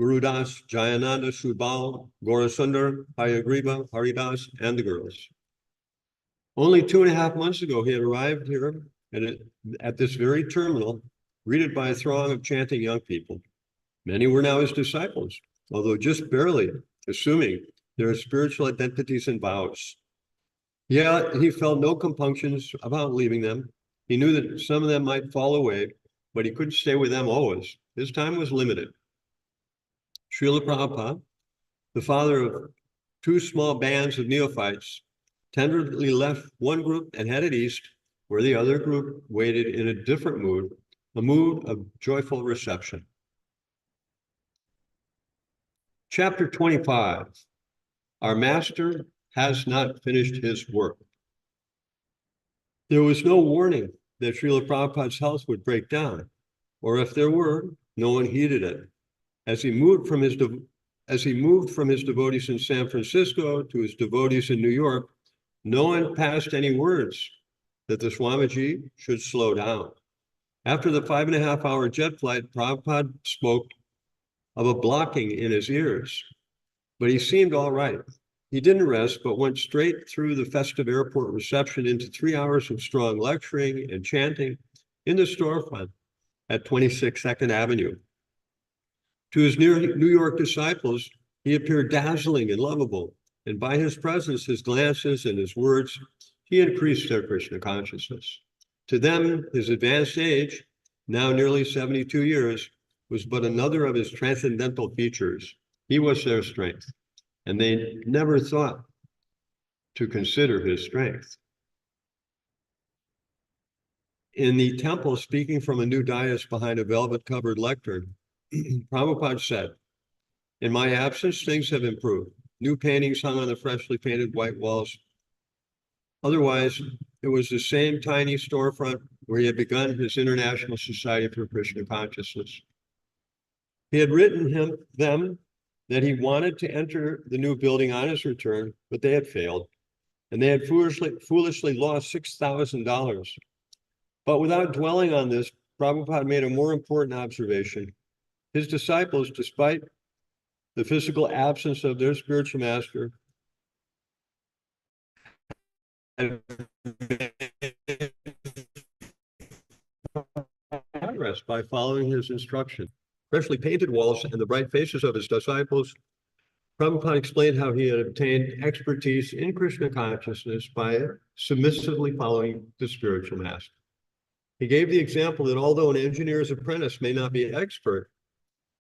Gurudas, Jayananda, Subal, Gaurasundar, Hayagriva, Haridas, and the girls. Only 2.5 months ago, he had arrived here at this very terminal, greeted by a throng of chanting young people. Many were now his disciples, although just barely, assuming their spiritual identities and vows. Yet he felt no compunctions about leaving them. He knew that some of them might fall away, but he couldn't stay with them always. His time was limited. Srila Prabhupada, the father of 2 small bands of neophytes, tenderly left one group and headed east, where the other group waited in a different mood, a mood of joyful reception. Chapter 25, our master has not finished his work. There was no warning that Srila Prabhupada's health would break down, or if there were, no one heeded it. As he moved from his devotees in San Francisco to his devotees in New York, no one passed any words that the Swamiji should slow down. After the 5.5-hour jet flight, Prabhupada spoke of a blocking in his ears, but he seemed all right. He didn't rest, but went straight through the festive airport reception into 3 hours of strong lecturing and chanting in the storefront at 26 2nd Avenue. To his New York disciples, he appeared dazzling and lovable, and by his presence, his glances, and his words, he increased their Krishna consciousness. To them, his advanced age, now nearly 72 years, was but another of his transcendental features. He was their strength, and they never thought to consider his strength. In the temple, speaking from a new dais behind a velvet-covered lectern, Prabhupada said, "In my absence, things have improved. New paintings hung on the freshly painted white walls. Otherwise, it was the same tiny storefront where he had begun his International Society for Krishna Consciousness. He had written them that he wanted to enter the new building on his return, but they had failed, and they had foolishly lost $6,000. But without dwelling on this, Prabhupada made a more important observation. His disciples, despite the physical absence of their spiritual master, had progress by following his instruction. Freshly painted walls and the bright faces of his disciples, Prabhupada explained how he had obtained expertise in Krishna consciousness by submissively following the spiritual master. He gave the example that although an engineer's apprentice may not be an expert,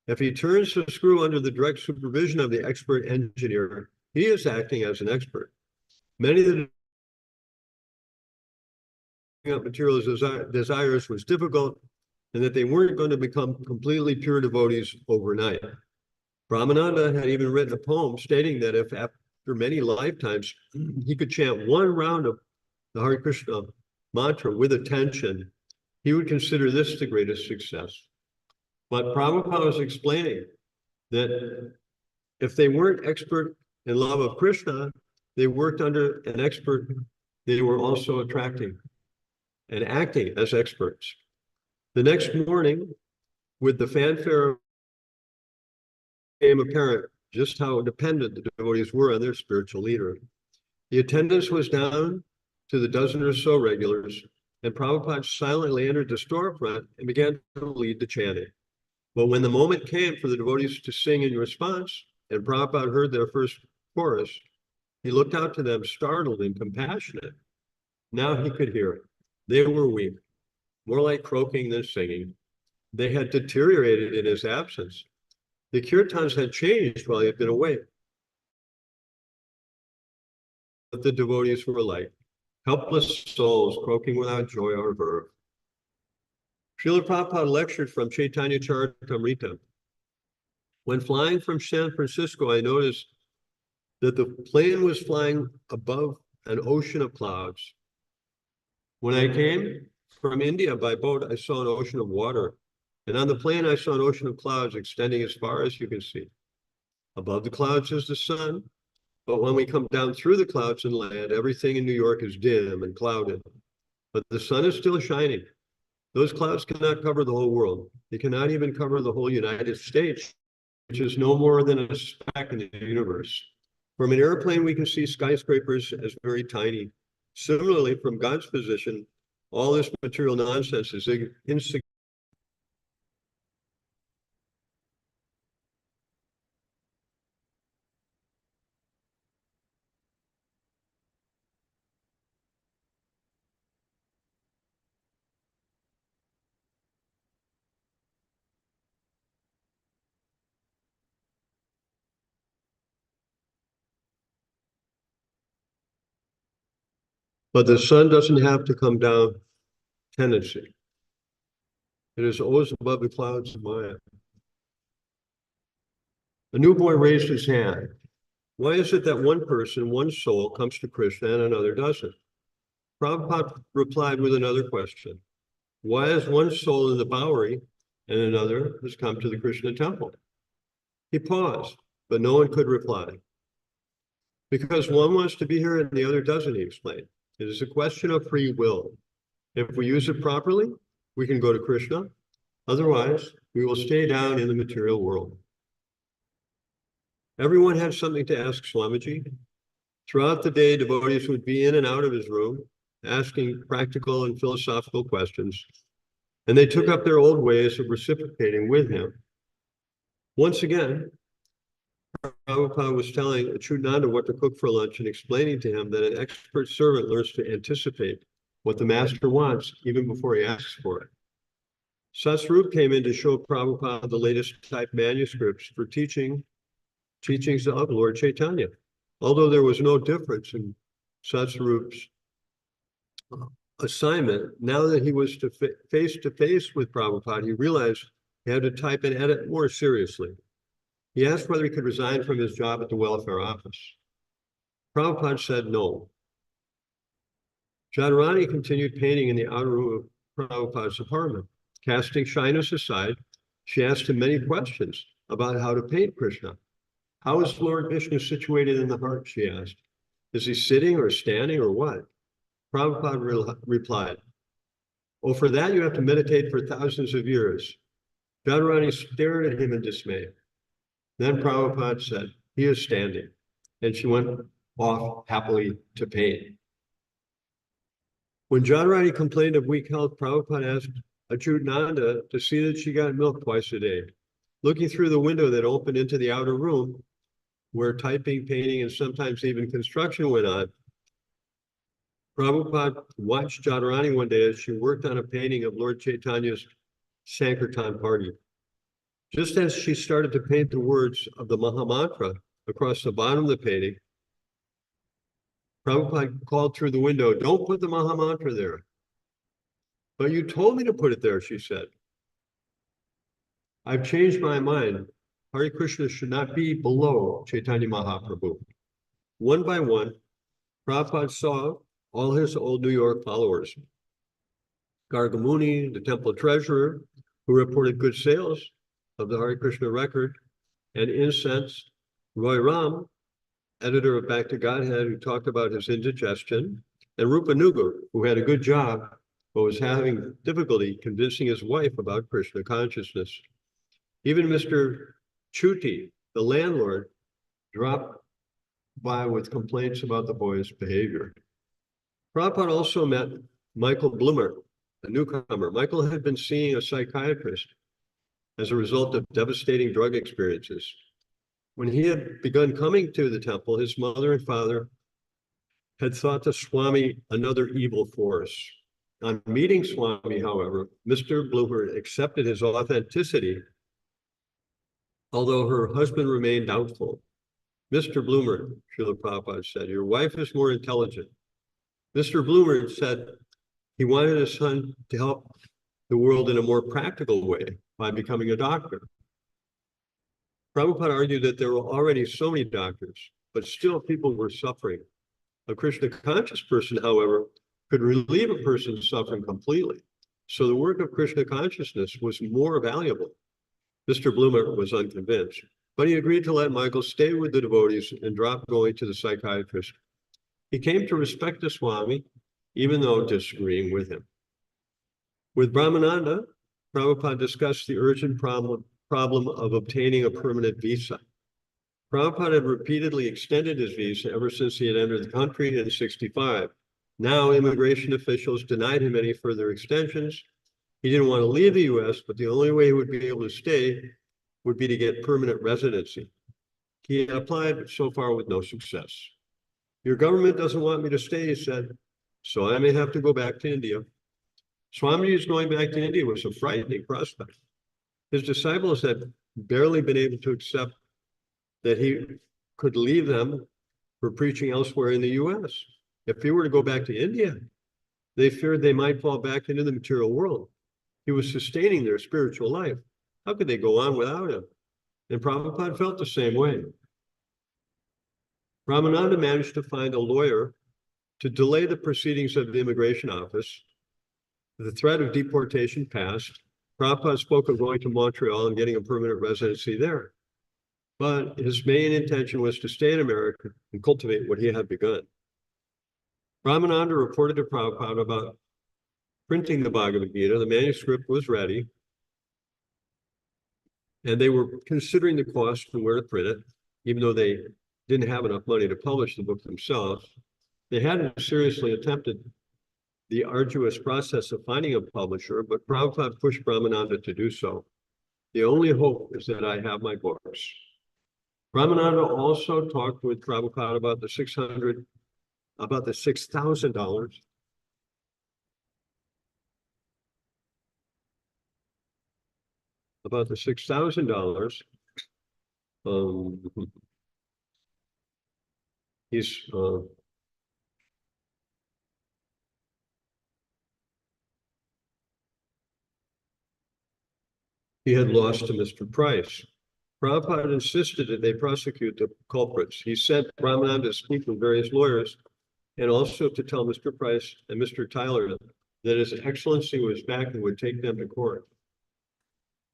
if he turns the screw under the direct supervision of the expert engineer, he is acting as an expert. Many of the material desires was difficult, and that they weren't going to become completely pure devotees overnight. Brahmananda had even written a poem stating that if after many lifetimes he could chant one round of the Hare Krishna mantra with attention, he would consider this the greatest success. But Prabhupada was explaining that if they weren't expert in love of Krishna, they worked under an expert they were also attracting and acting as experts. The next morning, with the fanfare, became apparent just how dependent the devotees were on their spiritual leader. The attendance was down to the dozen or so regulars, and Prabhupada silently entered the storefront and began to lead the chanting. But when the moment came for the devotees to sing in response, and Prabhupada heard their first chorus, he looked out to them startled and compassionate. Now he could hear it. They were weak, more like croaking than singing. They had deteriorated in his absence. The kirtans had changed while he had been away. the devotees were like, helpless souls croaking without joy or verve. Srila Prabhupada lectured from Chaitanya Charitamrita. When flying from San Francisco, I noticed that the plane was flying above an ocean of clouds. When I came from India by boat, I saw an ocean of water. And on the plane, I saw an ocean of clouds extending as far as you can see. Above the clouds is the sun. But when we come down through the clouds and land, everything in New York is dim and clouded. But the sun is still shining. Those clouds cannot cover the whole world. They cannot even cover the whole United States, which is no more than a speck in the universe. From an airplane, we can see skyscrapers as very tiny. Similarly, from God's position, all this material nonsense is insignificant. But the sun doesn't have to come down tendency. It is always above the clouds of Maya. A new boy raised his hand. Why is it that one person, one soul, comes to Krishna and another doesn't? Prabhupada replied with another question. Why is one soul in the Bowery and another has come to the Krishna temple? He paused, but no one could reply. Because one wants to be here and the other doesn't, he explained. It is a question of free will. If we use it properly, we can go to Krishna. Otherwise, we will stay down in the material world. Everyone had something to ask Swamiji. Throughout the day, devotees would be in and out of his room, asking practical and philosophical questions, and they took up their old ways of reciprocating with him. Once again, Prabhupada was telling Achyutananda what to cook for lunch and explaining to him that an expert servant learns to anticipate what the master wants even before he asks for it. Satsvarup came in to show Prabhupada the latest type manuscripts for teachings of Lord Chaitanya. Although there was no difference in Satsvarup's assignment, now that he was face to face with Prabhupada, he realized he had to type and edit more seriously. He asked whether he could resign from his job at the welfare office. Prabhupada said no. Jadharani continued painting in the outer room of Prabhupada's apartment. Casting shyness aside, she asked him many questions about how to paint Krishna. How is Lord Vishnu situated in the heart, she asked. Is he sitting or standing or what? Prabhupada replied, oh, for that you have to meditate for thousands of years. Jadharani stared at him in dismay. Then Prabhupada said, he is standing. And she went off happily to paint. When Jadharani complained of weak health, Prabhupada asked Achyutananda to see that she got milk twice a day. Looking through the window that opened into the outer room, where typing, painting, and sometimes even construction went on, Prabhupada watched Jadharani one day as she worked on a painting of Lord Chaitanya's Sankirtan party. Just as she started to paint the words of the Mahamantra across the bottom of the painting, Prabhupada called through the window, don't put the Mahamantra there. But you told me to put it there, she said. I've changed my mind. Hare Krishna should not be below Chaitanya Mahaprabhu. One by one, Prabhupada saw all his old New York followers. Gargamuni, the temple treasurer, who reported good sales of the Hare Krishna record, and incense, Roy Ram, editor of Back to Godhead, who talked about his indigestion, and Rupanuga, who had a good job, but was having difficulty convincing his wife about Krishna consciousness. Even Mr. Chuti, the landlord, dropped by with complaints about the boy's behavior. Prabhupada also met Michael Bloomer, a newcomer. Michael had been seeing a psychiatrist as a result of devastating drug experiences. When he had begun coming to the temple, his mother and father had thought the Swami another evil force. On meeting Swami, however, Mr. Bloomer accepted his authenticity, although her husband remained doubtful. Mr. Bloomer, Srila Prabhupada said, your wife is more intelligent. Mr. Bloomer said he wanted his son to help the world in a more practical way by becoming a doctor. Prabhupada argued that there were already so many doctors, but still people were suffering. A Krishna conscious person, however, could relieve a person's suffering completely. So the work of Krishna consciousness was more valuable. Mr. Bloomer was unconvinced, but he agreed to let Michael stay with the devotees and drop going to the psychiatrist. He came to respect the Swami, even though disagreeing with him. With Brahmananda, Prabhupada discussed the urgent problem of obtaining a permanent visa. Prabhupada had repeatedly extended his visa ever since he had entered the country in '65. Now immigration officials denied him any further extensions. He didn't want to leave the US, but the only way he would be able to stay would be to get permanent residency. He had applied so far with no success. Your government doesn't want me to stay, he said, so I may have to go back to India. Swamiji's going back to India was a frightening prospect. His disciples had barely been able to accept that he could leave them for preaching elsewhere in the US. If he were to go back to India, they feared they might fall back into the material world. He was sustaining their spiritual life. How could they go on without him? And Prabhupada felt the same way. Ramananda managed to find a lawyer to delay the proceedings of the immigration office. The threat of deportation passed. Prabhupada spoke of going to Montreal and getting a permanent residency there. But his main intention was to stay in America and cultivate what he had begun. Ramananda reported to Prabhupada about printing the Bhagavad Gita. The manuscript was ready, and they were considering the cost and where to print it, even though they didn't have enough money to publish the book themselves. They hadn't seriously attempted the arduous process of finding a publisher, but Prabhupada pushed Brahmananda to do so. The only hope is that I have my books. Brahmananda also talked with Prabhupada about the $6,000, about the $6,000 he had lost to Mr. Price. Prabhupada insisted that they prosecute the culprits. He sent Brahmananda to speak with various lawyers and also to tell Mr. Price and Mr. Tyler that His Excellency was back and would take them to court.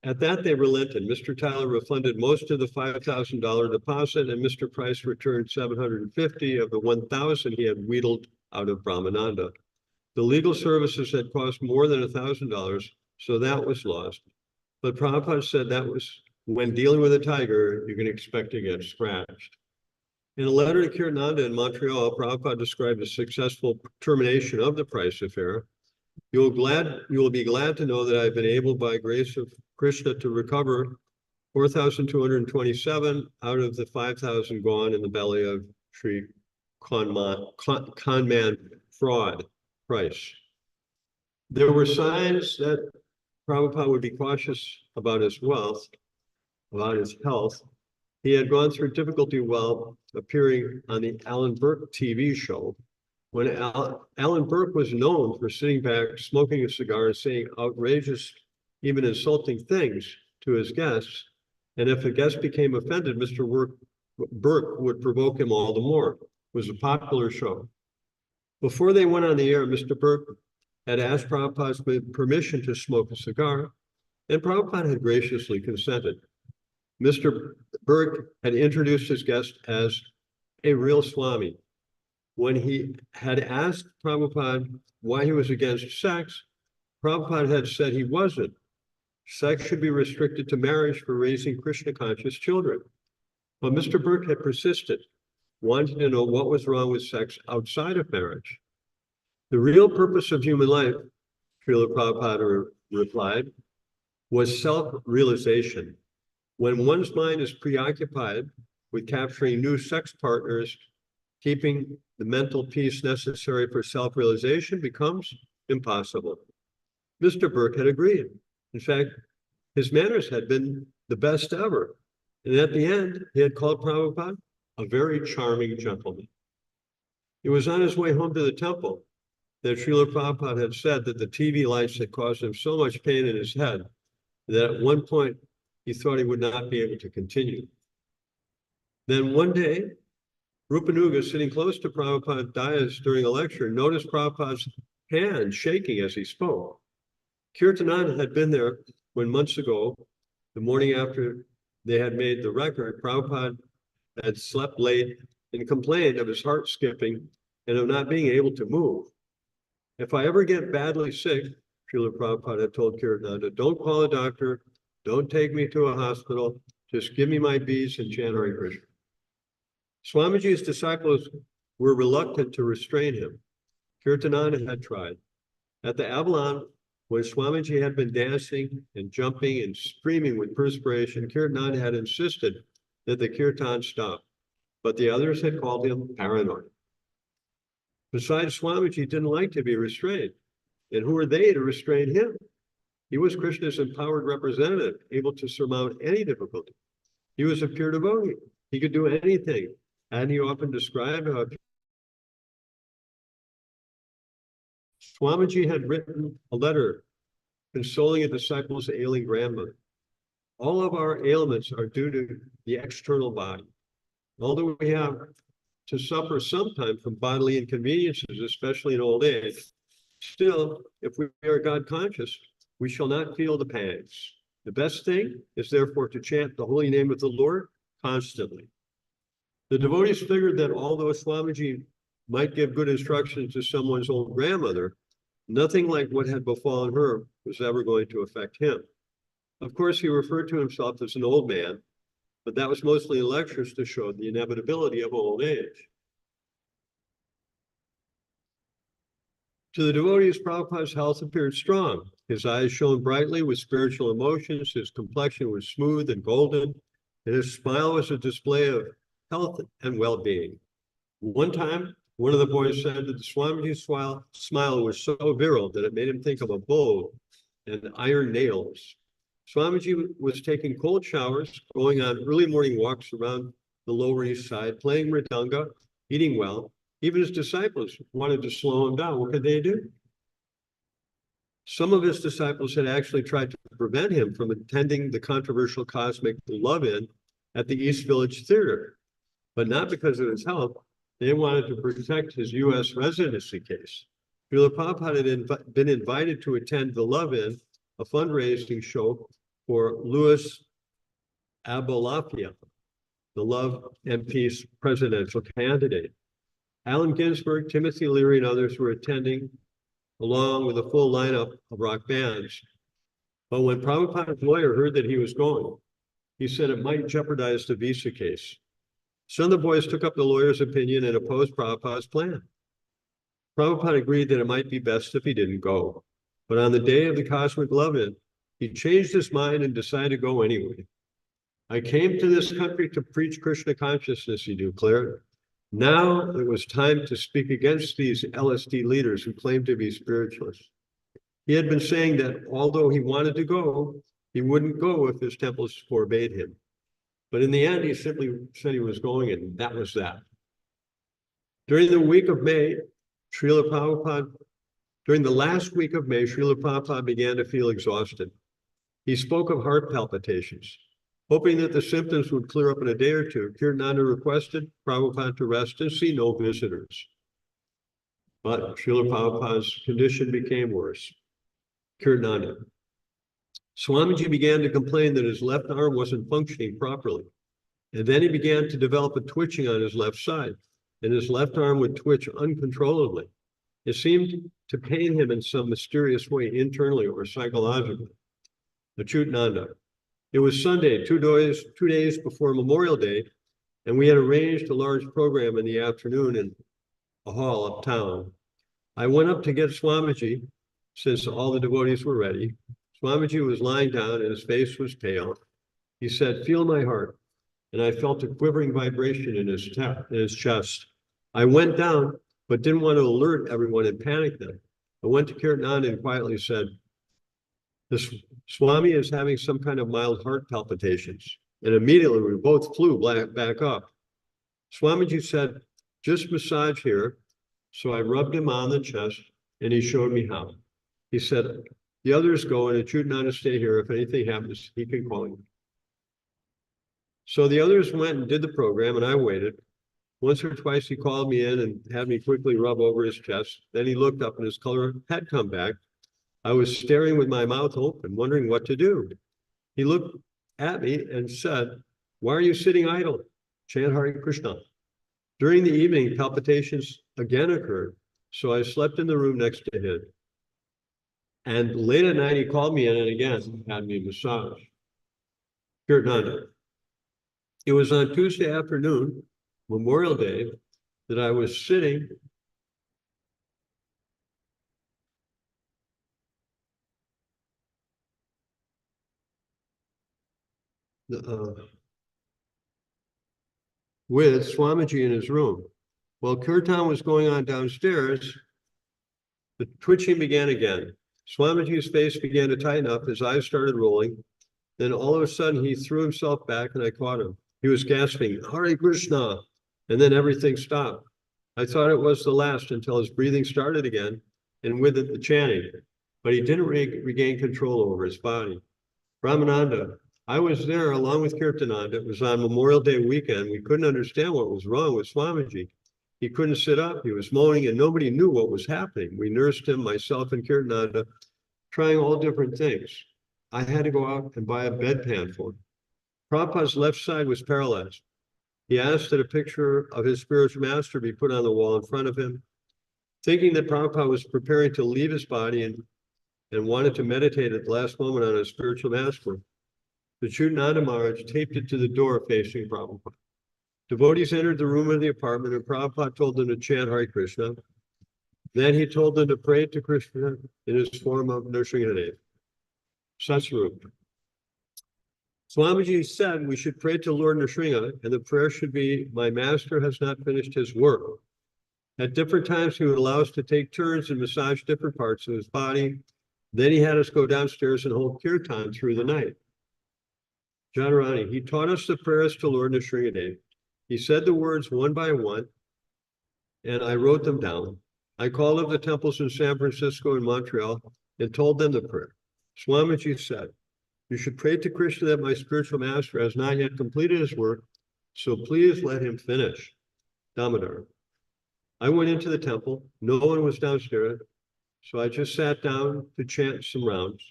At that, they relented. Mr. Tyler refunded most of the $5,000 deposit, and Mr. Price returned $750 of the $1,000 he had wheedled out of Brahmananda. The legal services had cost more than $1,000, so that was lost. But Prabhupada said that was when dealing with a tiger, you can expect to get scratched. In a letter to Kirtananda in Montreal, Prabhupada described a successful termination of the Price affair. You will be glad to know that I've been able, by grace of Krishna, to recover 4,227 out of the 5,000 gone in the belly of Sri Conman fraud Price. There were signs that Prabhupada would be cautious about his wealth, about his health. He had gone through difficulty while appearing on the Alan Burke TV show, when Alan Burke was known for sitting back, smoking a cigar, and saying outrageous, even insulting things to his guests. And if a guest became offended, Mr. Burke would provoke him all the more. It was a popular show. Before they went on the air, Mr. Burke had asked Prabhupada's permission to smoke a cigar, and Prabhupada had graciously consented. Mr. Burke had introduced his guest as a real Swami. When he had asked Prabhupada why he was against sex, Prabhupada had said he wasn't. Sex should be restricted to marriage for raising Krishna-conscious children. But Mr. Burke had persisted, wanting to know what was wrong with sex outside of marriage. The real purpose of human life, Srila Prabhupada replied, was self-realization. When one's mind is preoccupied with capturing new sex partners, keeping the mental peace necessary for self-realization becomes impossible. Mr. Burke had agreed. In fact, his manners had been the best ever. And at the end, he had called Prabhupada a very charming gentleman. It was on his way home to the temple that Srila Prabhupada had said that the TV lights had caused him so much pain in his head that at one point he thought he would not be able to continue. Then one day, Rupanuga, sitting close to Prabhupada's dais during a lecture, noticed Prabhupada's hand shaking as he spoke. Kirtananda had been there when months ago, the morning after they had made the record, Prabhupada had slept late and complained of his heart skipping and of not being able to move. If I ever get badly sick, Srila Prabhupada had told Kirtananda, don't call a doctor, don't take me to a hospital, just give me my beads and chant Hare Krishna. Swamiji's disciples were reluctant to restrain him. Kirtananda had tried. At the Avalon, when Swamiji had been dancing and jumping and screaming with perspiration, Kirtananda had insisted that the kirtan stop, but the others had called him paranoid. Besides, Swamiji didn't like to be restrained, and who were they to restrain him? He was Krishna's empowered representative, able to surmount any difficulty. He was a pure devotee. He could do anything. And he often described how Swamiji had written a letter consoling a disciple's ailing grandmother. All of our ailments are due to the external body. Although we have to suffer sometimes from bodily inconveniences, especially in old age, still, if we are God conscious, we shall not feel the pangs. The best thing is therefore to chant the holy name of the Lord constantly. The devotees figured that although Swamiji might give good instructions to someone's old grandmother, nothing like what had befallen her was ever going to affect him. Of course, he referred to himself as an old man, but that was mostly in lectures to show the inevitability of old age. To the devotees, Prabhupada's health appeared strong. His eyes shone brightly with spiritual emotions, his complexion was smooth and golden, and his smile was a display of health and well-being. One time, one of the boys said that the Swamiji's smile was so virile that it made him think of a bull and iron nails. Swamiji was taking cold showers, going on early morning walks around the Lower East Side, playing mridanga, eating well. Even his disciples wanted to slow him down. What could they do? Some of his disciples had actually tried to prevent him from attending the controversial cosmic love-in at the East Village Theater, but not because of his health. They wanted to protect his U.S. residency case. Srila Prabhupada had been invited to attend the Love-In, a fundraising show for Louis Abulafia, the Love and Peace presidential candidate. Allen Ginsberg, Timothy Leary, and others were attending, along with a full lineup of rock bands. But when Prabhupada's lawyer heard that he was going, he said it might jeopardize the visa case. Some of the boys took up the lawyer's opinion and opposed Prabhupada's plan. Prabhupada agreed that it might be best if he didn't go. But on the day of the cosmic love-in, he changed his mind and decided to go anyway. I came to this country to preach Krishna consciousness, he declared. Now it was time to speak against these LSD leaders who claimed to be spiritualists. He had been saying that although he wanted to go, he wouldn't go if his temples forbade him. But in the end, he simply said he was going, and that was that. During the week of May, during the last week of May, Srila Prabhupada began to feel exhausted. He spoke of heart palpitations. Hoping that the symptoms would clear up in a day or two, Kirtananda requested Prabhupada to rest and see no visitors. But Srila Prabhupada's condition became worse. Kirtananda. Swamiji began to complain that his left arm wasn't functioning properly. And then he began to develop a twitching on his left side, and his left arm would twitch uncontrollably. It seemed to pain him in some mysterious way, internally or psychologically. Achyutananda. It was Sunday, 2 days before Memorial Day, and we had arranged a large program in the afternoon in a hall uptown. I went up to get Swamiji, since all the devotees were ready. Swamiji was lying down and his face was pale. He said, "Feel my heart." And I felt a quivering vibration in his chest. I went down, but didn't want to alert everyone and panic them. I went to Kirtananda and quietly said, "This Swami is having some kind of mild heart palpitations." And immediately we both flew back up. Swamiji said, just massage here. So I rubbed him on the chest and he showed me how. He said, the others go and Achutananda stay here. If anything happens, he can call you. So the others went and did the program and I waited. Once or twice he called me in and had me quickly rub over his chest. Then he looked up and his color had come back. I was staring with my mouth open, wondering what to do. He looked at me and said, why are you sitting idle? Chant Hare Krishna. During the evening, palpitations again occurred. So I slept in the room next to him. And late at night, he called me in and again had me massage. Kirtananda. It was on Tuesday afternoon, Memorial Day, that I was sitting with Swamiji in his room. While kirtan was going on downstairs, the twitching began again. Swamiji's face began to tighten up, his eyes started rolling. Then all of a sudden he threw himself back and I caught him. He was gasping, Hare Krishna, and then everything stopped. I thought it was the last until his breathing started again, and with it the chanting, but he didn't regain control over his body. Ramananda, I was there along with Kirtananda. It was on Memorial Day weekend. We couldn't understand what was wrong with Swamiji. He couldn't sit up, he was moaning, and nobody knew what was happening. We nursed him, myself and Kirtananda, trying all different things. I had to go out and buy a bedpan for him. Prabhupada's left side was paralyzed. He asked that a picture of his spiritual master be put on the wall in front of him. Thinking that Prabhupada was preparing to leave his body and wanted to meditate at the last moment on his spiritual master, the Achutananda Maharaj taped it to the door facing Prabhupada. Devotees entered the room of the apartment and Prabhupada told them to chant Hare Krishna. Then he told them to pray to Krishna in his form of Nrsimhadev. Satsvarup. Swamiji said we should pray to Lord Nrsimha, and the prayer should be, my master has not finished his work. At different times, he would allow us to take turns and massage different parts of his body. Then he had us go downstairs and hold kirtan through the night. Jadharani, he taught us the prayers to Lord Nrsimhadev. He said the words one by one, and I wrote them down. I called up the temples in San Francisco and Montreal and told them the prayer. Swamiji said, you should pray to Krishna that my spiritual master has not yet completed his work, so please let him finish. Damodar. I went into the temple. No one was downstairs, so I just sat down to chant some rounds.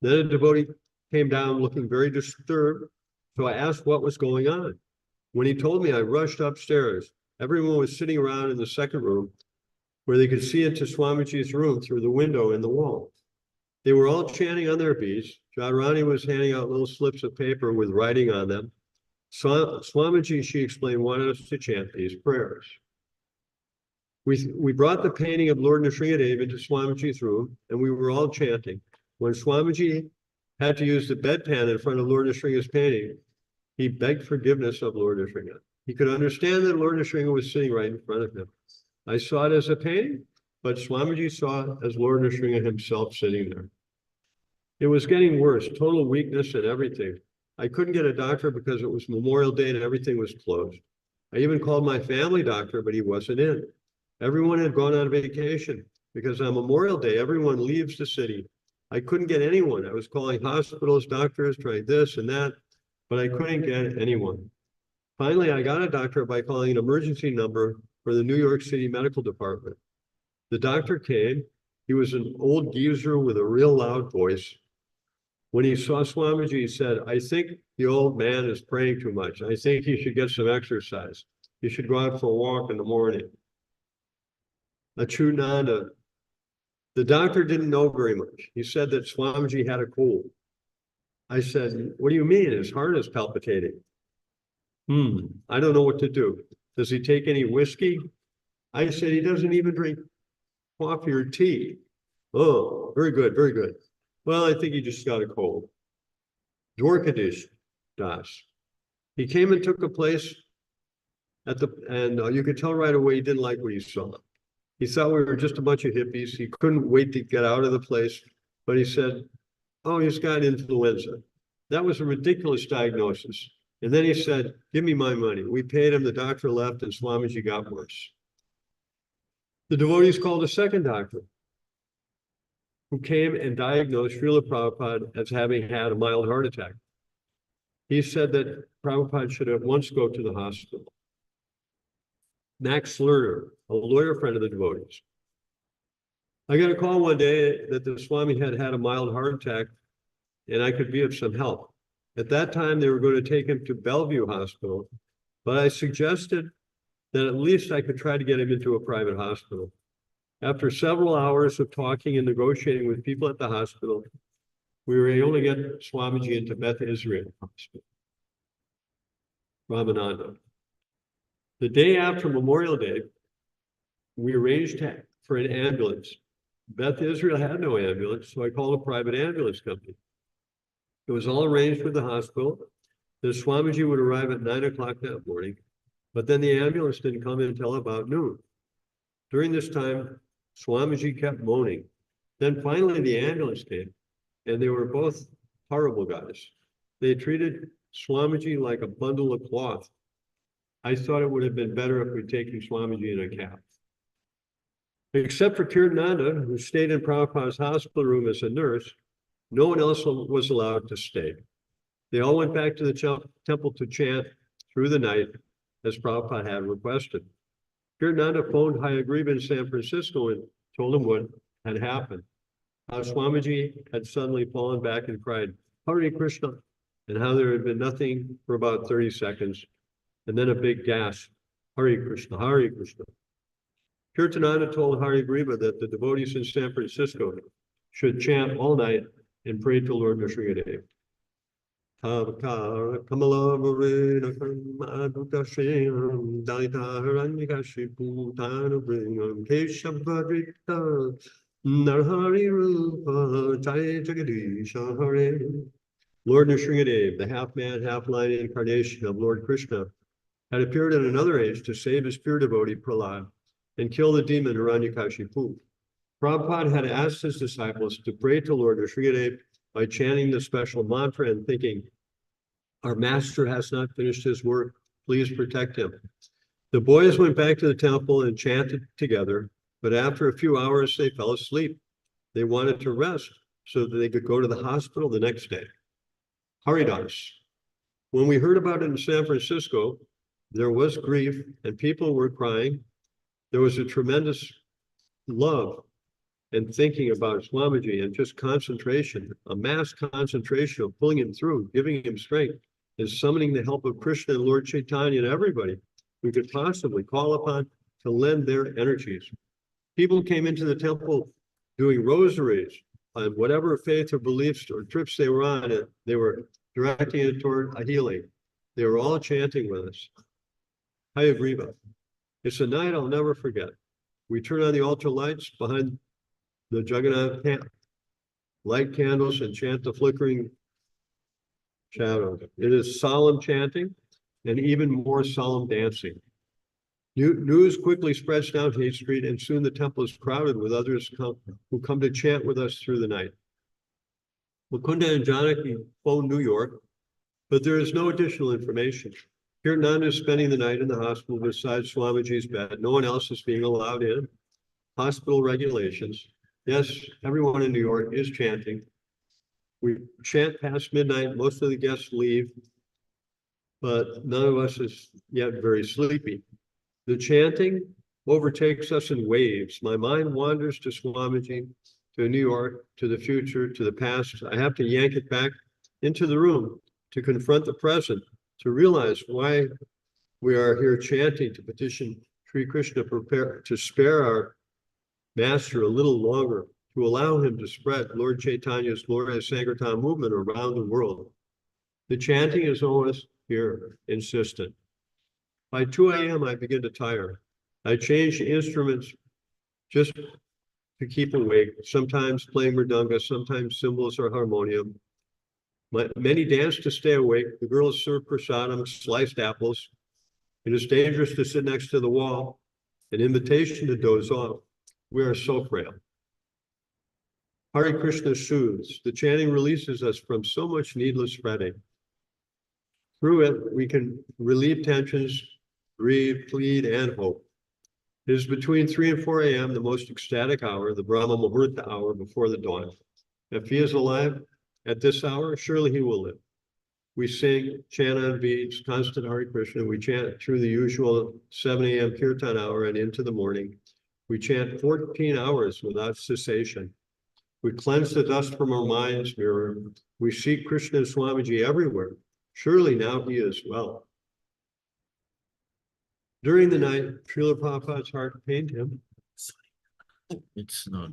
Then a devotee came down looking very disturbed, so I asked what was going on. When he told me, I rushed upstairs. Everyone was sitting around in the second room where they could see into Swamiji's room through the window in the wall. They were all chanting on their beads. Jadharani was handing out little slips of paper with writing on them. Swamiji, she explained, wanted us to chant these prayers. We brought the painting of Lord Nrsimhadev into Swamiji's room, and we were all chanting. When Swamiji had to use the bedpan in front of Lord Nrsimha's painting, he begged forgiveness of Lord Nrsimha. He could understand that Lord Nrsimha was sitting right in front of him. I saw it as a painting, but Swamiji saw it as Lord Nrsimha himself sitting there. It was getting worse, total weakness and everything. I couldn't get a doctor because it was Memorial Day and everything was closed. I even called my family doctor, but he wasn't in. Everyone had gone on vacation because on Memorial Day, everyone leaves the city. I couldn't get anyone. I was calling hospitals, doctors, tried this and that, but I couldn't get anyone. Finally, I got a doctor by calling an emergency number for the New York City Medical Department. The doctor came. He was an old geezer with a real loud voice. When he saw Swamiji, he said, I think the old man is praying too much. I think he should get some exercise. He should go out for a walk in the morning. Achutananda, the doctor didn't know very much. He said that Swamiji had a cold. I said, what do you mean? His heart is palpitating. I don't know what to do. Does he take any whiskey? I said, he doesn't even drink coffee or tea. Oh, very good, very good. Well, I think he just got a cold. Dwarkadish Das. He came and took a place at and you could tell right away he didn't like what he saw. He thought we were just a bunch of hippies. He couldn't wait to get out of the place, but he said, oh, he's got influenza. That was a ridiculous diagnosis. And then he said, give me my money. We paid him, the doctor left, and Swamiji got worse. The devotees called a second doctor, who came and diagnosed Srila Prabhupada as having had a mild heart attack. He said that Prabhupada should at once go to the hospital. Max Lerner, a lawyer friend of the devotees. I got a call one day that the Swami had had a mild heart attack and I could be of some help. At that time, they were going to take him to Bellevue Hospital, but I suggested that at least I could try to get him into a private hospital. After several hours of talking and negotiating with people at the hospital, we were able to get Swamiji into Beth Israel Hospital, Ramananda. The day after Memorial Day, we arranged for an ambulance. Beth Israel had no ambulance, so I called a private ambulance company. It was all arranged with the hospital. The Swamiji would arrive at 9 o'clock that morning, but then the ambulance didn't come until about noon. During this time, Swamiji kept moaning. Then finally the ambulance came, and they were both horrible guys. They treated Swamiji like a bundle of cloth. I thought it would have been better if we'd taken Swamiji in a cab. Except for Kirtananda, who stayed in Prabhupada's hospital room as a nurse, no one else was allowed to stay. They all went back to the temple to chant through the night, as Prabhupada had requested. Kirtananda phoned Hayagriva in San Francisco and told him what had happened. How Swamiji had suddenly fallen back and cried, Hare Krishna, and how there had been nothing for about 30 seconds, and then a big gasp, Hare Krishna, Hare Krishna. Kirtananda told Hayagriva that the devotees in San Francisco should chant all night and pray to Lord Nrsimhadev. Kamala Varena Karmadukashayam Dalita Haranyakashipu Tanabringam Keshavadrita Narhari Rupa Jai Jagadisha Hare. Lord Nrsimhadev, the half-man, half-lion incarnation of Lord Krishna, had appeared in another age to save his pure devotee Prahlad and kill the demon Hiranyakashipu. Prabhupada had asked his disciples to pray to Lord Nrsimhadev by chanting the special mantra and thinking, our master has not finished his work, please protect him. The boys went back to the temple and chanted together, but after a few hours, they fell asleep. They wanted to rest so that they could go to the hospital the next day. Haridas. When we heard about it in San Francisco, there was grief and people were crying. There was a tremendous love and thinking about Swamiji and just concentration, a mass concentration of pulling him through, giving him strength, and summoning the help of Krishna and Lord Chaitanya and everybody we could possibly call upon to lend their energies. People came into the temple doing rosaries on whatever faith or beliefs or trips they were on, and they were directing it toward a healing. They were all chanting with us. Hayagriva. It's a night I'll never forget. We turn on the altar lights behind the Jagannath camp, light candles and chant the flickering shadows. It is solemn chanting and even more solemn dancing. News quickly spreads down Haight Street, and soon the temple is crowded with others who come to chant with us through the night. Mukunda and Janaki phoned New York, but there is no additional information. Kirtananda is spending the night in the hospital beside Swamiji's bed. No one else is being allowed in. Hospital regulations. Yes, everyone in New York is chanting. We chant past midnight. Most of the guests leave, but none of us is yet very sleepy. The chanting overtakes us in waves. My mind wanders to Swamiji, to New York, to the future, to the past. I have to yank it back into the room to confront the present, to realize why we are here chanting, to petition Sri Krishna to spare our master a little longer, to allow him to spread Lord Chaitanya's glorious Sankirtan movement around the world. The chanting is always here, insistent. By 2 a.m., I begin to tire. I change instruments just to keep awake, sometimes playing mridanga, sometimes cymbals or harmonium. Many dance to stay awake. The girls serve prasadam, sliced apples. It is dangerous to sit next to the wall, an invitation to doze off. We are so frail. Hare Krishna soothes. The chanting releases us from so much needless fretting. Through it, we can relieve tensions, grieve, plead, and hope. It is between 3 and 4 a.m., the most ecstatic hour, the Brahma Muhurta hour before the dawn. If he is alive at this hour, surely he will live. We sing, chant on beats, constant Hare Krishna. We chant through the usual 7 a.m. kirtan hour and into the morning. We chant 14 hours without cessation. We cleanse the dust from our mind's mirror. We seek Krishna and Swamiji everywhere. Surely now he is well. During the night, Srila Prabhupada's heart pained him. It's not.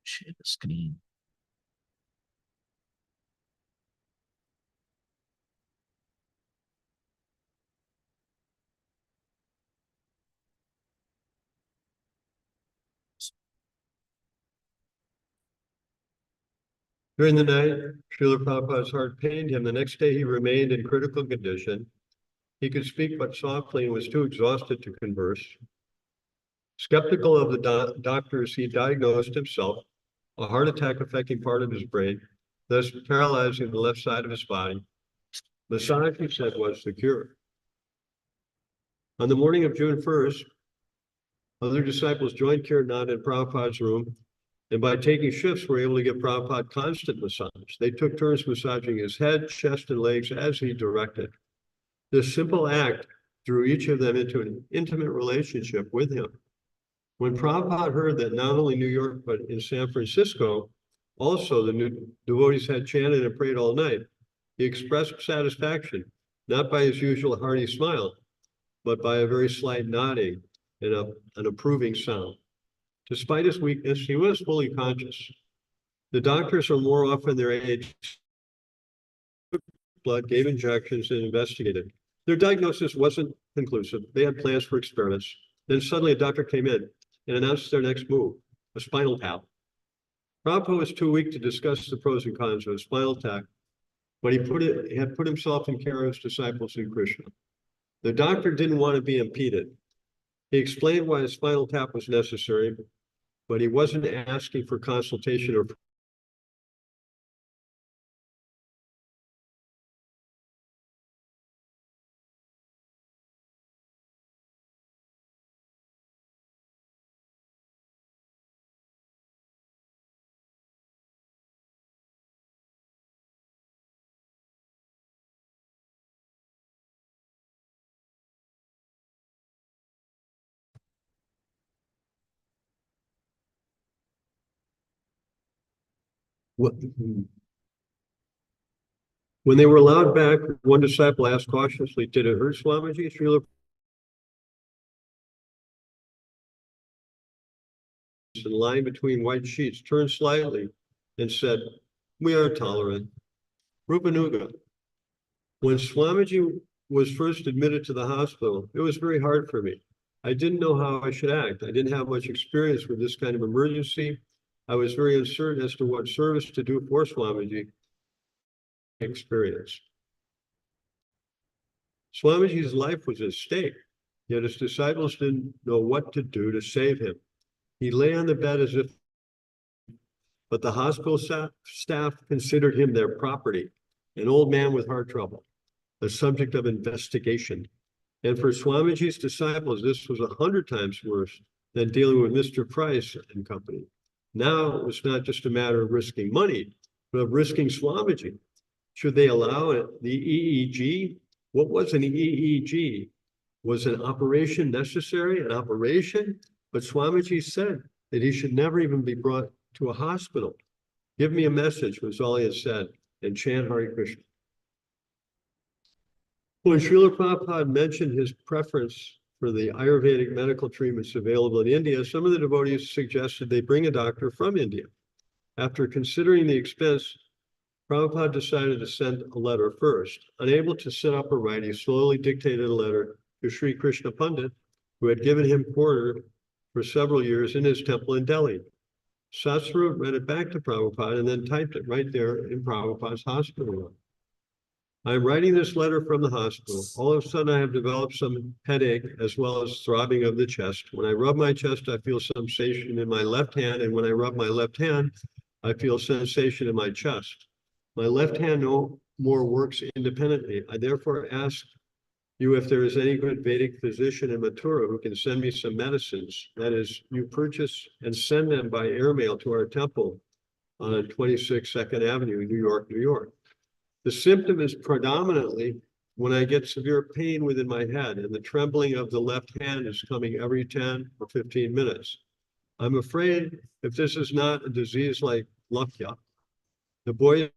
Share the screen. During the night, Srila Prabhupada's heart pained him. The next day, he remained in critical condition. He could speak but softly and was too exhausted to converse. Skeptical of the doctors, he diagnosed himself a heart attack affecting part of his brain, thus paralyzing the left side of his body. Massage, he said, was the cure. On the morning of June 1st, other disciples joined Kirtan in Prabhupada's room, and by taking shifts, were able to give Prabhupada constant massage. They took turns massaging his head, chest, and legs as he directed. This simple act drew each of them into an intimate relationship with him. When Prabhupada heard that not only New York, but in San Francisco, also the new devotees had chanted and prayed all night, he expressed satisfaction, not by his usual hearty smile, but by a very slight nodding and an approving sound. Despite his weakness, he was fully conscious. The doctors are more often their age, blood, gave injections, and investigated. Their diagnosis wasn't conclusive. They had plans for experiments. Then suddenly a doctor came in and announced their next move, a spinal tap. Prabhupada was too weak to discuss the pros and cons of a spinal tap, but he had put himself in care of his disciples in Krishna. The doctor didn't want to be impeded. He explained why a spinal tap was necessary, but he wasn't asking for consultation or when they were allowed back, one disciple asked cautiously, "Did it hurt, Swamiji?" Srila in line between white sheets turned slightly and said, "We are tolerant." Rupanuga. When Swamiji was first admitted to the hospital, it was very hard for me. I didn't know how I should act. I didn't have much experience with this kind of emergency. I was very uncertain as to what service to do for Swamiji. Experience. Swamiji's life was at stake, yet his disciples didn't know what to do to save him. He lay on the bed as if, but the hospital staff considered him their property, an old man with heart trouble, the subject of investigation. And for Swamiji's disciples, this was 100 times worse than dealing with Mr. Price and company. Now it was not just a matter of risking money, but of risking Swamiji. Should they allow it? The EEG? What was an EEG? Was an operation necessary? An operation? But Swamiji said that he should never even be brought to a hospital. Give me a message was all he had said, and chant Hare Krishna. When Srila Prabhupada mentioned his preference for the Ayurvedic medical treatments available in India, some of the devotees suggested they bring a doctor from India. After considering the expense, Prabhupada decided to send a letter first. Unable to sit up or write, he slowly dictated a letter to Sri Krishna Pandit, who had given him quarter for several years in his temple in Delhi. Satsvarup read it back to Prabhupada and then typed it right there in Prabhupada's hospital room. I'm writing this letter from the hospital. All of a sudden, I have developed some headache as well as throbbing of the chest. When I rub my chest, I feel sensation in my left hand. And when I rub my left hand, I feel sensation in my chest. My left hand no more works independently. I therefore ask you if there is any good Vedic physician in Mathura who can send me some medicines. That is, you purchase and send them by airmail to our temple on 26 Second Avenue, New York, New York. The symptom is predominantly when I get severe pain within my head, and the trembling of the left hand is coming every 10 or 15 minutes. I'm afraid if this is not a disease like Lapya, the boy